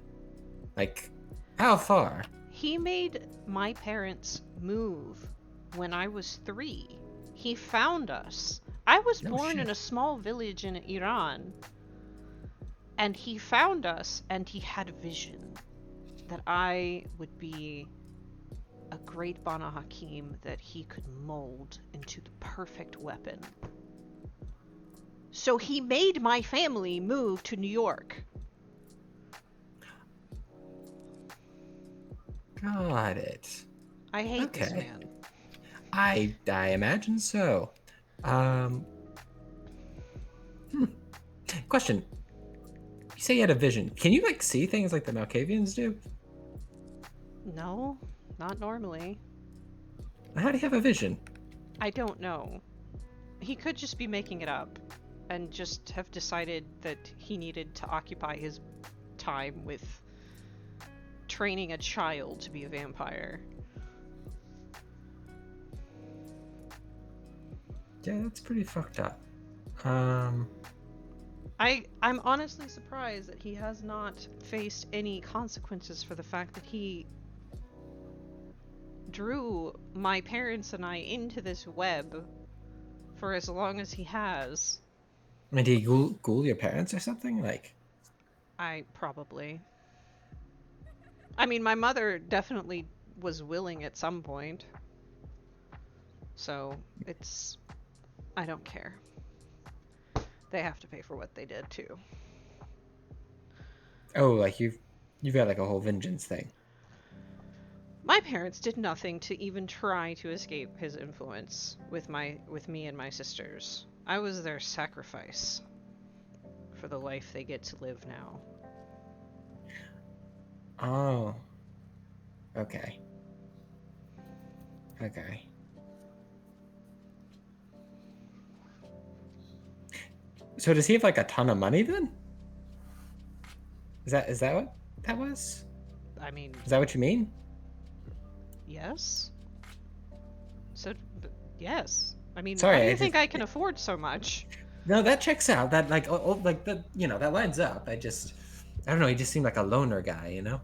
Like, how far? he made my parents move when I was 3. He found us. I was No born in shit. a small village in Iran, and he found us, and he had a vision that I would be a great Bana Hakim that he could mold into the perfect weapon. So he made my family move to New York. Got it. I hate this Okay. man. I imagine so. Question. You say you had a vision. Can you, like, see things like the Malkavians do? No, not normally. How do you have a vision? I don't know. He could just be making it up and just have decided that he needed to occupy his time with training a child to be a vampire. Yeah, that's pretty fucked up. I'm honestly surprised that he has not faced any consequences for the fact that he drew my parents and I into this web for as long as he has. I mean, did he ghoul your parents or something? Like, I probably. I mean, my mother definitely was willing at some point. So, it's... I don't care. They have to pay for what they did, too. oh, like you've got like a whole vengeance thing. My parents did nothing to even try to escape his influence with me and my sisters. I was their sacrifice for the life they get to live now. Oh. Okay. Okay. So does he have like a ton of money then? Is that what that was? I mean, Is that what you mean? yes. So, yes. I mean, Sorry, how do you I think just- I can afford so much? No, that checks out. That like like that that lines up. I don't know. He just seemed like a loner guy, you know.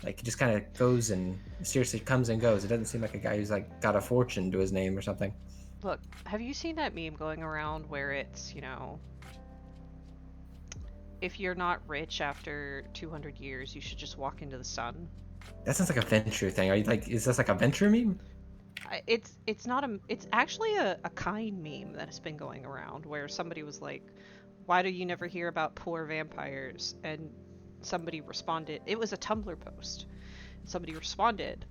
Like he just kind of goes and seriously comes and goes. It doesn't seem like a guy who's like got a fortune to his name or something. Look, have you seen that meme going around where it's, if you're not rich after 200 years, you should just walk into the sun? That sounds like a venture thing. Are you like? Is this like a venture meme? It's not it's actually a kind meme that has been going around where somebody was like, why do you never hear about poor vampires? And somebody responded. It was a Tumblr post. Somebody responded,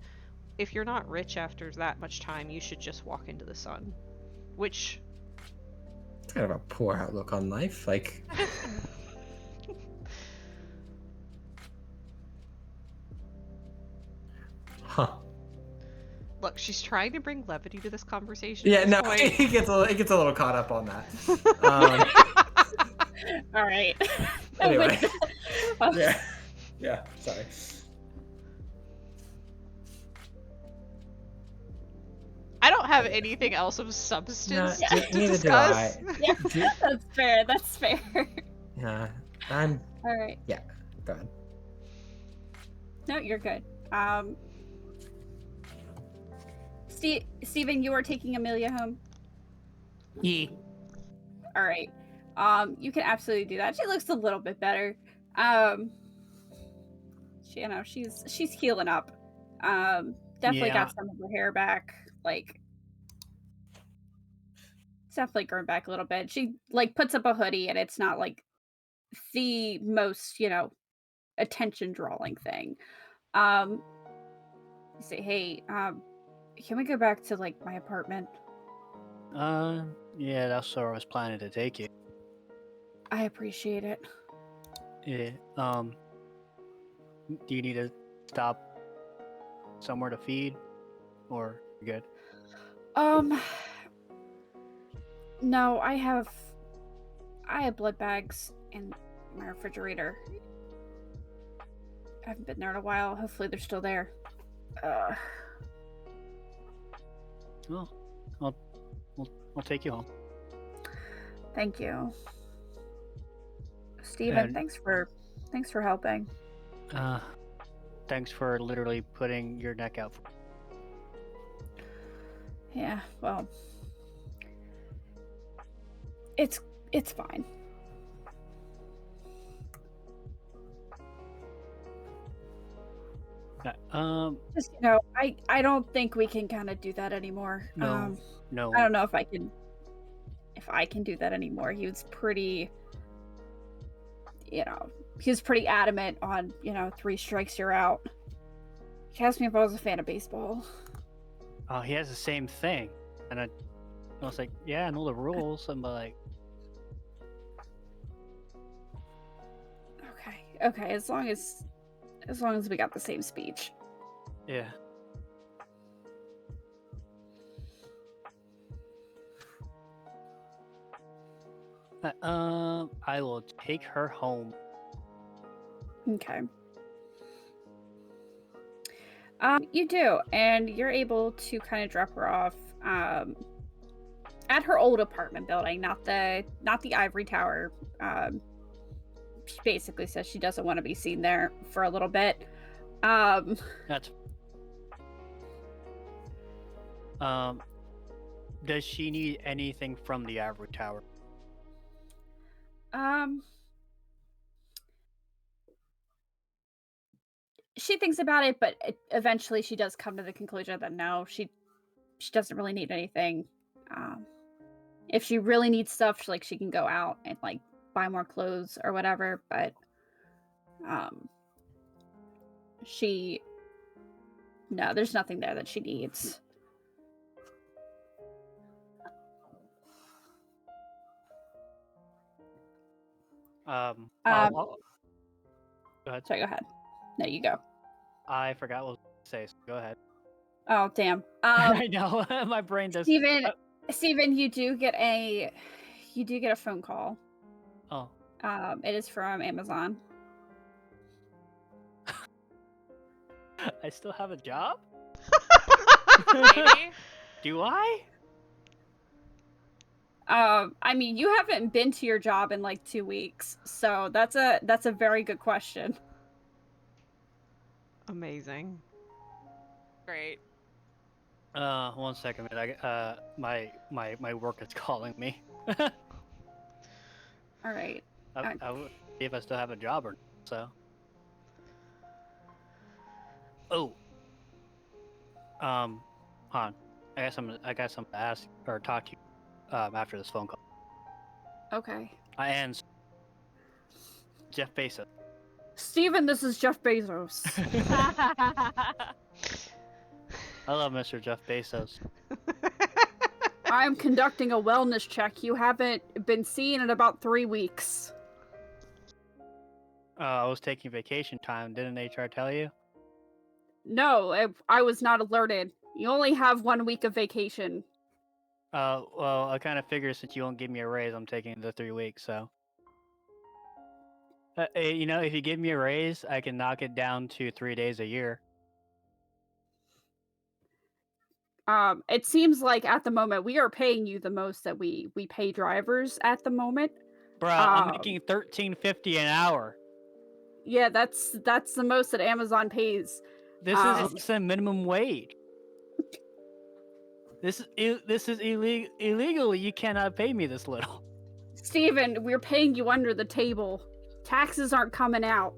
if you're not rich after that much time, you should just walk into the sun. Which... It's kind of a poor outlook on life. Like, huh? Look, she's trying to bring levity to this conversation. Yeah, at this no, point. it gets a little caught up on that. All right. Anyway, yeah. Sorry. I don't have anything else of substance No, to neither do discuss. Yeah, that's fair. That's fair. Yeah, I'm. All right. Yeah, go ahead. No, you're good. Steven, you are taking Amelia home. Yeah. All right. You can absolutely do that. She looks a little bit better. She's healing up. Definitely Yeah. got some of her hair back. Like, it's definitely grown back a little bit. She like puts up a hoodie, and it's not like the most, attention drawing thing. Say, hey, can we go back to like my apartment? Yeah, that's where I was planning to take you. I appreciate it. Yeah. Do you need to stop somewhere to feed, or you good? No, I have blood bags in my refrigerator. I haven't been there in a while. Hopefully they're still there. Well, I'll take you home. Thank you. Steven, And- thanks for helping. Thanks for literally putting your neck out. Yeah, well, it's fine. Just, I don't think we can kind of do that anymore. No, no. I don't know if I can do that anymore. He was pretty, he was pretty adamant on, 3 strikes you're out. He asked me if I was a fan of baseball. He has the same thing, and I was like, yeah, I know the rules. I'm like, Okay, as long as we got the same speech. yeah. I will take her home. Okay. You do, and you're able to kind of drop her off at her old apartment building, not the ivory tower. She basically says she doesn't want to be seen there for a little bit. That's. Does she need anything from the ivory tower? She thinks about it, but eventually she does come to the conclusion that no, she doesn't really need anything. If she really needs stuff, she can go out and like buy more clothes or whatever. But there's nothing there that she needs. Go ahead. Sorry, go ahead. No, you go. I forgot what to say. So go ahead. Oh, damn. I know my brain does. Steven, you do get a phone call. Oh. It is from Amazon. I still have a job? Maybe. Do I? I mean, you haven't been to your job in like 2 weeks, so that's a very good question. Amazing. Great. 1 second, man. My work is calling me. All right. I would see if I still have a job or not, so. Oh. Hold on. I got something to ask or talk to you after this phone call. Okay. And Jeff Bezos. Steven, this is Jeff Bezos. I love Mr. Jeff Bezos. I'm conducting a wellness check. You haven't been seen in about 3 weeks. I was taking vacation time. Didn't HR tell you? No, I was not alerted. You only have 1 week of vacation. Well, I kind of figured since you won't give me a raise, I'm taking the 3 weeks, so. You know, if you give me a raise, I can knock it down to 3 days a year. It seems like at the moment we are paying you the most that we pay drivers at the moment. Bruh, I'm making $13.50 an hour. Yeah, that's the most that Amazon pays. This is less than minimum wage. This is illegal. You cannot pay me this little. Steven, we're paying you under the table. Taxes aren't coming out.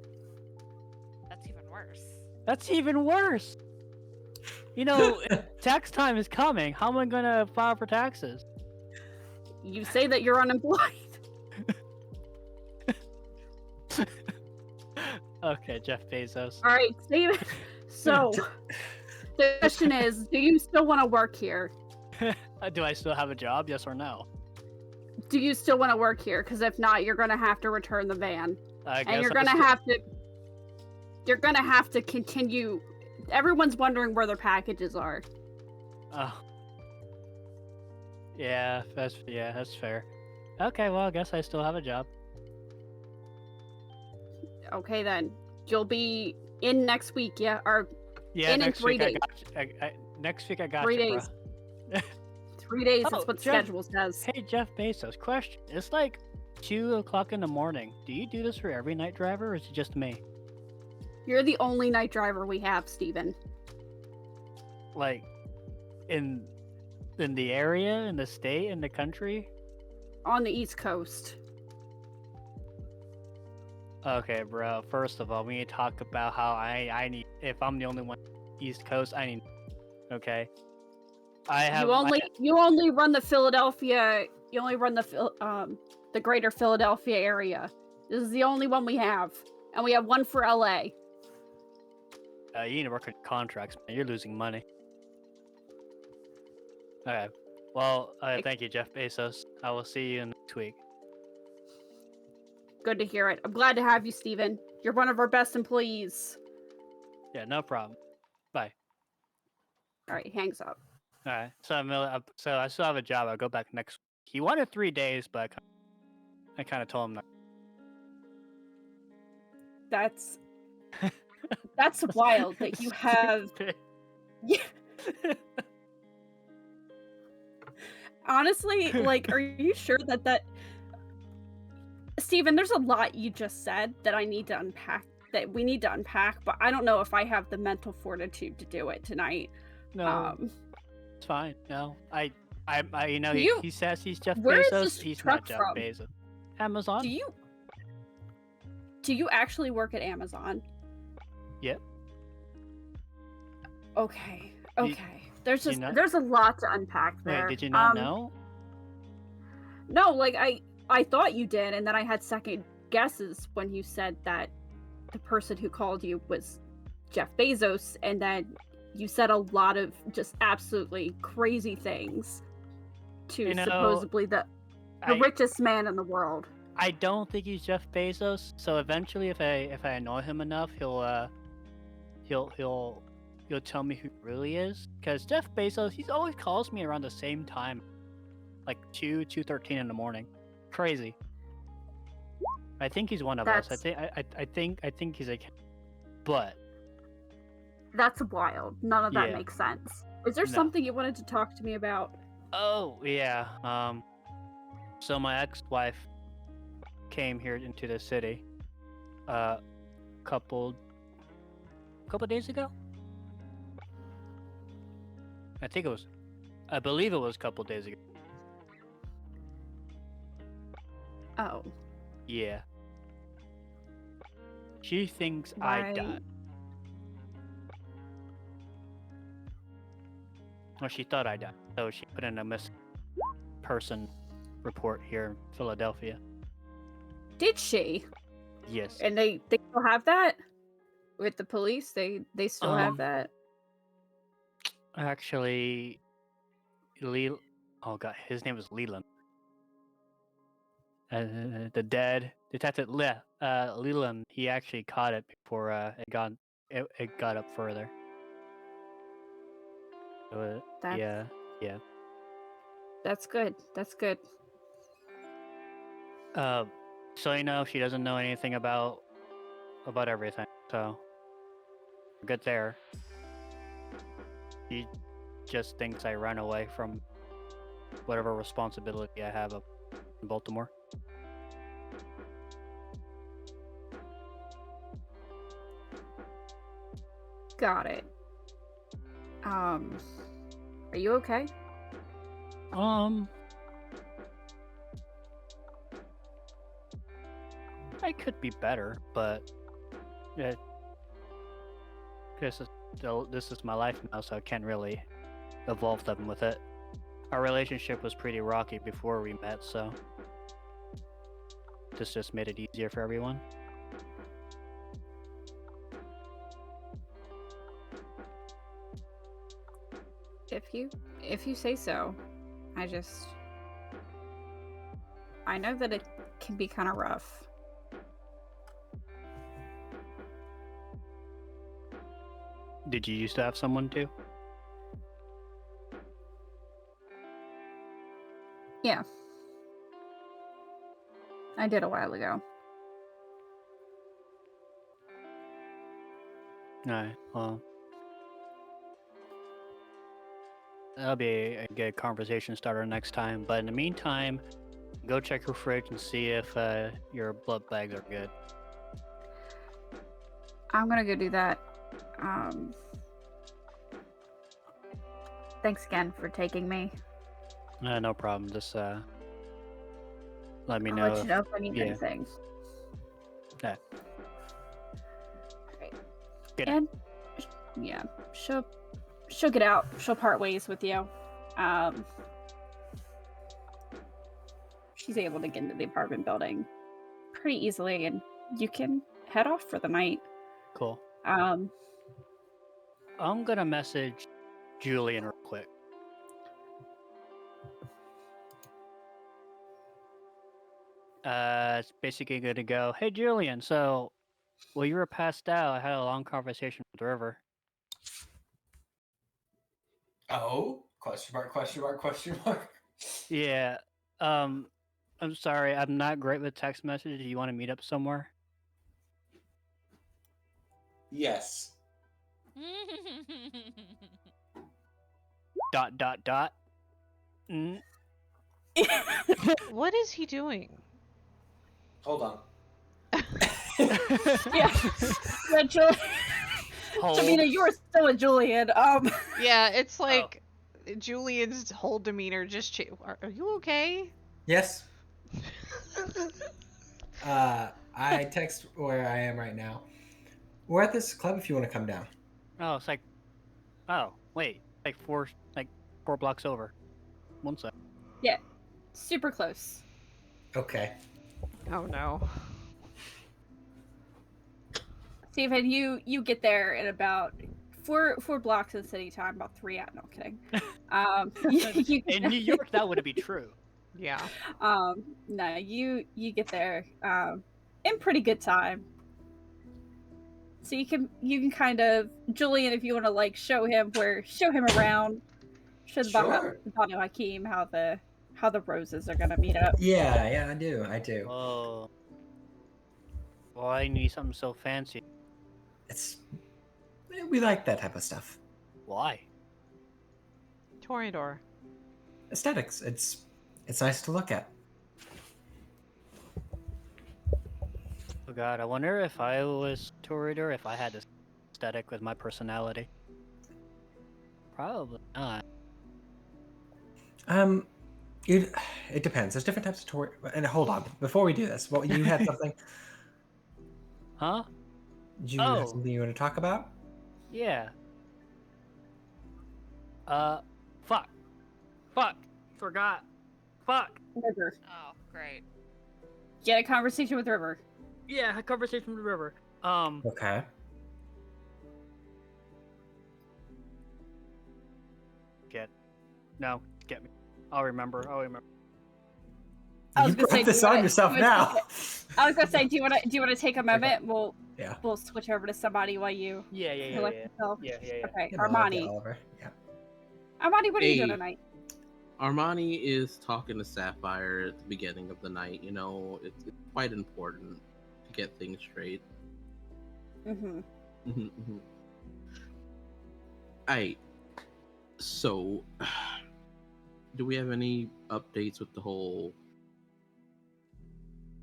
That's even worse. That's even worse. You know, tax time is coming. How am I gonna file for taxes? You say that you're unemployed. Okay, Jeff Bezos. All right, Steven. So, the question is, do you still want to work here? Do I still have a job? Yes or no? Do you still want to work here? Because if not, you're gonna have to return the van, I guess and you're gonna have to. You're gonna have to continue. Everyone's wondering where their packages are. Oh. Yeah, that's fair. Okay, well, I guess I still have a job. Okay, then you'll be in next week, yeah, or Yeah, in next 3 week days. Next week I got 3 you, days. bro. 3 days. Oh, That's what the Jeff- schedule says. Hey, Jeff Bezos, question. It's like 2 o'clock in the morning. Do you do this for every night driver, or is it just me? You're the only night driver we have, Steven. Like, in the area, in the state, in the country? On the East Coast. Okay, bro. First of all, we need to talk about how I need. If I'm the only one East Coast, I need. Okay. I have. You only run the Philadelphia. You only run the greater Philadelphia area. This is the only one we have, and we have one for LA. You need to work on contracts, man. You're losing money. Okay. Well, thank you, Jeff Bezos. I will see you next week. Good to hear it. I'm glad to have you, Steven. You're one of our best employees. Yeah, no problem. Bye. All right, he hangs up. All right. So I still have a job. I'll go back next week. He wanted 3 days, but I kind of told him that. That's wild that you have. Yeah. Honestly, like, are you sure that Steven, there's a lot you just said that I need to unpack, that we need to unpack, but I don't know if I have the mental fortitude to do it tonight. No, it's fine. No, I you know, You- he says he's Jeff where is Bezos. this He's truck not Jeff from? Bezos. Amazon. Do you actually work at Amazon? Yep. Okay. You- Okay. There's you just know- there's a lot to unpack there. Wait, did you not know? No, like I thought you did, and then I had second guesses when you said that the person who called you was Jeff Bezos, and then you said a lot of just absolutely crazy things to You know, supposedly the I- richest man in the world. I don't think he's Jeff Bezos. So eventually, if I annoy him enough, he'll tell me who he really is. Because Jeff Bezos, he always calls me around the same time, like 2:13 in the morning. Crazy. I think he's one of us. I think he's a. But That's wild. None of that Yeah. makes sense. Is there No. something you wanted to talk to me about? oh yeah, so my ex-wife came here into the city, couple days ago. I believe it was a couple days ago. Oh, Yeah. She thinks I Why? died. Or she thought I died. So she put in a missing person report here in Philadelphia. did she? Yes. And they still have that with the police. They still have that. Actually, oh god, his name was Leland. The dead detective Leland. He actually caught it before it got up further. So, That's, yeah. That's good. That's good. So you know, she doesn't know anything about everything. So good there. She just thinks I ran away from whatever responsibility I have up in Baltimore. Got it. Are you okay? I could be better, but this is my life now, so I can't really evolve them with it. Our relationship was pretty rocky before we met, so this just made it easier for everyone. If you say so. I know that it can be kind of rough. Did you used to have someone too? Yeah. I did a while ago. Alright, well. That'll be a good conversation starter next time, but in the meantime, go check your fridge and see if your blood bags are good. I'm gonna go do that. Thanks again for taking me. No problem. Just let me I'll know. let you know if I need anything. Yeah. Right. Good. And yeah, she'll get out. She'll part ways with you. She's able to get into the apartment building pretty easily, and you can head off for the night. Cool. Um, I'm gonna message Julian real quick. It's basically good to go. Hey Julian, so while you were passed out, I had a long conversation with River. Oh, question mark, question mark, question mark. Yeah. I'm sorry, I'm not great with text messages. Do you want to meet up somewhere? Yes. Dot. Mm. What is he doing? Hold on. yeah, Julian. Tamina, you were still with Julian. Yeah, it's like Julian's whole demeanor just Are you okay? Yes. I text where I am right now. We're at this club if you want to come down. Oh, it's like, oh wait, like four blocks over. One sec. Yeah, super close. Okay. Oh no. Steven, you get there in about four blocks in city time, about 3 out. No kidding. In New York, that would be true. Yeah. No, you get there in pretty good time. So you can kind of, Julian, if you want to like show him around, show the Banu Hakim how the roses are gonna meet up. Yeah, I do. Oh. Why you need something so fancy? We like that type of stuff. Why? Toreador. Aesthetics. It's nice to look at. Oh god, I wonder if I was Toreador, if I had this aesthetic with my personality. Probably not. It depends. There's different types of Toreador. And hold on, before we do this, well, you had something. Huh? Did you have something you want to talk about? Yeah. Fuck. Forgot. Fuck. River. Oh, great. Get a conversation with River. Yeah, a conversation with the river. Okay. Get me. I'll remember. I was You gonna say, brought this on yourself now. I was gonna say, do you want to take a moment? Yeah. We'll switch over to somebody while you Yeah. collect yourself. Okay, You know, I'll get Armani. Oliver. Yeah. Armani, what are you doing Hey. tonight? Armani is talking to Sapphire at the beginning of the night. You know, it's quite important to get things straight. Mm-hmm. Alright. So, do we have any updates with the whole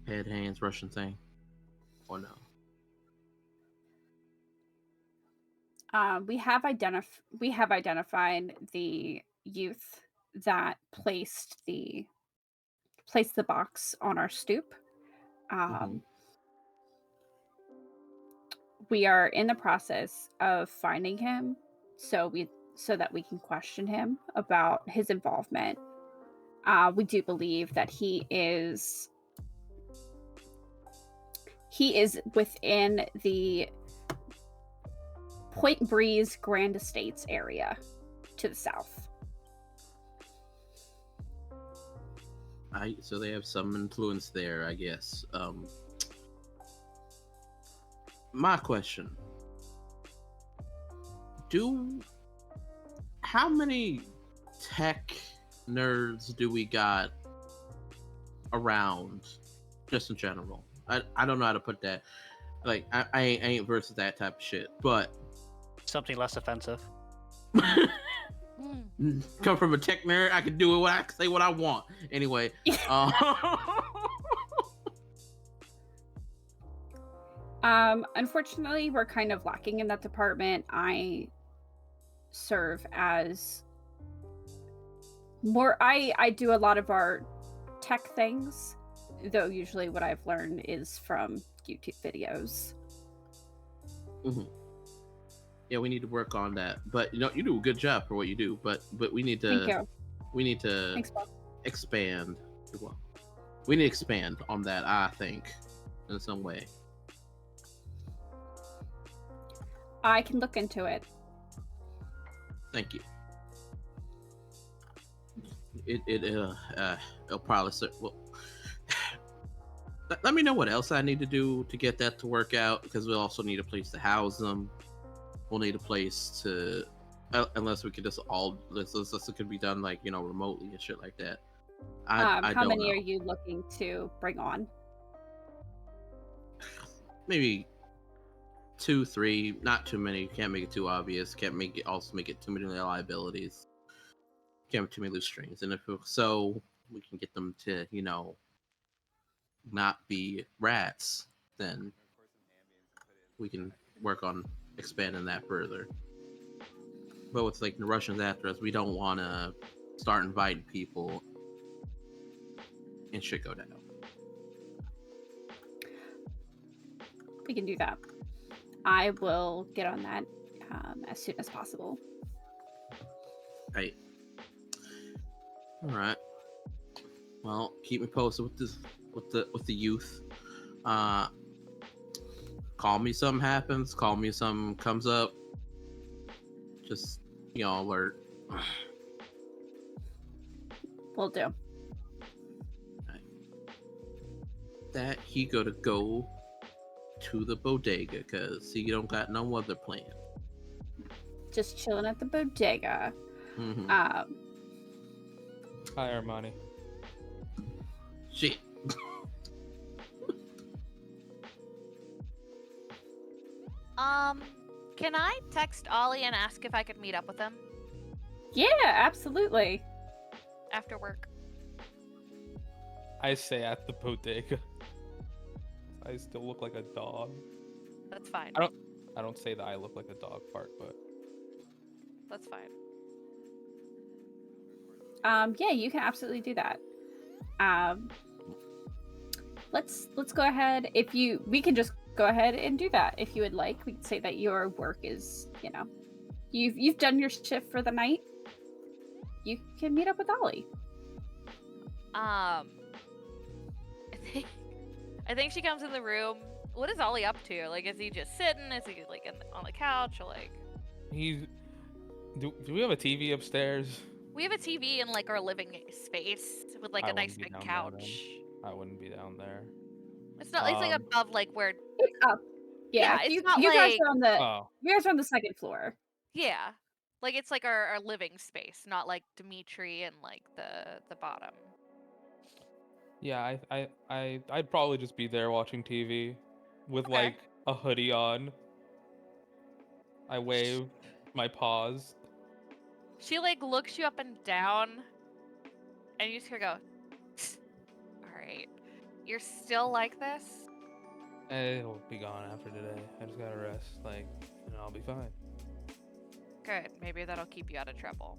head hands Russian thing? Or no? We have identified the youth that placed the box on our stoop. We are in the process of finding him, so that we can question him about his involvement. We do believe that he is within the Point Breeze Grand Estates area to the south. So they have some influence there, I guess. My question: how many tech nerds do we got around, just in general? I don't know how to put that. Like, I ain't versed with that type of shit, but Something less offensive. come from a tech nerd, I can do it. I can say what I want. Anyway, Unfortunately, we're kind of lacking in that department. I serve as more. I do a lot of our tech things, though usually what I've learned is from YouTube videos. Yeah, we need to work on that. But you know, you do a good job for what you do. But we need to. Thank you. We need to Thanks, Bob. expand. Well, we need to expand on that. I think, in some way. I can look into it. Thank you. It'll probably well. Let me know what else I need to do to get that to work out, because we'll also need a place to house them. We'll need a place to, unless we could just unless it could be done like, you know, remotely and shit like that. I How don't many know. are you looking to bring on? Maybe 2, 3, not too many. Can't make it too obvious. Can't make it too many liabilities. Can't have too many loose strings. And if so, we can get them to, you know, not be rats, then we can work on expanding that further. But with like the Russians after us, we don't want to start inviting people and shit go down. We can do that. I will get on that as soon as possible. Right. All right. Well, keep me posted with this, with the youth. Call me something happens. Call me something comes up. Just be on alert. Will do. Right. That he go to the bodega, cause he don't got no other plan. Just chilling at the bodega. Mm-hmm. Hi, Armani. Shit. Can I text Ollie and ask if I could meet up with him Yeah, absolutely. after work? I say at the bodega. I still look like a dog. That's fine. I don't say that I look like a dog part, but That's fine. Yeah, you can absolutely do that. Let's go ahead. We can just go ahead and do that if you would like. We can say that your work is, you know, you've done your shift for the night. You can meet up with Ollie. I think she comes in the room What is Ollie up to? Like, is he just sitting? Is he like on the couch or like? He's. Do we have a TV upstairs? We have a TV in like our living space with like I a nice wouldn't be big down there, couch. then. I wouldn't be down there. It's not. It's like Um, above like where. It's up. Yeah, Yeah, it's you, not you guys like- are on the Oh, you guys are on the second floor. Yeah, like it's like our living space, not like Dimitri and like the bottom. yeah. I'd probably just be there watching TV, with Okay. like a hoodie on. I wave my paws. She like looks you up and down, and you just hear go. All right, you're still like this. It'll be gone after today. I just gotta rest, like, and I'll be fine. Good. Maybe that'll keep you out of trouble.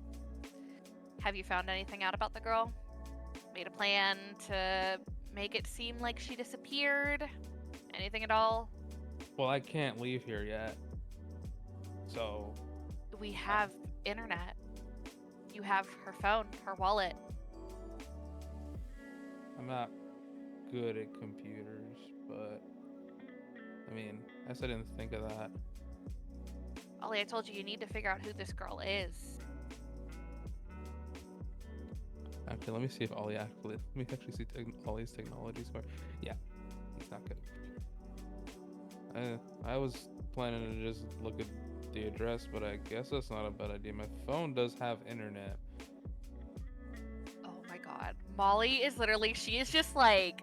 Have you found anything out about the girl? Made a plan to make it seem like she disappeared? Anything at all? Well, I can't leave here yet. So, We have internet. You have her phone, her wallet. I'm not good at computers, but I mean, I guess I didn't think of that. Ollie, I told you need to figure out who this girl is. Actually, let me see if Ollie actually. Let me actually see Ollie's technology score. Yeah, he's not good. I was planning to just look at the address, but I guess that's not a bad idea. My phone does have internet. Oh my god. Molly is literally, she is just like,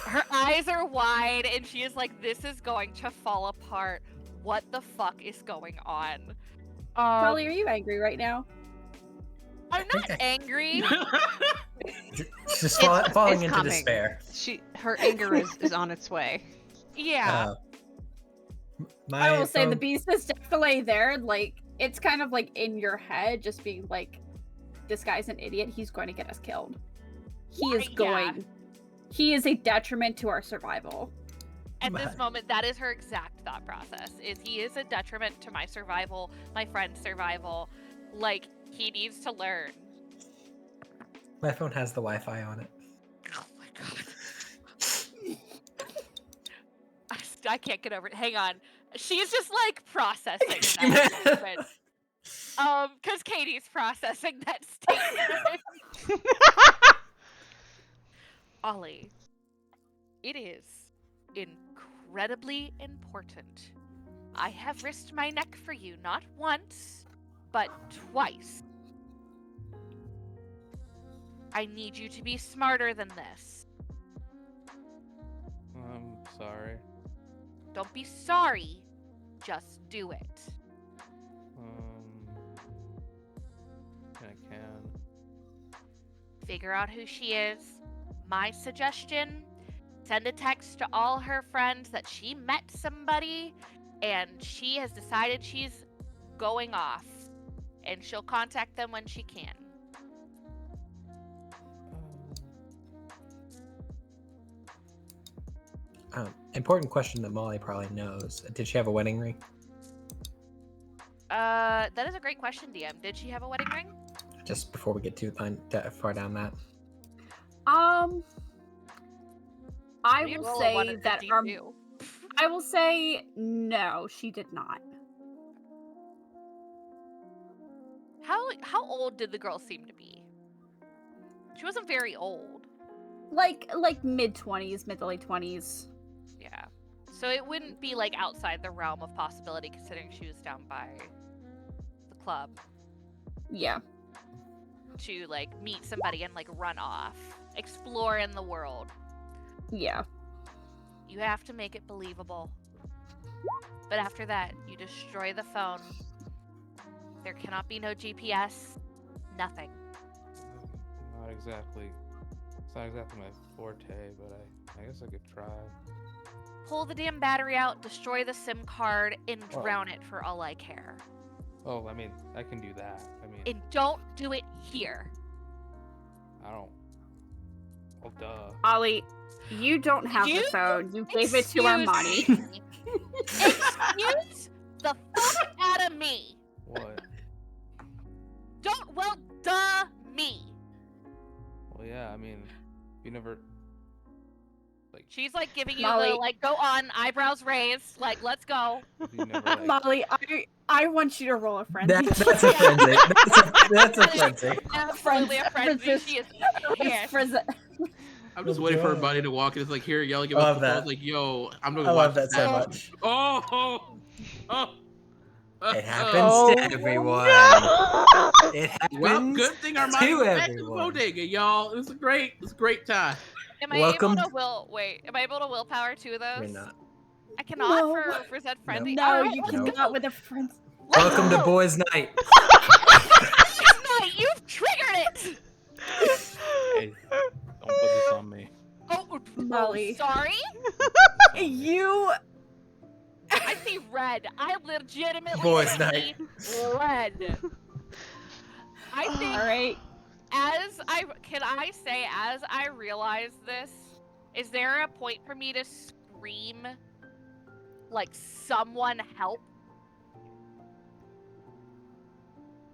her eyes are wide and she is like, this is going to fall apart. What the fuck is going on? Molly, are you angry right now? I'm not angry. Just It's- falling it's into coming. despair. Her anger is on its way. Yeah. I will say the phone- beast is definitely there. Like, it's kind of like in your head, just being like, this guy's an idiot. He's going to get us killed. He is Yeah. going. He is a detriment to our survival. At this But- moment, that is her exact thought process. Is he is a detriment to my survival, my friend's survival. Like, he needs to learn. My phone has the Wi-Fi on it. Oh my god. I can't get over it. Hang on. She's just like processing that statement. Because Katie's processing that statement. Ollie, it is incredibly important. I have risked my neck for you not once, but twice. I need you to be smarter than this. I'm sorry. Don't be sorry, just do it. I can. Figure out who she is. My suggestion, send a text to all her friends that she met somebody and she has decided she's going off. And she'll contact them when she can. Important question that Molly probably knows. Did she have a wedding ring? That is a great question, DM. Did she have a wedding ring? Just before we get too far down that. I We will roll a say 1 and that 52. I will say no, she did not. How old did the girl seem to be? She wasn't very old. Like mid-20s, mid to late 20s. Yeah. So it wouldn't be like outside the realm of possibility considering she was down by the club Yeah. to like meet somebody and like run off, explore in the world. Yeah. You have to make it believable. But after that, you destroy the phone. There cannot be no GPS, nothing. Not exactly. It's not exactly my forte, but I guess I could try. Pull the damn battery out, destroy the SIM card, and Oh. drown it for all I care. Oh, I mean, I can do that. I mean, And don't do it here. I don't. Well, duh. Ollie, you don't have You the phone. You gave it to Armani. Excuse me. Excuse the fuck out of me. What? Duh me. Well, yeah. I mean, you never. Like, She's like giving you Molly. the like, go on, eyebrows raised, like, let's go. have you never, like, Molly, I want you to roll a frenzy. That's a frenzy. That's a frenzy. Absolutely a frenzy. Resist- She is It's pissed. frizz- I'm just Oh, waiting for God. everybody to walk in. It's like, here, y'all give I us love the that. like, yo, I'm I gonna love watch that so this. much. Oh. It happens Oh, to everyone. no! It happens. Well, good thing to Armani's back in the everyone. bodega, y'all. It's a great time. Am I Welcome- able to am I able to willpower 2 of those? You're not. I cannot No. for Zed Frenzy. No, Alright, you let's Nope. cannot go. with a frenzy. Welcome to go. Boys Night. No, you've triggered it. hey, don't put this on me. Oh, Molly. sorry. You I see red. I legitimately Boys' see night. red. I think all right. as I realize this, is there a point for me to scream like someone help?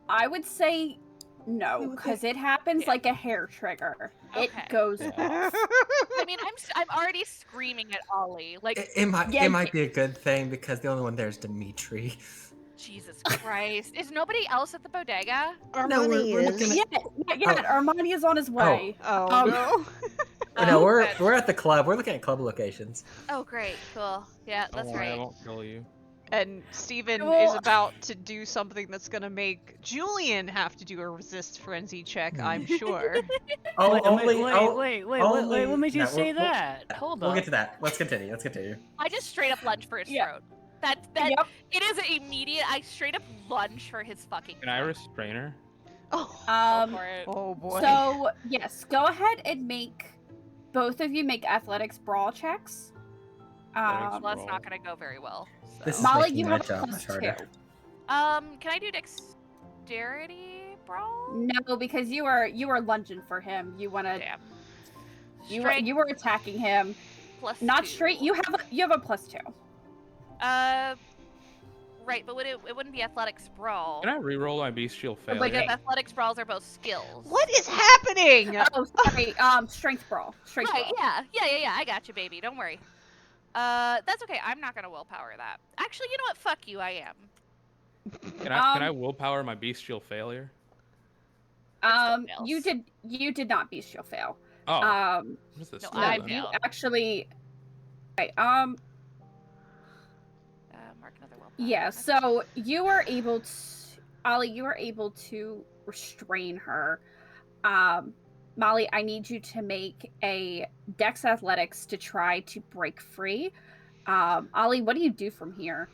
I would say no, because it happens Yeah. like a hair trigger. Okay. It goes Yeah. off. I mean, I'm already screaming at Ollie. Like, It might Yeah, it might be a good thing because the only one there is Dimitri. Jesus Christ. Is nobody else at the bodega? No, we're Armani looking is. at- Yeah, not yet. Armani is on his way. Oh, Um, no. No, Oh, we're good. we're at the club. We're looking at club locations. Oh, great. Cool. Yeah, Don't that's worry, I right. won't kill you. And Steven is Well- about to do something that's gonna make Julian have to do a resist frenzy check, I'm sure. Oh, wait, only. wait, only- what makes you no, say we'll- that? Hold We'll up. get to that. Let's continue. I just straight up lunge for his Yeah. throat. That Yep. it is immediate. I straight up lunge for his fucking Can I throat. restrain her? Oh, Go for it. oh boy. So yes, go ahead and both of you make athletics brawl checks. Athletics Um, Well, that's Brawl. not gonna go very well. This is So. Molly, making you my have a job plus much harder. 2. Can I do dexterity brawl? No, because you are lunging for him. You want to. Damn. You Strength were attacking him. plus Not 2. straight. You have a plus 2. Right, but it wouldn't be athletics brawl. Can I re-roll my bestial failure? Wait, Because athletics brawls are both skills. What is happening? Oh, sorry. Strength brawl. Strength Right, brawl. yeah. I got you, baby. Don't worry. That's okay. I'm not gonna willpower that. Actually, you know what? Fuck you. I am. Can I willpower my bestial failure? You did not bestial fail. Oh, What what is this? no, skill I then? you failed. actually. Right. Mark another willpower. Yeah. So you were able to, Ollie. You were able to restrain her. Molly, I need you to make a Dex Athletics to try to break free. Ollie, what do you do from here?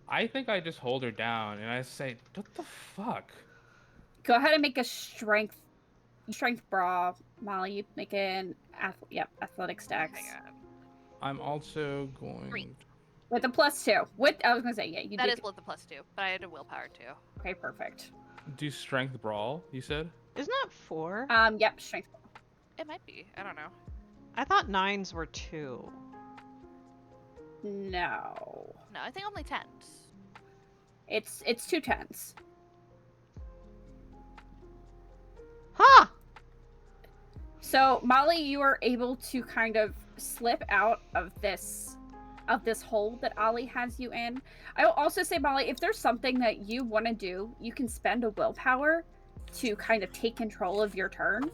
I think I just hold her down and I say, "What the fuck?" Go ahead and make a strength brawl. Molly, you make an athletics dex Hang on. I'm also going. 3. with a plus 2. I was gonna say you That did. is with the plus 2, but I had a willpower too. Okay, perfect. Do strength brawl? You said. Isn't that 4? Yep, strength. It might be. I don't know. I thought 9s were 2. No, No, I think only 10s. it's 2 10s. Huh! So Molly, you are able to kind of slip out of this hole that Ollie has you in. I will also say, Molly, if there's something that you want to do, you can spend a willpower to kind of take control of your turn.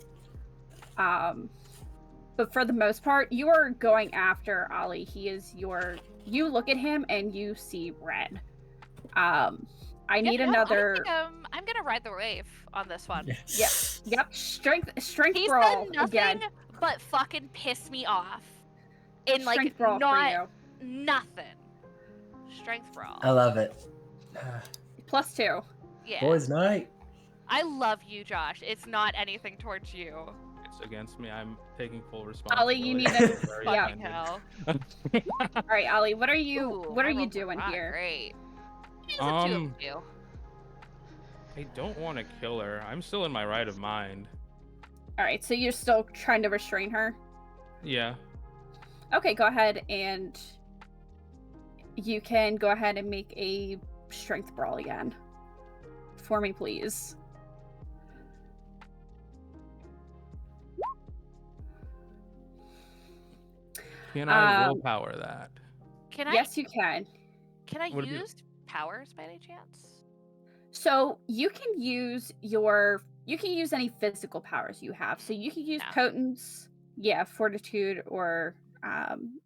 But for the most part, you are going after Ollie. You look at him and you see red. I need another. I'm gonna ride the wave on this one. Yep, strength He's brawl done nothing again. but fucking piss me off. In like Strength brawl for not you. nothing. Strength brawl. I love it. Plus 2. Yeah. Boys' night. I love you, Josh. It's not anything towards you. It's against me. I'm taking full Ollie, responsibility. you need I'm a- very yeah. Fucking offended. hell. All right, Ollie, what are you Ooh, what are I you rolled doing not here? Great. It's a 2 of 2. I don't want to kill her. I'm still in my right of mind. All right, so you're still trying to restrain her. Yeah. Okay, go ahead and you can go ahead and make a strength brawl again for me, please. Can I Um, willpower that? Can I? Yes, you can. Can I Would it be- use powers by any chance? So you can use any physical powers you have. So you can use Yeah. potence, fortitude, or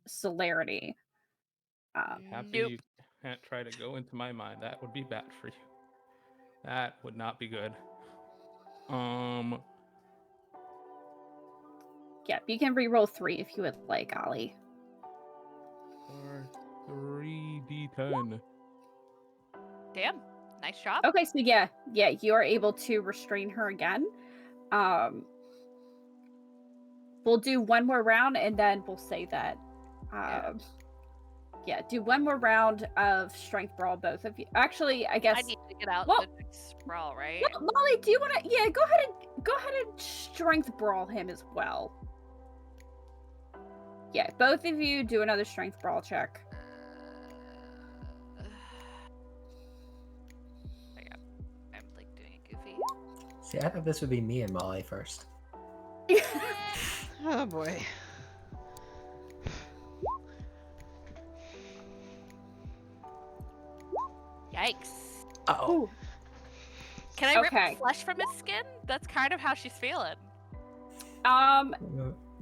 celerity. Happy Nope. you can't try to go into my mind. That would be bad for you. That would not be good. Yeah, you can re-roll 3 if you would like, Ollie. Or 3d10. Damn. Nice job. Okay, so you are able to restrain her again. We'll do one more round and then we'll say that. Do one more round of strength brawl, both of you. Actually, I guess. I need to get out Well- the next sprawl, right? Well, Molly, do you want to? Yeah, go ahead and strength brawl him as well. Yeah, both of you do another strength brawl check. I'm like doing it goofy. See, I thought this would be me and Molly first. Oh boy. Yikes. Oh. Can I rip Okay. the flesh from his skin? That's kind of how she's feeling.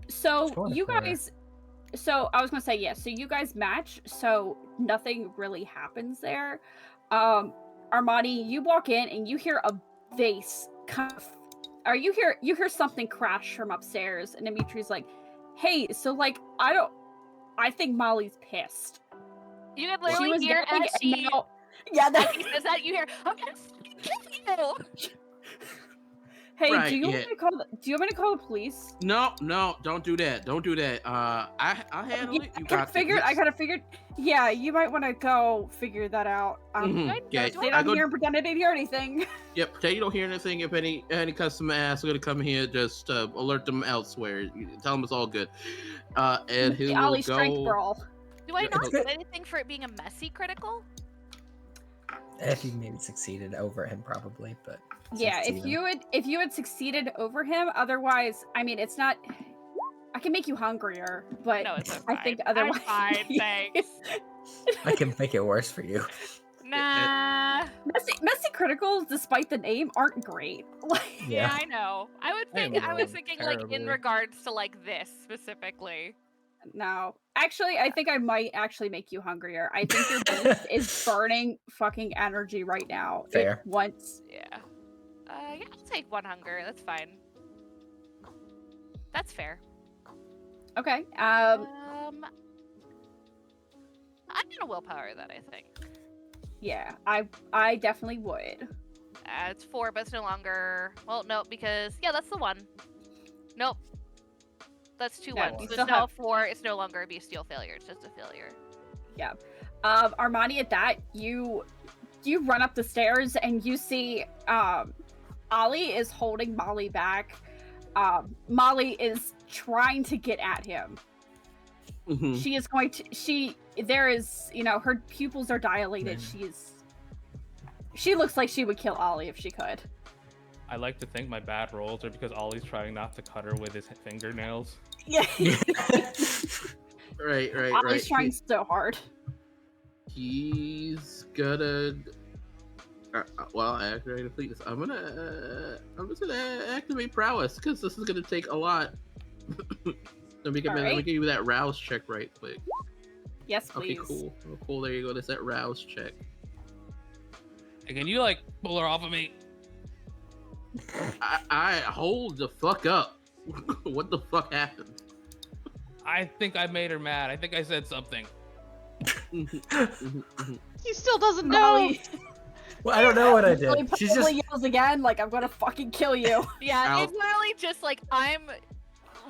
So Sure, you sure. guys. So I was gonna say yes. So you guys match. So nothing really happens there. Armani, you walk in and you hear a vase kind of, or you hear something crash from upstairs, and Dimitri's like, "Hey, so like I think Molly's pissed. You can She literally was hear yelling, as and she now- yeah, as that, he says that, you hear, I'm gonna fucking kill you! hey, Right, do you yeah. want me to call? Do you want me to call the police? No, don't do that. Don't do that. I'll handle it. You got this. I kind of figured. Yeah, you might want to go figure that out. Mhm. Yeah, Stay I down go- here and pretend I didn't hear anything. Yep. Pretend you don't hear anything. If any customer asks, we're gonna come here. Just alert them elsewhere. Tell them it's all good. And he The will Ollie strength go. brawl. Do I Yeah, not it's get good. anything for it being a messy critical? If you maybe succeeded over him, probably, but Yeah, since if you had succeeded over him, otherwise, I mean, it's not. I can make you hungrier, but No, it's I think fine. otherwise. I'm fine, thanks. I can make it worse for you. Nah. Messy criticals, despite the name, aren't great. Like, Yeah, Yeah. I know. I would I think I was know, thinking like in terribly. regards to like this specifically. no, actually, I think I might actually make you hungrier. I think your beast is burning fucking energy right now. It Fair. wants. Yeah. Yeah, I'll take one hunger. That's fine. That's fair. Okay. I'm gonna willpower that, I think. Yeah, I definitely would. It's 4, but it's no longer. Well, no, because that's the one. Nope. That's 2 Yeah, ones. you So still it's now have- 4. It's no longer a bestial failure. It's just a failure. Armani, at that, you run up the stairs and you see Ollie is holding Molly back. Molly is trying to get at him. Mhm. She is going to there is, her pupils are dilated. She looks like she would kill Ollie if she could. I like to think my bad rolls are because Ollie's trying not to cut her with his fingernails. Yeah. Right. Ollie's trying so hard. He's gonna. Well, actually, please. I'm just gonna activate prowess because this is gonna take a lot. Let me Alright. give you that rouse check right quick. Yes, please. Okay, cool. Oh, cool. There you go. That's that rouse check. Hey, can you like pull her off of me? I hold the fuck up. What the fuck happened? I think I made her mad. I think I said something. He still doesn't know. Molly, Well, I don't know what I Molly did. She's probably just yells again, like, I'm gonna fucking kill you. Yeah, Ow. it's literally just like I'm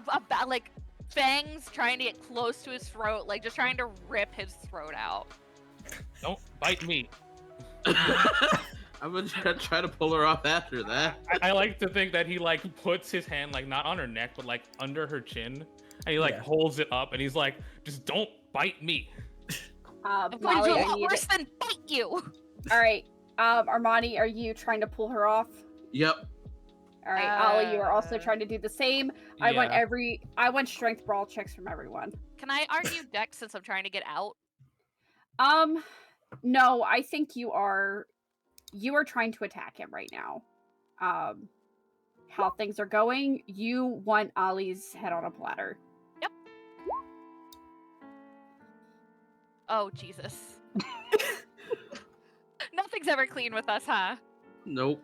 about like fangs trying to get close to his throat, like just trying to rip his throat out. Don't bite me. I'm gonna try to pull her off after that. I like to think that he like puts his hand like not on her neck but like under her chin, and he like Yeah. holds it up, and he's like, "Just don't bite me." I'm going to Molly, do a I lot need worse than bite you. All right. Armani, are you trying to pull her off? Yep. All right, Ollie, you are also trying to do the same. I want strength brawl checks from everyone. Can I argue dex since I'm trying to get out? No, I think you are trying to attack him right now. How things are going, you want Ollie's head on a platter. Yep. Oh, Jesus. Nothing's ever clean with us, huh? Nope.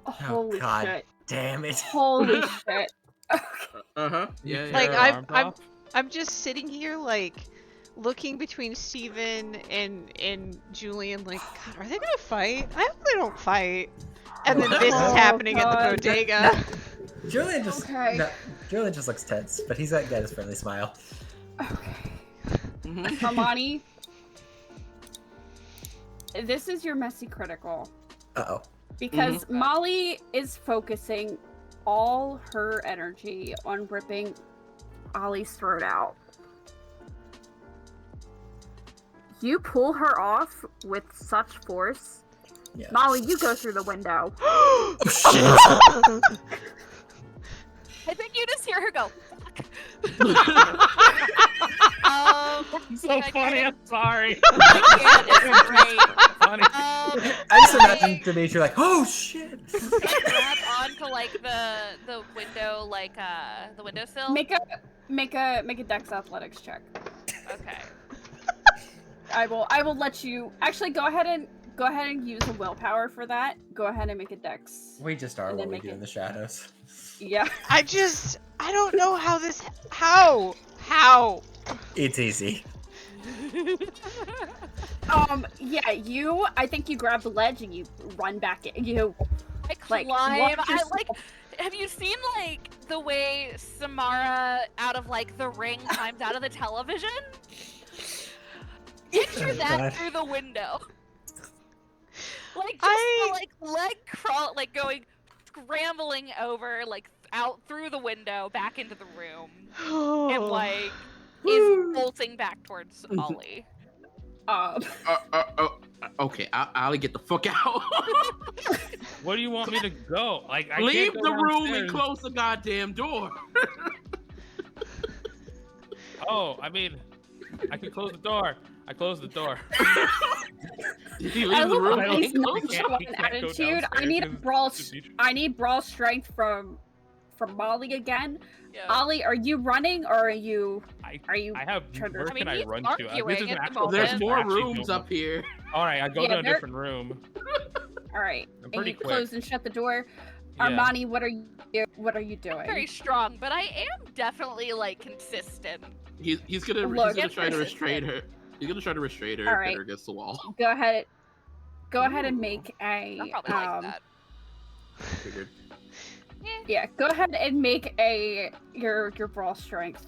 Oh, holy God shit. damn it. Holy shit. Yeah. Like, Your arms off? I'm just sitting here, like, looking between Steven and Julian, like, God, are they gonna fight? I hope they don't fight. And then this is Oh, happening at the God. bodega. Julian just Okay. no, Julian just looks tense, but he's got his friendly smile. Okay. Hermione, this is your messy critical. Uh-oh. Because Molly is focusing all her energy on ripping Ollie's throat out. You pull her off with such force. Yeah. Molly, you go through the window. Oh shit! I think you just hear her go, fuck. So funny. I'm sorry. It's great. Funny. I just imagine Dimitri like, oh shit! Grab onto like the window, like the windowsill. Make a Dex athletics check. Okay. I will let you actually go ahead and use a willpower for that. Go ahead and make a Dex. We just are And then what we make do it- in the shadows. Yeah. I don't know how. It's easy. Yeah, I think you grab the ledge and you run back in. You I like, climb. watch I yourself. like. Have you seen like the way Samara out of like The Ring climbs out of the television? Picture Oh, that God. through the window. Like just the, like leg crawl, like going scrambling over, like out through the window back into the room, and like is bolting back towards Ollie. Okay, I'll get the fuck out. Where do you want me to go? Like, I Leave can't go the room and downstairs. close the goddamn door. Oh, I mean, I can close the door. I closed the door. Did he I leave the love room? I how don't- he's he nonchalant can't go attitude. I downstairs need a 'cause brawl. Dimitri- I need brawl strength from Molly again. Yeah. Ollie, are you running or are you? I I have. turned Where around. can I I mean, run he's to? arguing This is an at the actual. moment. There's this is more actually rooms doable. up here. All right, I go Yeah, to a there- different room. All right, I'm and pretty you quick. close and shut the door. Yeah. Armani, what are you doing? Very strong, but I am definitely like consistent. He's gonna Look, try to it's restrain her. He's gonna try to restrain her All and right. hit her against the wall. Go ahead and make a I probably like that. Figured. yeah. Go ahead and make your brawl strength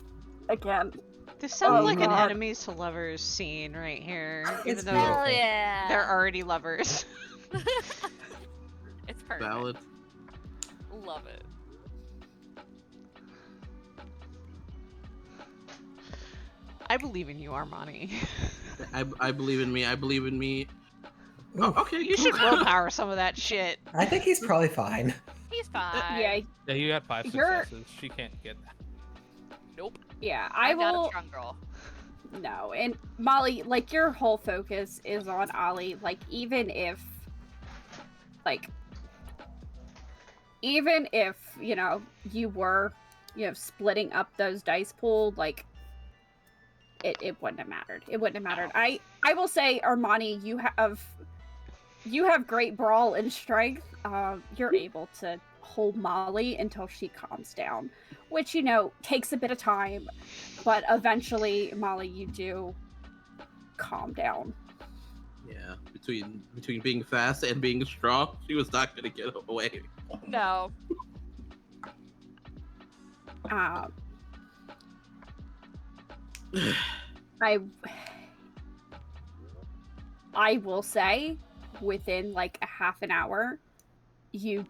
again. This sounds Oh, like an God. enemies to lovers scene right here. It's Even though beautiful. Hell yeah! they're already lovers. It's perfect. Valid. Love it. I believe in you, Armani. I believe in me. I believe in me. Ooh, Oh, okay, You should willpower some of that shit. I think he's probably fine. He's fine. Yeah, Yeah, you got 5 You're- successes. She can't get that. Nope. yeah. I I'm not a will. strong girl. No, and Molly, like your whole focus is on Ollie. Like even if you know you were splitting up those dice pool, like it wouldn't have mattered. It wouldn't have mattered. I will say, Armani, you have great brawl and strength. You're able to hold Molly until she calms down, which takes a bit of time, but eventually, Molly, you do calm down. Yeah, between being fast and being strong, she was not gonna get away. No. I will say, within like a half an hour, you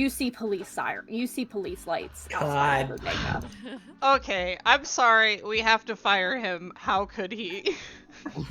see police siren, you see police lights outside God. the bodega. Okay, I'm sorry. We have to fire him. How could he?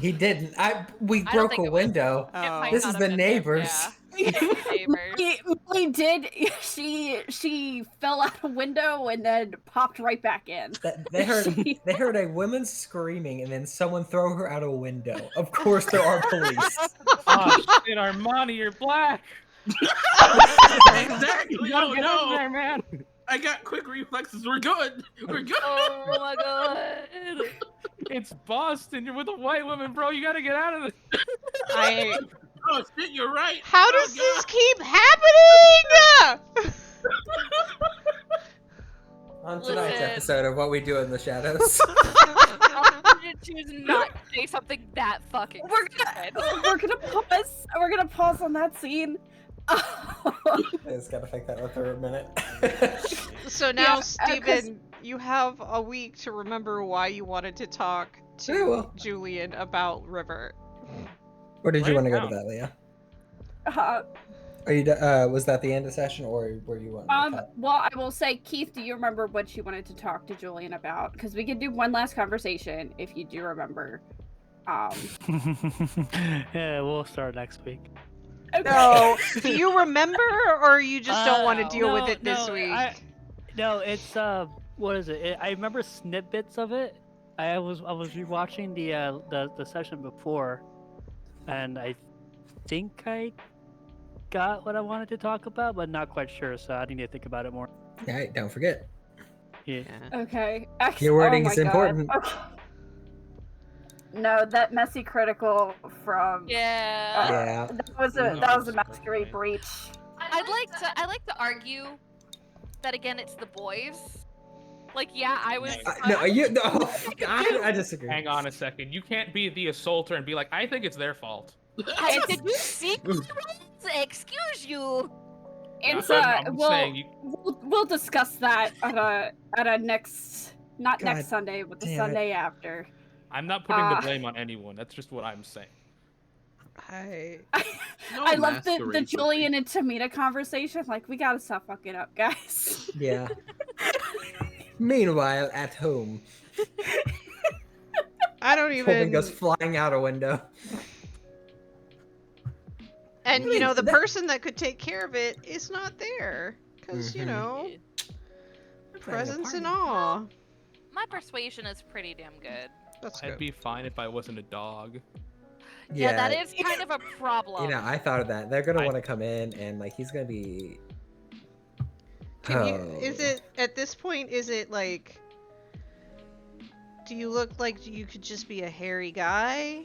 He didn't. We I don't broke think a it was. window. Oh. might This not is have the been him, neighbors. yeah. Neighbors. Molly did. She fell out a window and then popped right back in. They heard a woman screaming and then someone throw her out a window. Of course, there are police. Oh shit, Armani, you're black. Exactly. You gotta Oh get no! over there, man. I got quick reflexes. We're good. We're good. Oh my god. It's Boston. You're with a white woman, bro. You gotta get out of this. I. Oh shit, you're right. How Oh, does this God. keep happening? On tonight's Listen. episode of What We Do in the Shadows. I'm gonna choose not to say something that fucking stupid. We're gonna pause on that scene. I just gotta think that one for a minute. So now, Yeah, Steven, you have a week to remember why you wanted to talk to Very well. Julian about River. Or did you Write want it to go to down. that, Leah? Uh, Are you? Was that the end of session, or were you wanting to cut? well, I will say, Keith, do you remember what you wanted to talk to Julian about? Because we could do one last conversation if you do remember. Yeah, we'll start next week. Okay. No, do you remember, or you just don't want to deal with no, it this no, week? No, it's what is it? I remember snippets of it. I was rewatching the session before, and I think I got what I wanted to talk about, but not quite sure. So I need to think about it more. All right, don't forget. Yeah. Okay. Your wording oh is my God. important. Okay. No, that messy critical from Yeah. Yeah. that was a masquerade breach. I'd like to argue that again it's the boys. Like yeah, I was No, you. No, I disagree. Hang on a second. You can't be the assaulter and be like, I think it's their fault. Did you seek me? Excuse you. It's I'm saying you. we'll discuss that at a next not God next Sunday, but the damn it. Sunday after. I'm not putting the blame on anyone. That's just what I'm saying. No I love the masquerade for Julian and Tamina conversation. Like, we gotta stop fucking up, guys. Yeah. Meanwhile, at home, I don't Coleman even. goes flying out a window. And you Wait, know the that- person that could take care of it is not there, because you Mhm. know Planning a presence and party. all. My persuasion is pretty damn good. That's I'd good. be fine if I wasn't a dog. Yeah, that is kind of a problem. You know, I thought of that. They're gonna I- want to come in and like he's gonna be. Can you? Oh. Is it at this point? Is it like? Do you look like you could just be a hairy guy?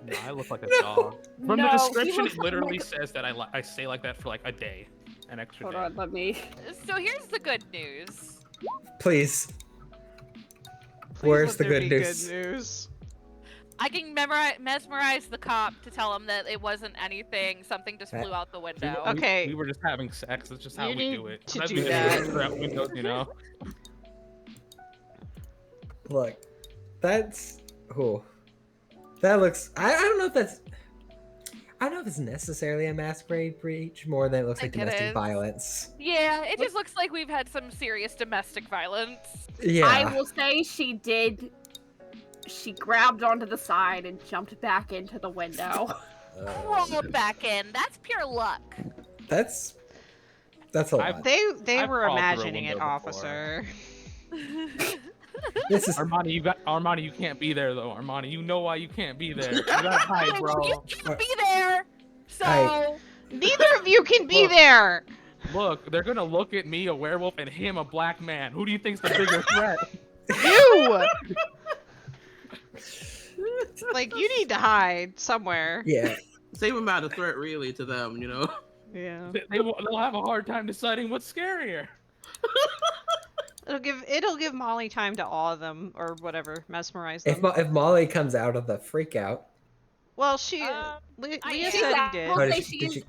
No, I look like a No. dog. From No, the he description, looks it literally like says that I stay like that for like a day, an extra Hold day. on, let me. So here's the good news. Please. Please Where's let the there good be news? Good news. I can mesmerize the cop to tell him that it wasn't anything. Something just flew out the window. Okay. We were just having sex. That's just how You we need do it. to Sometimes do we just that. throw out windows, you know. Look, that's. Oh. That looks. I don't know if that's. I don't know if it's necessarily a masquerade breach more than it looks like Think it domestic is. violence. Yeah, it just looks like we've had some serious domestic violence. Yeah. I will say she did. She grabbed onto the side and jumped back into the window. Rolled back in. That's pure luck. That's a I've- lot. They I've were crawled through a imagining it, window before. officer. This is Armani, you can't be there though. Armani, you know why you can't be there. You gotta hide, bro. You can't be there. So Alright. Neither of you can be Look. there. Look, they're gonna look at me, a werewolf, and him, a black man. Who do you think's the bigger threat? You. Like you need to hide somewhere. yeah. Same amount of threat, really, to them. You know. Yeah. They'll have a hard time deciding what's scarier. It'll give Molly time to awe them or whatever, mesmerize If them. if Molly comes out of the freak out, Well, she I Leah am. said he did. Well, oh, say did she she, is-